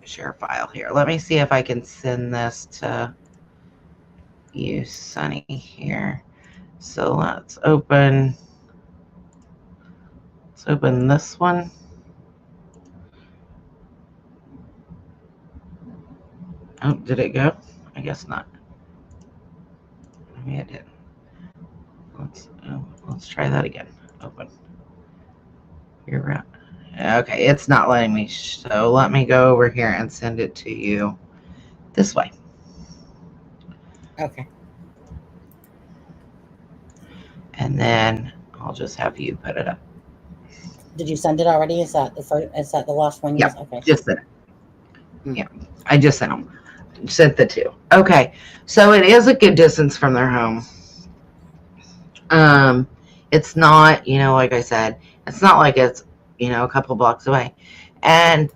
Share file here. Let me see if I can send this to you, Sunny, here. So let's open this one. Oh, did it go? I guess not. Maybe it did. Let's try that again. Open. You're right. Okay, it's not letting me. So let me go over here and send it to you this way. Okay. And then I'll just have you put it up. Did you send it already? Is that the first? Is that the last one? Yeah, Okay. just sent it. Yeah, I just sent them. Sent the two. Okay, so it is a good distance from their home. It's not, like I said, it's not like it's, a couple blocks away. And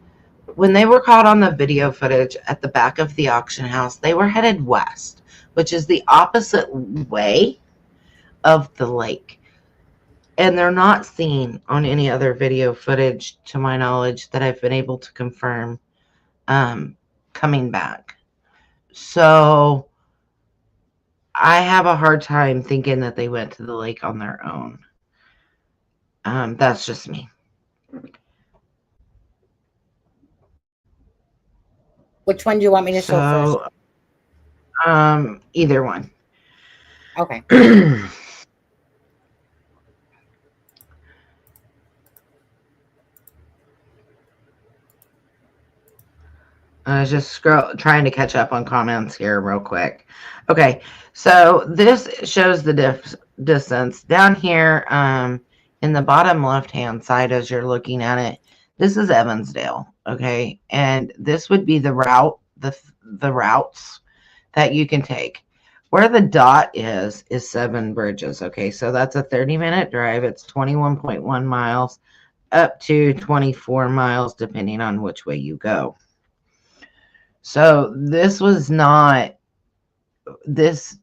when they were caught on the video footage at the back of the auction house, they were headed west, which is the opposite way of the lake. And they're not seen on any other video footage, to my knowledge, that I've been able to confirm coming back. So I have a hard time thinking that they went to the lake on their own. That's just me. Which one do you want me to show first? Either one. Okay. I was just trying to catch up on comments here real quick. Okay, so this shows the distance. Down here in the bottom left-hand side as you're looking at it, this is Evansdale, okay? And this would be the route, the routes that you can take. Where the dot is Seven Bridges, okay? So that's a 30-minute drive. It's 21.1 miles up to 24 miles, depending on which way you go. So this was not, this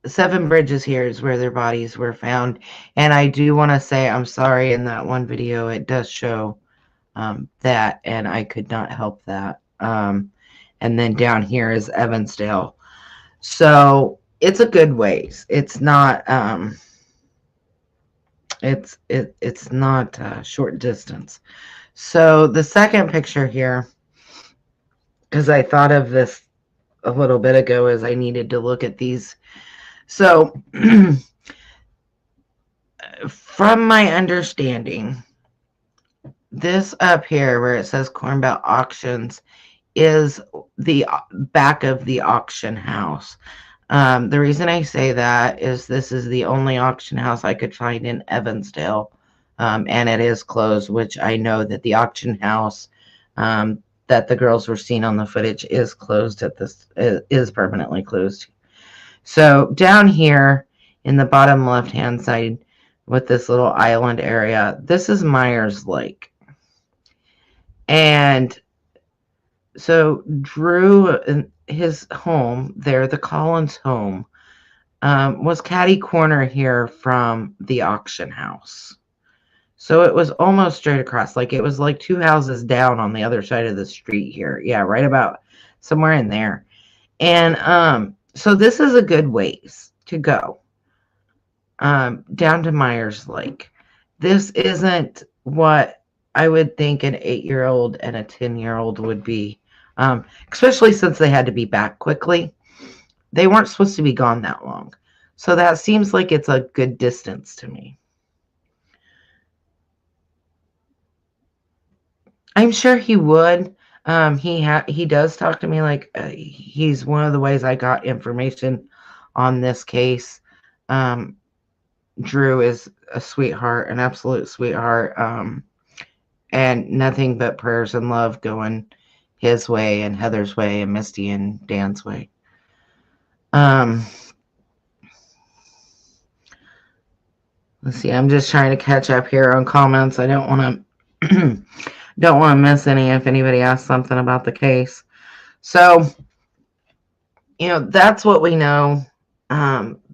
Seven Bridges here is where their bodies were found. And I do want to say, I'm sorry, in that one video, it does show that, and I could not help that. And then down here is Evansdale. So it's a good ways. It's not, it's not a short distance. So the second picture here, because I thought of this a little bit ago as I needed to look at these. So from my understanding, this up here where it says Cornbelt Auctions is the back of the auction house. The reason I say that is this is the only auction house I could find in Evansdale, and it is closed, which I know that the auction house that the girls were seen on the footage is closed at this, is permanently closed. So down here in the bottom left-hand side with this little island area, this is Myers Lake. And so Drew, his home there, the Collins home, was catty corner here from the auction house. So it was almost straight across, like it was like 2 houses down on the other side of the street here. Yeah, right about somewhere in there. And so this is a good ways to go down to Myers Lake. This isn't what I would think an 8-year-old and a 10-year-old would be, especially since they had to be back quickly. They weren't supposed to be gone that long. So that seems like it's a good distance to me. I'm sure he would. He does talk to me like he's one of the ways I got information on this case. Drew is a sweetheart, an absolute sweetheart, and nothing but prayers and love going his way and Heather's way and Misty and Dan's way. Let's see. I'm just trying to catch up here on comments. I don't want to don't want to miss any if anybody asks something about the case. So, you know, that's what we know.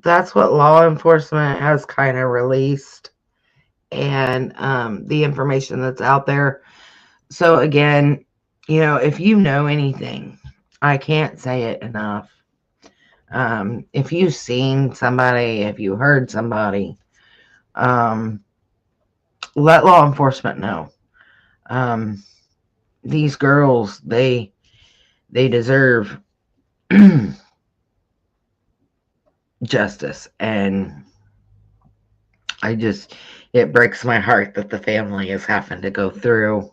That's what law enforcement has kind of released, and the information that's out there. So again, you know, if you know anything, I can't say it enough. If you've seen somebody, if you heard somebody, let law enforcement know. These girls, they deserve justice, and it breaks my heart that the family is having to go through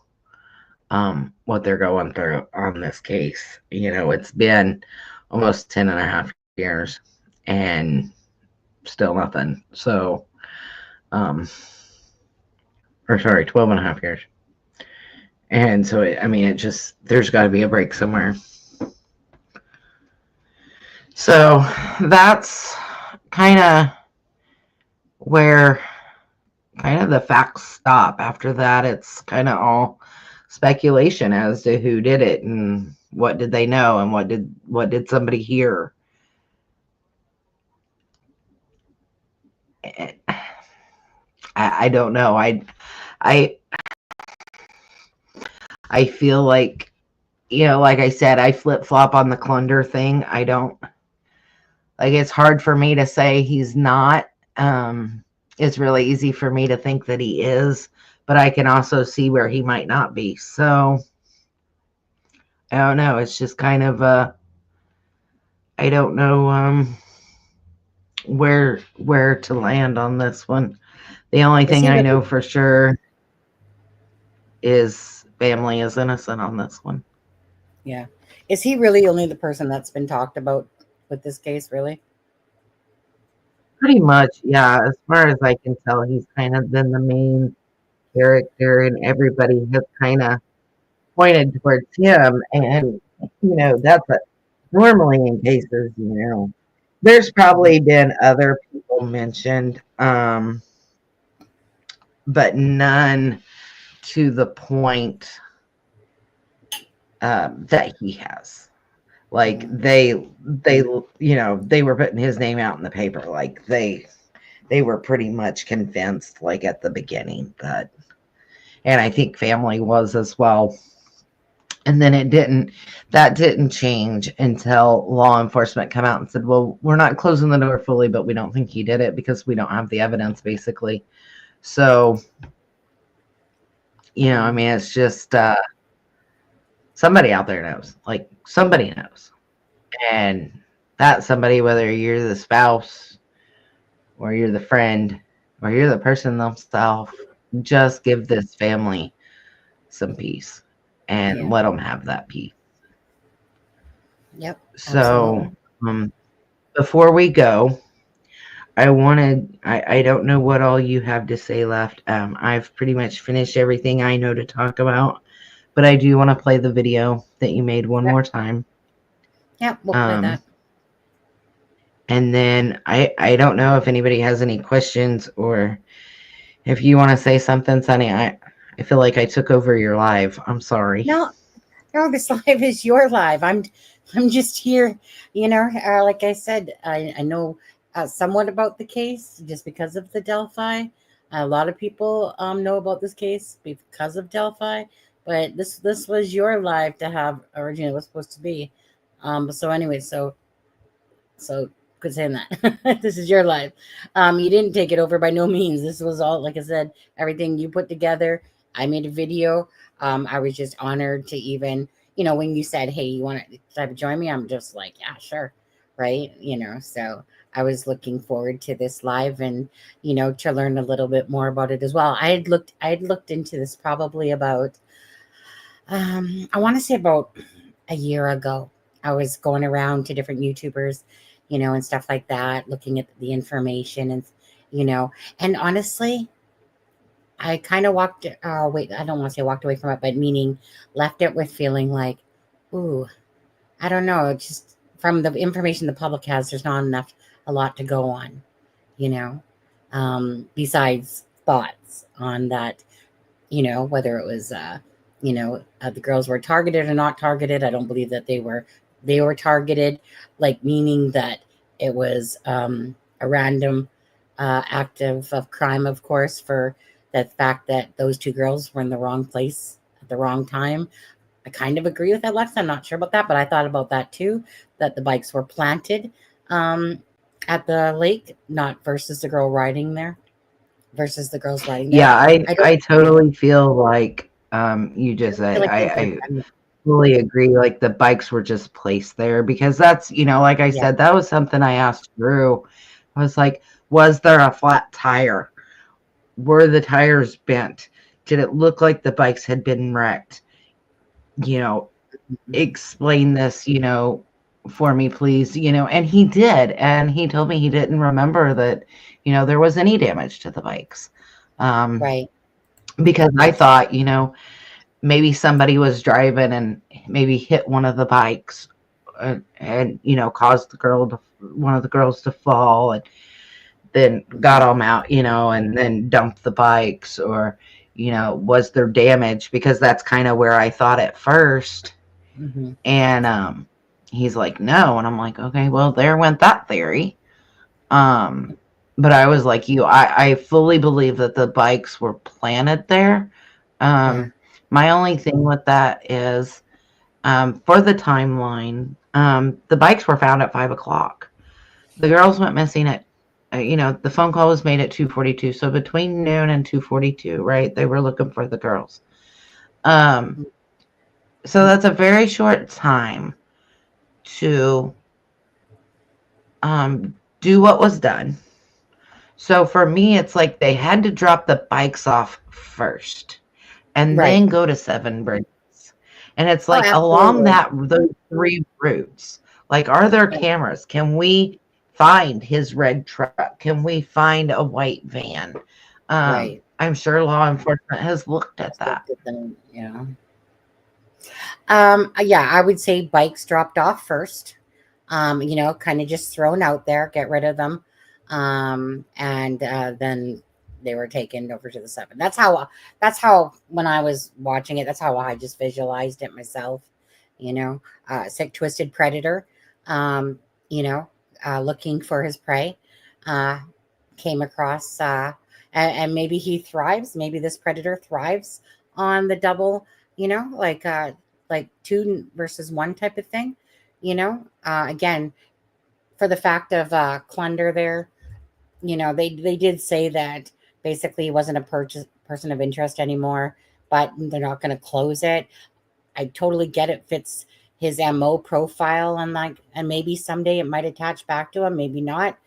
what they're going through on this case. You know, it's been almost 10 and a half years and still nothing. So, or sorry, 12 and a half years. And so, there's got to be a break somewhere. So that's kind of where the facts stop. After that, it's kind of all speculation as to who did it and what did they know and what did somebody hear. I don't know. I feel like, you know, like I said, I flip-flop on the Klunder thing. I don't, like, it's hard for me to say he's not. It's really easy for me to think that he is, but I can also see where he might not be. So, I don't know. It's just kind of, I don't know where to land on this one. The only thing I know for sure is family is innocent on this one. Yeah. Is he really only the person that's been talked about with this case, really? Pretty much, yeah. As far as I can tell, he's kind of been the main character, and everybody has kind of pointed towards him. And, you know, that's normally in cases, you know, there's probably been other people mentioned, but none to the point that he has. Like they you know, they were putting his name out in the paper. Like they were pretty much convinced, like at the beginning, but, and I think family was as well. And then that didn't change until law enforcement come out and said, well, we're not closing the door fully, but we don't think he did it because we don't have the evidence, basically. So I mean, it's just somebody out there knows. Like, somebody knows. And that somebody, whether you're the spouse or you're the friend or you're the person themselves, just give this family some peace and let them have that peace. Yep. So, before we go, I don't know what all you have to say left. I've pretty much finished everything I know to talk about, but I do want to play the video that you made one more time. Yep, we'll play that. And then I don't know if anybody has any questions or if you want to say something, Sunny. I feel like I took over your live. I'm sorry. No, this live is your live. I'm just here, like I said, I know somewhat about the case just because of the Delphi. A lot of people know about this case because of Delphi, but this was your live to have originally was supposed to be. So anyway, so good saying that. This is your life. You didn't take it over by no means. This was all, like I said, everything you put together. I made a video. I was just honored to even, when you said, hey, you want to join me? I'm just like, yeah, sure. Right. So I was looking forward to this live and, to learn a little bit more about it as well. I had looked into this probably about, I want to say about a year ago. I was going around to different YouTubers, and stuff like that, looking at the information and, and honestly, I kind of walked, I don't want to say walked away from it, but meaning left it with feeling like, ooh, I don't know. Just from the information the public has, there's not a lot to go on, besides thoughts on that, whether it was, the girls were targeted or not targeted. I don't believe that they were targeted, like meaning that it was a random act of crime, of course, for the fact that those two girls were in the wrong place at the wrong time. I kind of agree with that, Lex. I'm not sure about that, but I thought about that too, that the bikes were planted at the lake, not versus the girl riding there, versus the girls riding there. Yeah, I totally feel like you just said, I fully agree. Like the bikes were just placed there because that's, like I said, that was something I asked Drew. I was like, was there a flat tire? Were the tires bent? Did it look like the bikes had been wrecked? Explain this, for me, please, and he did. And he told me he didn't remember that, there was any damage to the bikes. Right. Because I thought, maybe somebody was driving and maybe hit one of the bikes and caused one of the girls to fall and then got them out, and then dumped the bikes, or, was there damage? Because that's kind of where I thought at first. Mm-hmm. And he's like, no. And I'm like, okay, well, there went that theory. But I was like I fully believe that the bikes were planted there. My only thing with that is for the timeline, the bikes were found at 5:00. The girls went missing at, the phone call was made at 2:42. So between noon and 2:42, right? They were looking for the girls. So that's a very short time to do what was done. So for me, it's like they had to drop the bikes off first and then go to Seven Bridges. And it's like along those three routes, like, are there cameras? Can we find his red truck? Can we find a white van? I'm sure law enforcement has looked at that. Yeah, I would say bikes dropped off first. Kind of just thrown out there, get rid of them. And then they were taken over to the 7. That's how when I was watching it, that's how I just visualized it myself. Sick, twisted predator, looking for his prey, came across, and maybe he thrives. Maybe this predator thrives on the double, like 2 versus 1 type of thing. Again, for the fact of Klunder there, they did say that basically he wasn't a person of interest anymore, but they're not going to close it. I totally get it fits his MO profile, and maybe someday it might attach back to him, maybe not.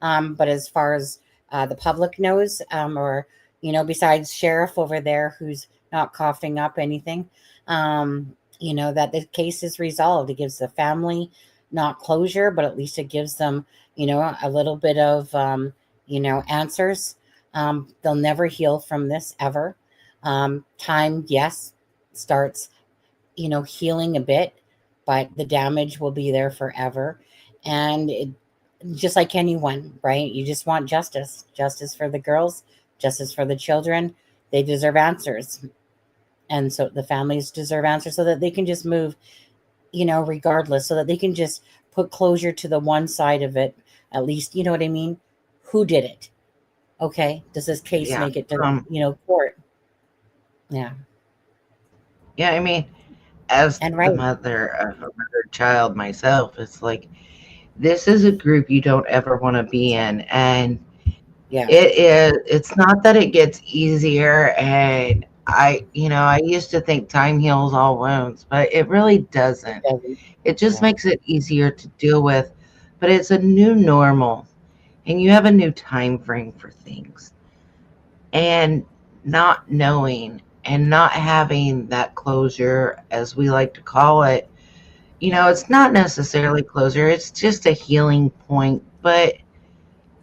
But as far as the public knows, or besides sheriff over there who's not coughing up anything, that the case is resolved. It gives the family not closure, but at least it gives them, a little bit of, answers. They'll never heal from this ever. Time, yes, starts, healing a bit, but the damage will be there forever. And just like anyone, right? You just want justice for the girls, justice for the children. They deserve answers. And so the families deserve answers so that they can just move, regardless, so that they can just put closure to the one side of it. At least, you know what I mean? Who did it? Okay. Does this case make it to, court? Yeah. Yeah, I mean, as And the right. mother of a murdered child myself, it's like, this is a group you don't ever want to be in. And Yeah. it's not that it gets easier. And I used to think time heals all wounds, but it really doesn't. It just makes it easier to deal with. But it's a new normal, and you have a new time frame for things. And not knowing and not having that closure, as we like to call it, it's not necessarily closure. It's just a healing point. But,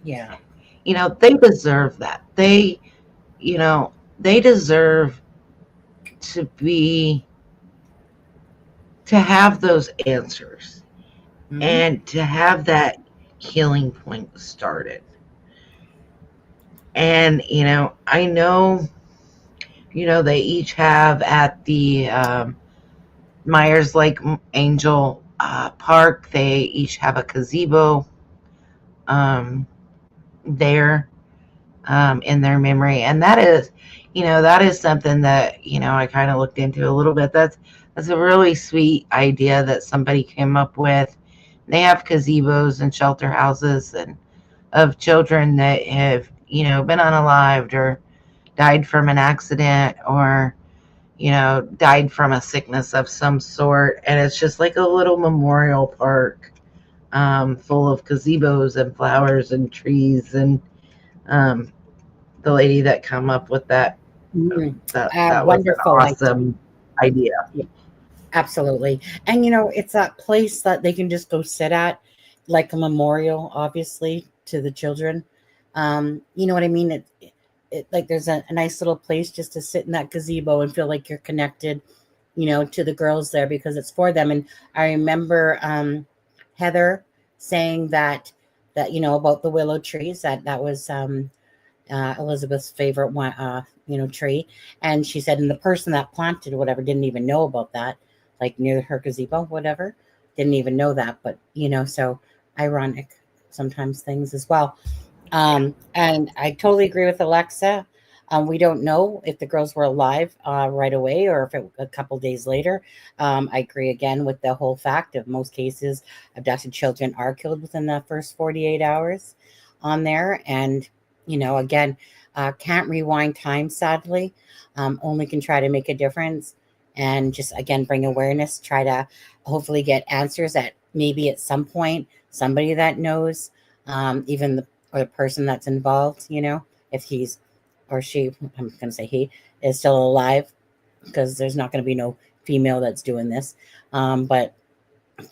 yeah, they deserve that. They deserve to have those answers, and to have that healing point started. And, I know, they each have at the Myers Lake Angel Park, they each have a gazebo there in their memory. And that is something that, I kind of looked into a little bit. That's a really sweet idea that somebody came up with. They have gazebos and shelter houses and of children that have, been unalived or died from an accident or, died from a sickness of some sort. And it's just like a little memorial park full of gazebos and flowers and trees. And the lady that come up with that, that was an awesome idea. Yeah, absolutely. And, it's that place that they can just go sit at, like a memorial, obviously, to the children. You know what I mean? It like there's a nice little place just to sit in that gazebo and feel like you're connected, to the girls there because it's for them. And I remember Heather saying that about the willow trees, that was Elizabeth's favorite one, tree. And she said, and the person that planted whatever didn't even know about that, like near her gazebo, whatever, didn't even know that. But, so ironic sometimes things as well. And I totally agree with Alexa. We don't know if the girls were alive right away or if a couple days later. I agree again with the whole fact of most cases, abducted children are killed within the first 48 hours on there. And, again, can't rewind time, sadly. Only can try to make a difference and just, again, bring awareness, try to hopefully get answers that maybe at some point, somebody that knows, even the person that's involved, if he's or she, I'm going to say he, is still alive, because there's not going to be no female that's doing this, but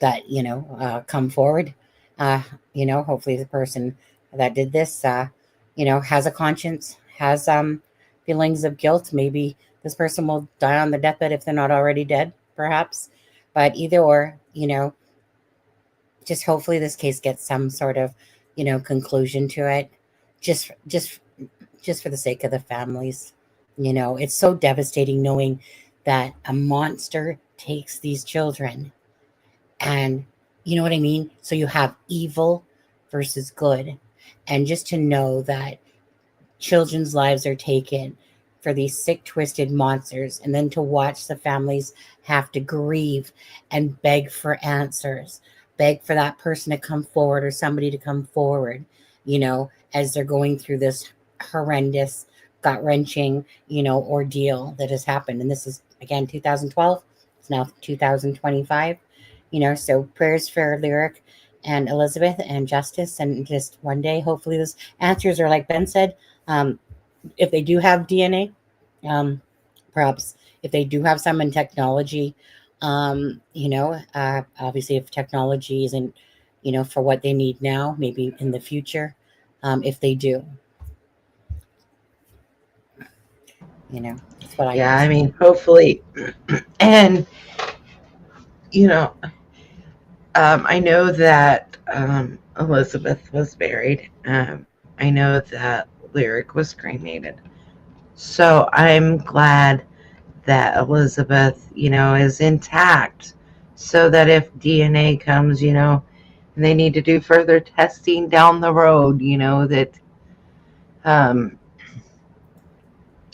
that, come forward, hopefully the person that did this, has a conscience, has feelings of guilt. Maybe this person will die on their deathbed if they're not already dead, perhaps. But either or, just hopefully this case gets some sort of, conclusion to it, just for the sake of the families. It's so devastating knowing that a monster takes these children, and you know what I mean? So you have evil versus good. And just to know that children's lives are taken for these sick, twisted monsters, and then to watch the families have to grieve and beg for answers, beg for that person to come forward or somebody to come forward, as they're going through this horrendous gut-wrenching, ordeal that has happened. And this is, again, 2012. It's now 2025. So prayers for Lyric and Elizabeth and justice. And just one day, hopefully those answers are like Ben said. If they do have DNA, perhaps if they do have some in technology, obviously if technology isn't, for what they need now, maybe in the future, if they do, that's what I Yeah, use. I mean, hopefully. And, I know that Elizabeth was buried. I know that Lyric was cremated. So I'm glad that Elizabeth, is intact, so that if DNA comes, and they need to do further testing down the road, that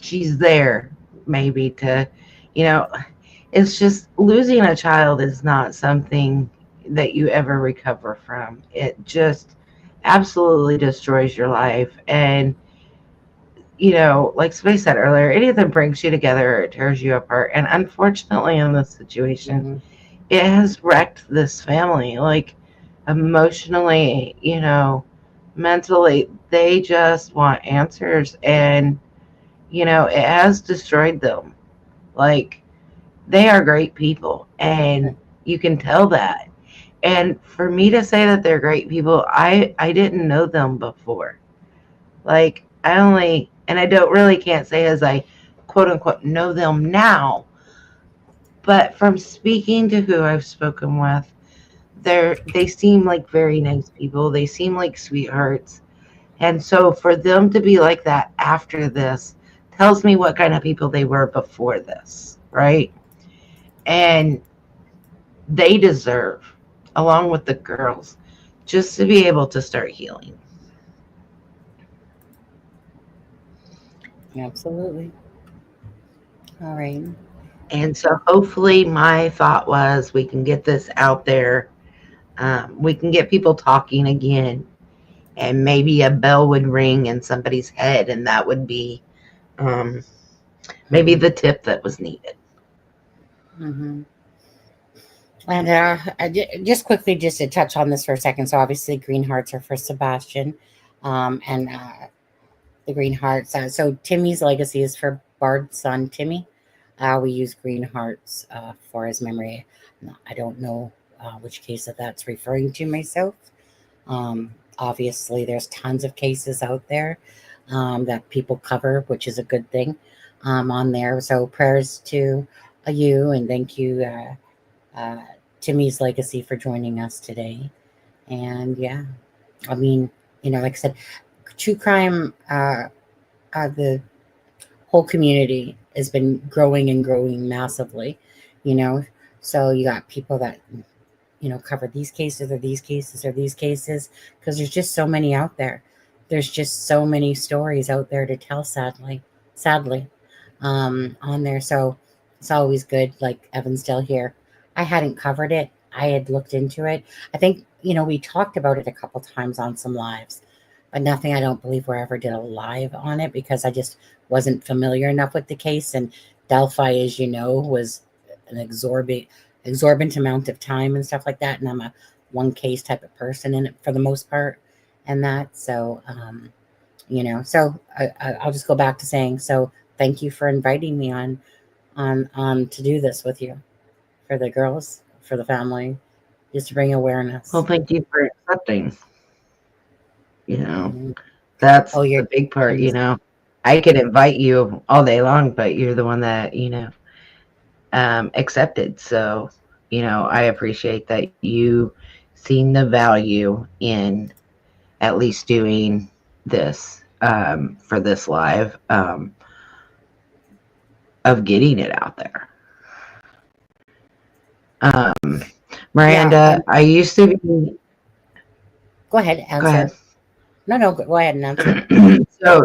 she's there maybe to, it's just losing a child is not something that you ever recover from. It just absolutely destroys your life. And like Space said earlier, it either brings you together or it tears you apart. And unfortunately, in this situation, it has wrecked this family. Like, emotionally, mentally, they just want answers. And, it has destroyed them. Like, they are great people. And you can tell that. And for me to say that they're great people, I didn't know them before. Like, and I don't really can't say as I quote unquote know them now, but from speaking to who I've spoken with, they seem like very nice people. They seem like sweethearts. And so for them to be like that after this tells me what kind of people they were before this, right? And they deserve, along with the girls, just to be able to start healing. Absolutely. All right. And so hopefully my thought was we can get this out there. We can get people talking again, and maybe a bell would ring in somebody's head, and that would be maybe the tip that was needed. Mm-hmm. And just quickly, just to touch on this for a second. So obviously green hearts are for Sebastian, and the green hearts. So Timmy's legacy is for Bard's son, Timmy. We use green hearts for his memory. I don't know which case that's referring to myself. Obviously, there's tons of cases out there that people cover, which is a good thing on there. So prayers to you, and thank you, Timmy's legacy, for joining us today. And yeah, I mean, like I said, true crime, the whole community has been growing and growing massively, so you got people that cover these cases or these cases or these cases, because there's just so many out there. There's just so many stories out there to tell, sadly on there. So it's always good. Like Evansdale here, I hadn't covered it. I had looked into it. I think we talked about it a couple times on some lives, but nothing, I don't believe we ever did a live on it, because I just wasn't familiar enough with the case. And Delphi, as you know, was an exorbitant amount of time and stuff like that. And I'm a one case type of person in it for the most part. And that, so, so I'll just go back to saying, so thank you for inviting me on to do this with you, for the girls, for the family, just to bring awareness. Well, thank you for accepting. That's the big part. I could invite you all day long, but you're the one that accepted. So I appreciate that you seen the value in at least doing this for this live, of getting it out there. Miranda, I used to be. Go ahead, answer. Go ahead. No, go ahead and answer. So,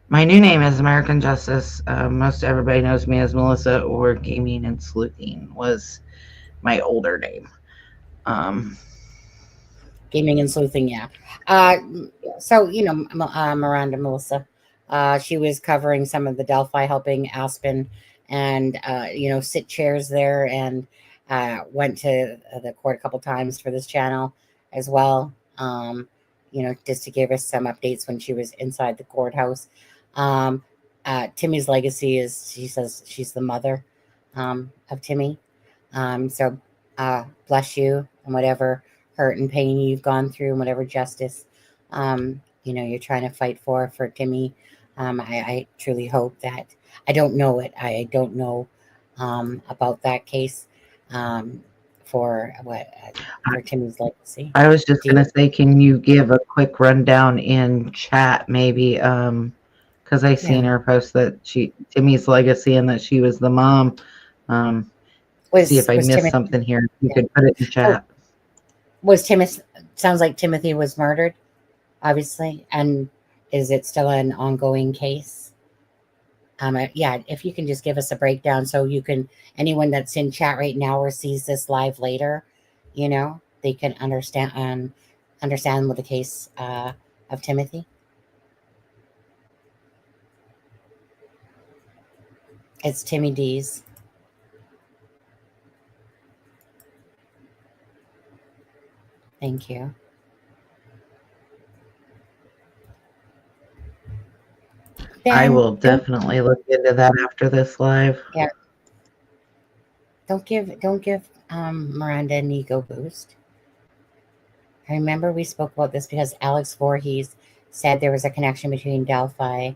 my new name is American Justice. Most everybody knows me as Melissa, or Gaming and Sleuthing was my older name. Gaming and Sleuthing, yeah. So, Miranda, Melissa, She was covering some of the Delphi, helping Aspen and, sit chairs there, and went to the court a couple times for this channel as well, just to give us some updates when she was inside the courthouse. Timmy's legacy is, she says she's the mother of Timmy. So bless you, and whatever hurt and pain you've gone through, and whatever justice you're trying to fight for Timmy. I truly hope that, I don't know it. I don't know about that case for Timmy's legacy. I was just going to say, can you give a quick rundown in chat, maybe? Because I seen her post that Timmy's legacy and that she was the mom. See if I missed something here. You could put it in chat. Sounds like Timothy was murdered, obviously. And is it still an ongoing case? If you can just give us a breakdown, so you can, anyone that's in chat right now or sees this live later, they can understand with the case of Timothy. It's Timmy D's. Thank you. Ben, I will definitely look into that after this live. Yeah. Don't give Miranda an ego boost. I remember we spoke about this because Alex Voorhees said there was a connection between Delphi,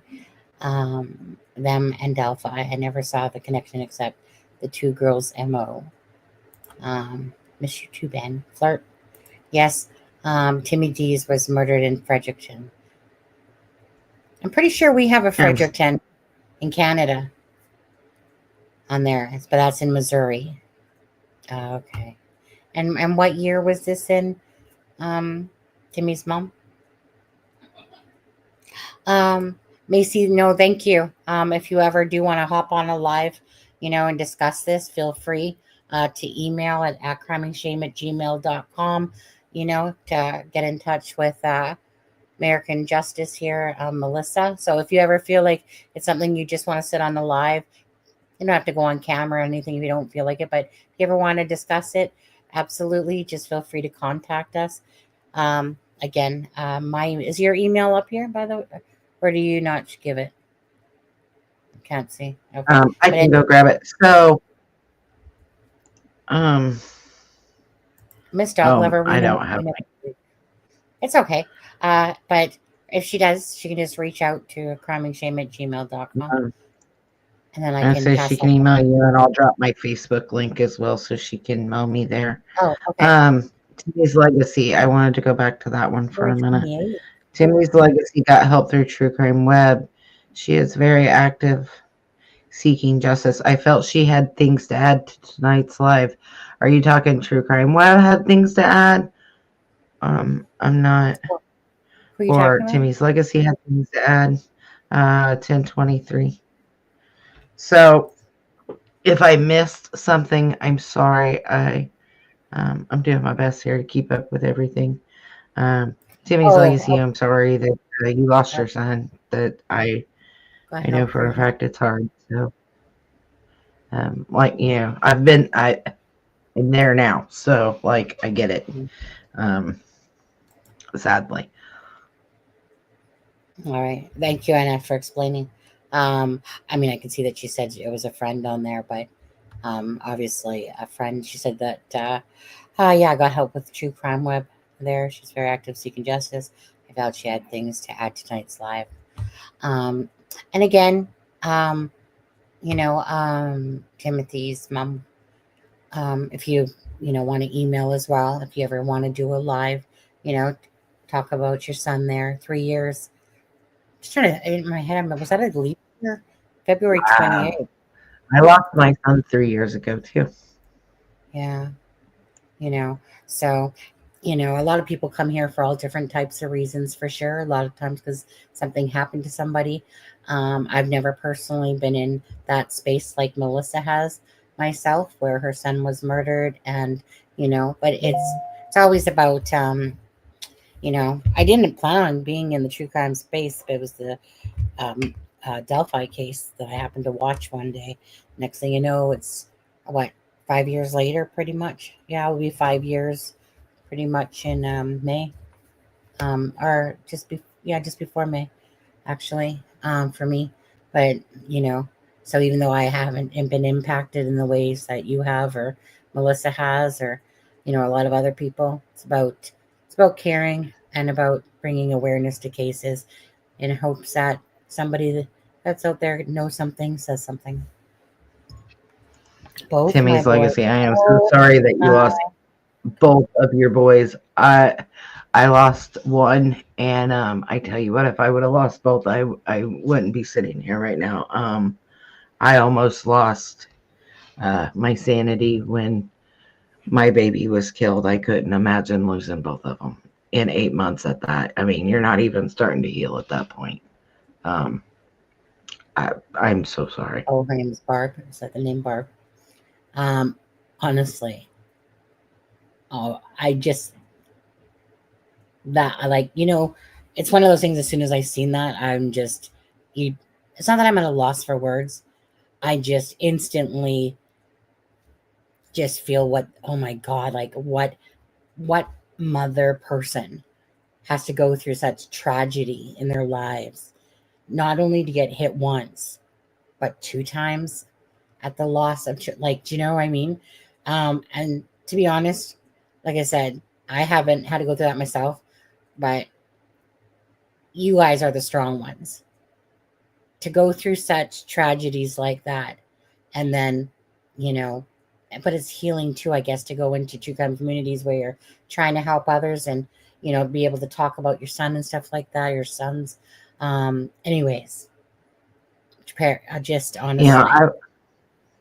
them and Delphi. I never saw the connection except the two girls' MO. Miss you too, Ben. Flirt. Yes, Timmy Dees was murdered in Fredericton. I'm pretty sure we have a Fredericton in Canada on there, but that's in Missouri. Okay. And what year was this in, Timmy's mom? Macy, no, thank you. If you ever do want to hop on a live, and discuss this, feel free to email at crimingshame@gmail.com, to get in touch with American Justice here, Melissa. So if you ever feel like it's something you just want to sit on the live, you don't have to go on camera or anything if you don't feel like it, but if you ever want to discuss it, absolutely, just feel free to contact us. Again, is your email up here, by the way, or do you not give it? Can't see. Okay. I can go grab it. So, Miss Dog Lover, I don't have it. It's okay. But if she does, she can just reach out to crimingshame@gmail.com. And then I can she can email you, and I'll drop my Facebook link as well so she can mail me there. Oh, okay. Timmy's legacy. I wanted to go back to that one for a minute. Timmy's legacy got help through True Crime Web. She is very active seeking justice. I felt she had things to add to tonight's live. Are you talking True Crime Web had things to add? I'm not. Or Timmy's legacy had things to add. 1023. So if I missed something, I'm sorry. I'm doing my best here to keep up with everything. Timmy's legacy, I'm sorry that you lost your son. That I know for a fact it's hard. So, I'm there now. So, I get it. Sadly. All right. Thank you, Anna, for explaining. I can see that she said it was a friend on there, but obviously a friend. She said that, I got help with True Crime Web there. She's very active seeking justice. I felt she had things to add to tonight's live. And again, Timothy's mom, if you, want to email as well, if you ever want to do a live, talk about your son there, 3 years. Just trying to, in my head, was that a leap year? February 28th. I lost my son 3 years ago, too. Yeah. So, a lot of people come here for all different types of reasons, for sure. A lot of times because something happened to somebody. I've never personally been in that space like Melissa has myself, where her son was murdered, and, but it's always about, I didn't plan on being in the true crime space, but it was the Delphi case that I happened to watch one day. Next thing you know, it's what, 5 years later, pretty much. Yeah, it'll be 5 years, pretty much in May, or just before May, actually, for me. But so even though I haven't been impacted in the ways that you have, or Melissa has, or a lot of other people, it's about caring and about bringing awareness to cases, in hopes that somebody that's out there knows something, says something. Both my Timmy's boys. legacy. I am so sorry that you lost both of your boys. I lost one, and I tell you what, if I would have lost both, I wouldn't be sitting here right now. I almost lost my sanity when my baby was killed. I couldn't imagine losing both of them in 8 months at that. I mean, you're not even starting to heal at that point. I'm so sorry. Oh, her name is Barb. Is that the name, Barb? Honestly, I just, that I like, it's one of those things. As soon as I seen that, it's not that I'm at a loss for words. I just instantly just feel oh my God, like what mother person has to go through such tragedy in their lives, not only to get hit once, but 2 times at the loss of, like, do you know what I mean? And to be honest, like I said, I haven't had to go through that myself, but you guys are the strong ones to go through such tragedies like that. And then, but it's healing too, I guess, to go into true crime communities where you're trying to help others and, be able to talk about your son and stuff like that, your sons. Anyways, just honestly,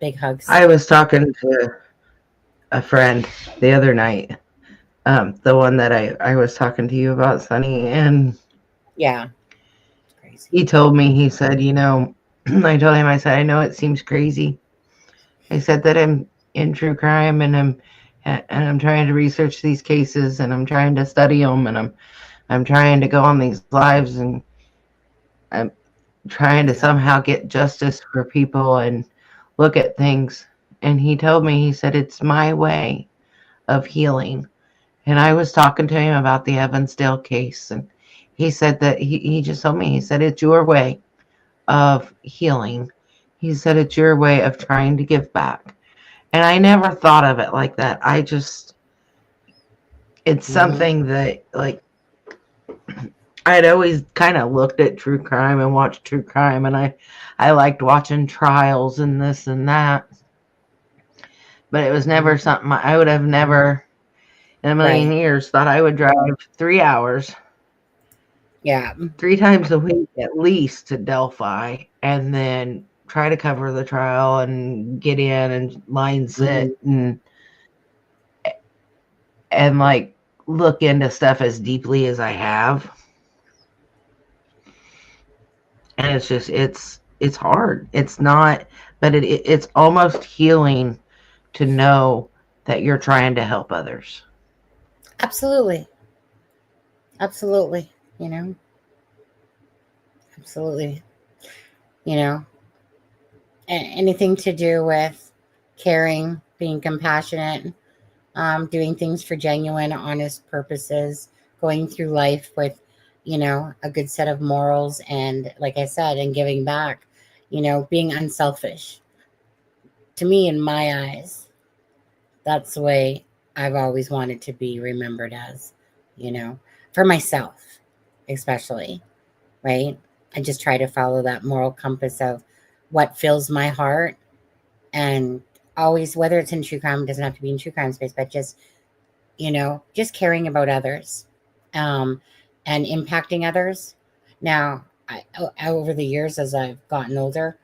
big hugs. I was talking to a friend the other night, the one that I was talking to you about, Sonny, and yeah, it's crazy. He told me, he said, I told him, I said, I know it seems crazy. I said that I'm in true crime, and I'm trying to research these cases, and I'm trying to study them, and I'm trying to go on these lives, and I'm trying to somehow get justice for people and look at things. And he told me, he said, it's my way of healing. And I was talking to him about the Evansdale case, and he said that he just told me, he said, it's your way of healing. He said, it's your way of trying to give back. And I never thought of it like that. It's something that, like, I'd always kind of looked at true crime and watched true crime, and I liked watching trials and this and that. But it was never something I would have never in a million years thought I would drive 3 hours. Yeah. 3 times a week at least to Delphi, and then try to cover the trial and get in and line sit and like look into stuff as deeply as I have. And it's just, it's hard. It's not, but it's almost healing to know that you're trying to help others. Absolutely. Absolutely. Absolutely. Anything to do with caring, being compassionate, doing things for genuine, honest purposes, going through life with, a good set of morals, and like I said, and giving back, being unselfish. To me, in my eyes, that's the way I've always wanted to be remembered as, for myself, especially, right? I just try to follow that moral compass of what fills my heart, and always, whether it's in true crime, it doesn't have to be in true crime space, but just, just caring about others, and impacting others. Now, over the years, as I've gotten older,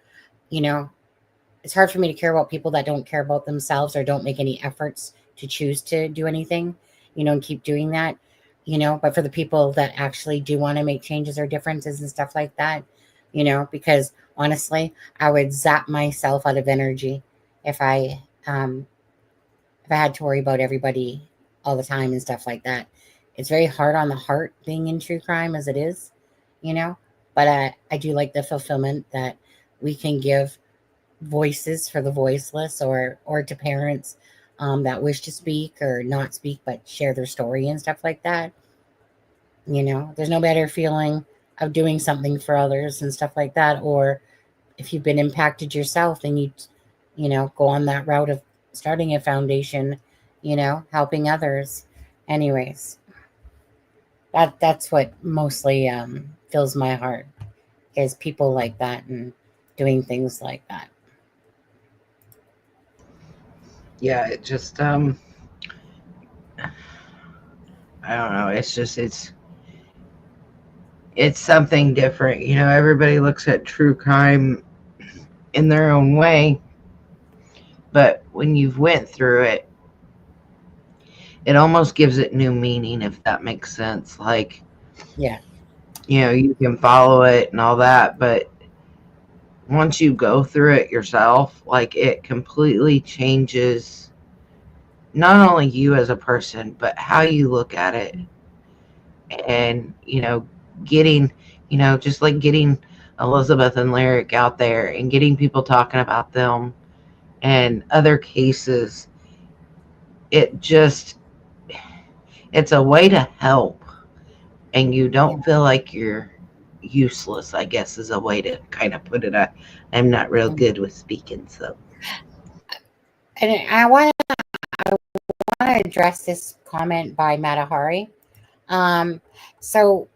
it's hard for me to care about people that don't care about themselves or don't make any efforts to choose to do anything, and keep doing that, but for the people that actually do want to make changes or differences and stuff like that, because honestly, I would zap myself out of energy if I had to worry about everybody all the time and stuff like that. it's very hard on the heart being in true crime as it is, you know. But I do like the fulfillment that we can give voices for the voiceless, or to parents that wish to speak or not speak but share their story and stuff like that. You know, there's no better feeling of doing something for others and stuff like that. Or if you've been impacted yourself and you know, go on that route of starting a foundation, you know, helping others. Anyways, that's what mostly fills my heart, is people like that and doing things like that. Yeah, it just I don't know. It's just it's something different. You know, everybody looks at true crime in their own way, but when you've went through it, it almost gives it new meaning, if that makes sense. Like, Yeah. you know, you can follow it and all that, but once you go through it yourself, like, it completely changes not only you as a person, but how you look at it. And, you know, getting, you know, just like getting Elizabeth and Lyric out there and getting people talking about them and other cases, it's a way to help, and you don't feel like you're useless, I guess, is a way to kind of put it. I'm not real good with speaking, so. And I want to address this comment by Matahari. So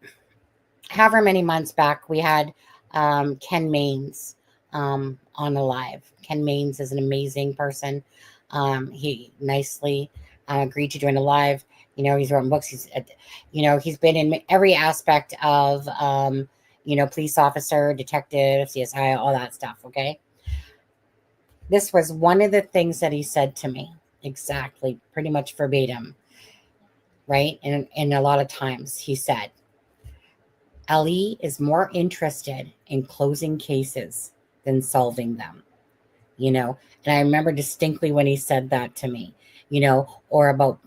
however many months back, we had Ken Maines on the live. Ken Maines is an amazing person. He nicely agreed to join the live. You know, he's written books. He's been in every aspect of, police officer, detective, CSI, all that stuff. Okay. This was one of the things that he said to me, exactly, pretty much verbatim. Right. And a lot of times he said, Ellie is more interested in closing cases than solving them, and I remember distinctly when he said that to me, or about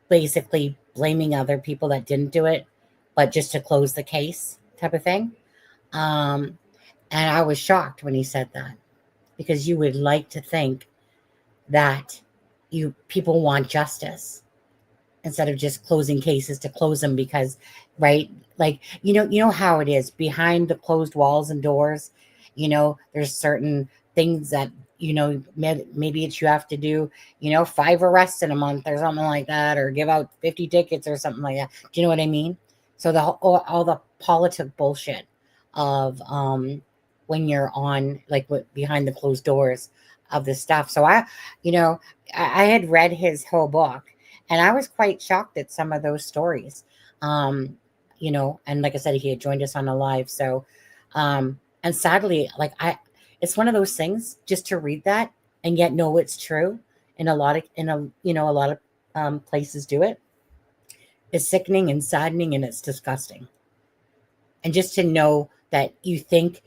basically blaming other people that didn't do it, but just to close the case type of thing. And I was shocked when he said that, because you would like to think that people want justice instead of just closing cases to close them, because, right, like, you know how it is behind the closed walls and doors. There's certain things that, maybe it's you have to do, 5 arrests in a month or something like that, or give out 50 tickets or something like that. Do you know what I mean? So all the politic bullshit of when you're on, like, behind the closed doors of this stuff. So I had read his whole book, and I was quite shocked at some of those stories. And like I said, he had joined us on a live. So, and sadly, like, it's one of those things, just to read that and yet know it's true. And a lot of places do it. It's sickening and saddening, and it's disgusting. And just to know that you think,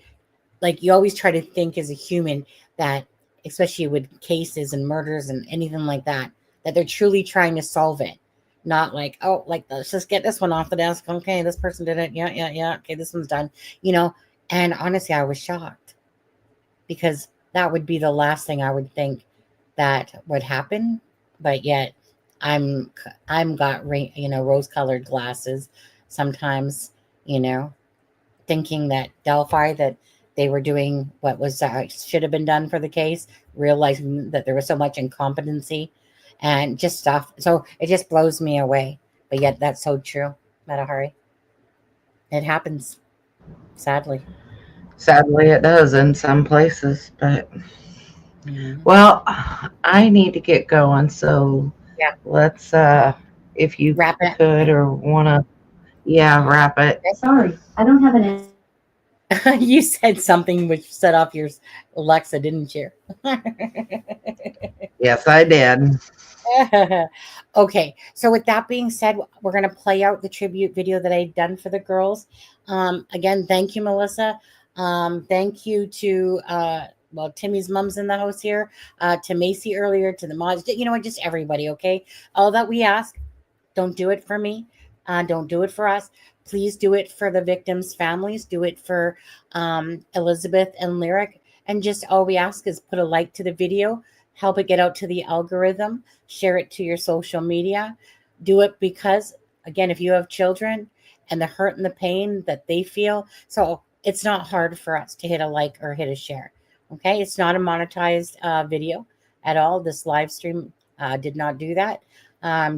like, you always try to think as a human that, especially with cases and murders and anything like that they're truly trying to solve it. Not like, oh, like, let's just get this one off the desk. Okay, this person did it. Yeah. Okay, this one's done. And honestly, I was shocked, because that would be the last thing I would think that would happen. But yet I'm got rose-colored glasses sometimes, thinking that Delphi, that they were doing what was should have been done for the case, realizing that there was so much incompetency and just stuff. So it just blows me away. But yet that's so true, Matahari. It happens, sadly. Sadly, it does in some places, but well, I need to get going. So yeah, let's, if you wrap it. could or want to, wrap it. Sorry, I don't have an. You said something which set off your Alexa, didn't you? Yes, I did. Okay, so with that being said, we're going to play out the tribute video that I'd done for the girls. Again, thank you, Melissa. Thank you to Timmy's mom's in the house here, to Macy earlier, to the mods, just everybody. Okay, all that we ask, don't do it for me, Don't do it for us. Please do it for the victims' families. Do it for Elizabeth and Lyric. And just all we ask is put a like to the video, help it get out to the algorithm, share it to your social media. Do it because, again, if you have children and the hurt and the pain that they feel, so it's not hard for us to hit a like or hit a share. Okay, it's not a monetized video at all. This live stream did not do that.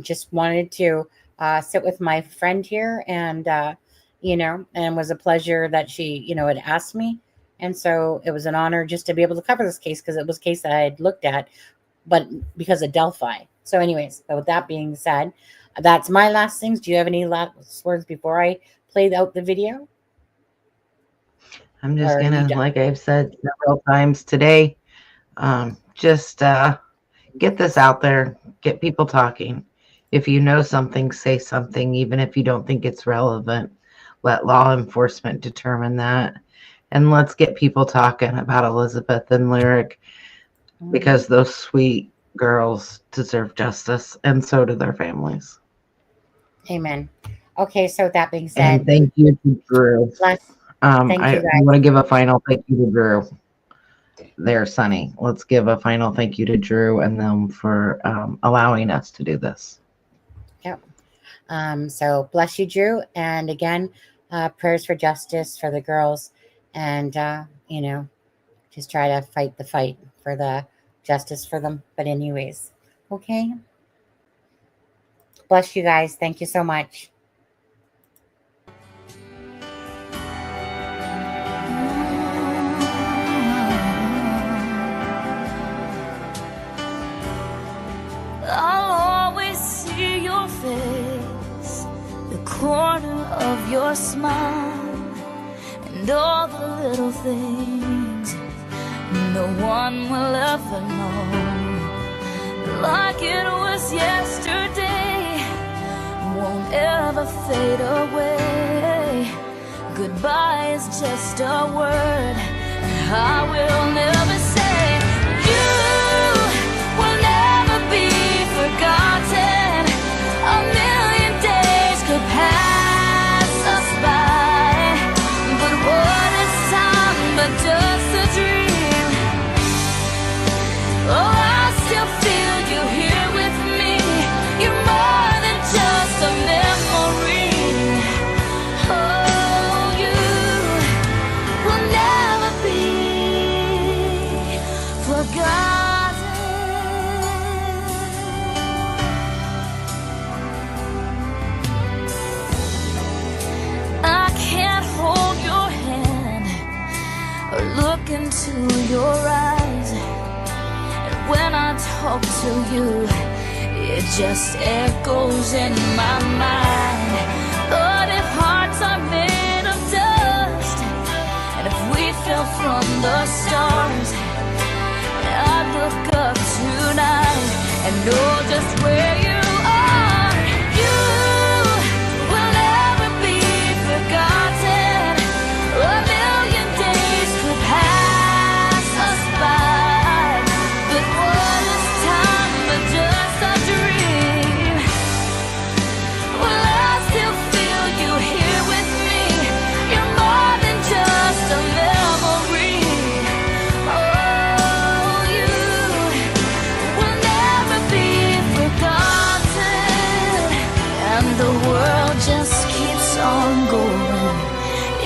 Just wanted to sit with my friend here, and and was a pleasure that she, had asked me. And so it was an honor just to be able to cover this case, because it was a case that I had looked at, but because of Delphi. So anyways, with that being said, that's my last things. Do you have any last words before I played out the video? I'm just gonna, like I've said several times today, just get this out there, get people talking. If you know something, say something, even if you don't think it's relevant. Let law enforcement determine that. And let's get people talking about Elizabeth and Lyric, because those sweet girls deserve justice, and so do their families. Amen. Okay, so with that being said, and thank you to Drew. I want to give a final thank you to Drew. There, Sonny. Let's give a final thank you to Drew and them for allowing us to do this. Yep. So bless you, Drew. And again, prayers for justice for the girls. And, just try to fight the fight for the justice for them. But anyways, okay. Bless you guys. Thank you so much. I'll always see your face, the corner of your smile, and all the little things no one will ever know. Like it was yesterday, won't ever fade away. Goodbye is just a word I will never say. You will never be forgotten. A million days could pass us by, but what is time but just a dream? Oh, I still feel you here with me. You're more than just a memory. Oh, you will never be forgotten. I can't hold your hand or look into your eyes, and when I talk to you, it just echoes in my mind. But if hearts are made of dust, and if we fell from the stars, I'd look up tonight and know just where you are. You will never be forgotten. A million days could pass us by, but what is time but just a dream? Well, I still feel you here with me. You're more than just a memory. Oh, you will never be forgotten. And the world just keeps on going.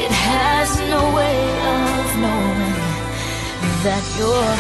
It has no way of knowing that you're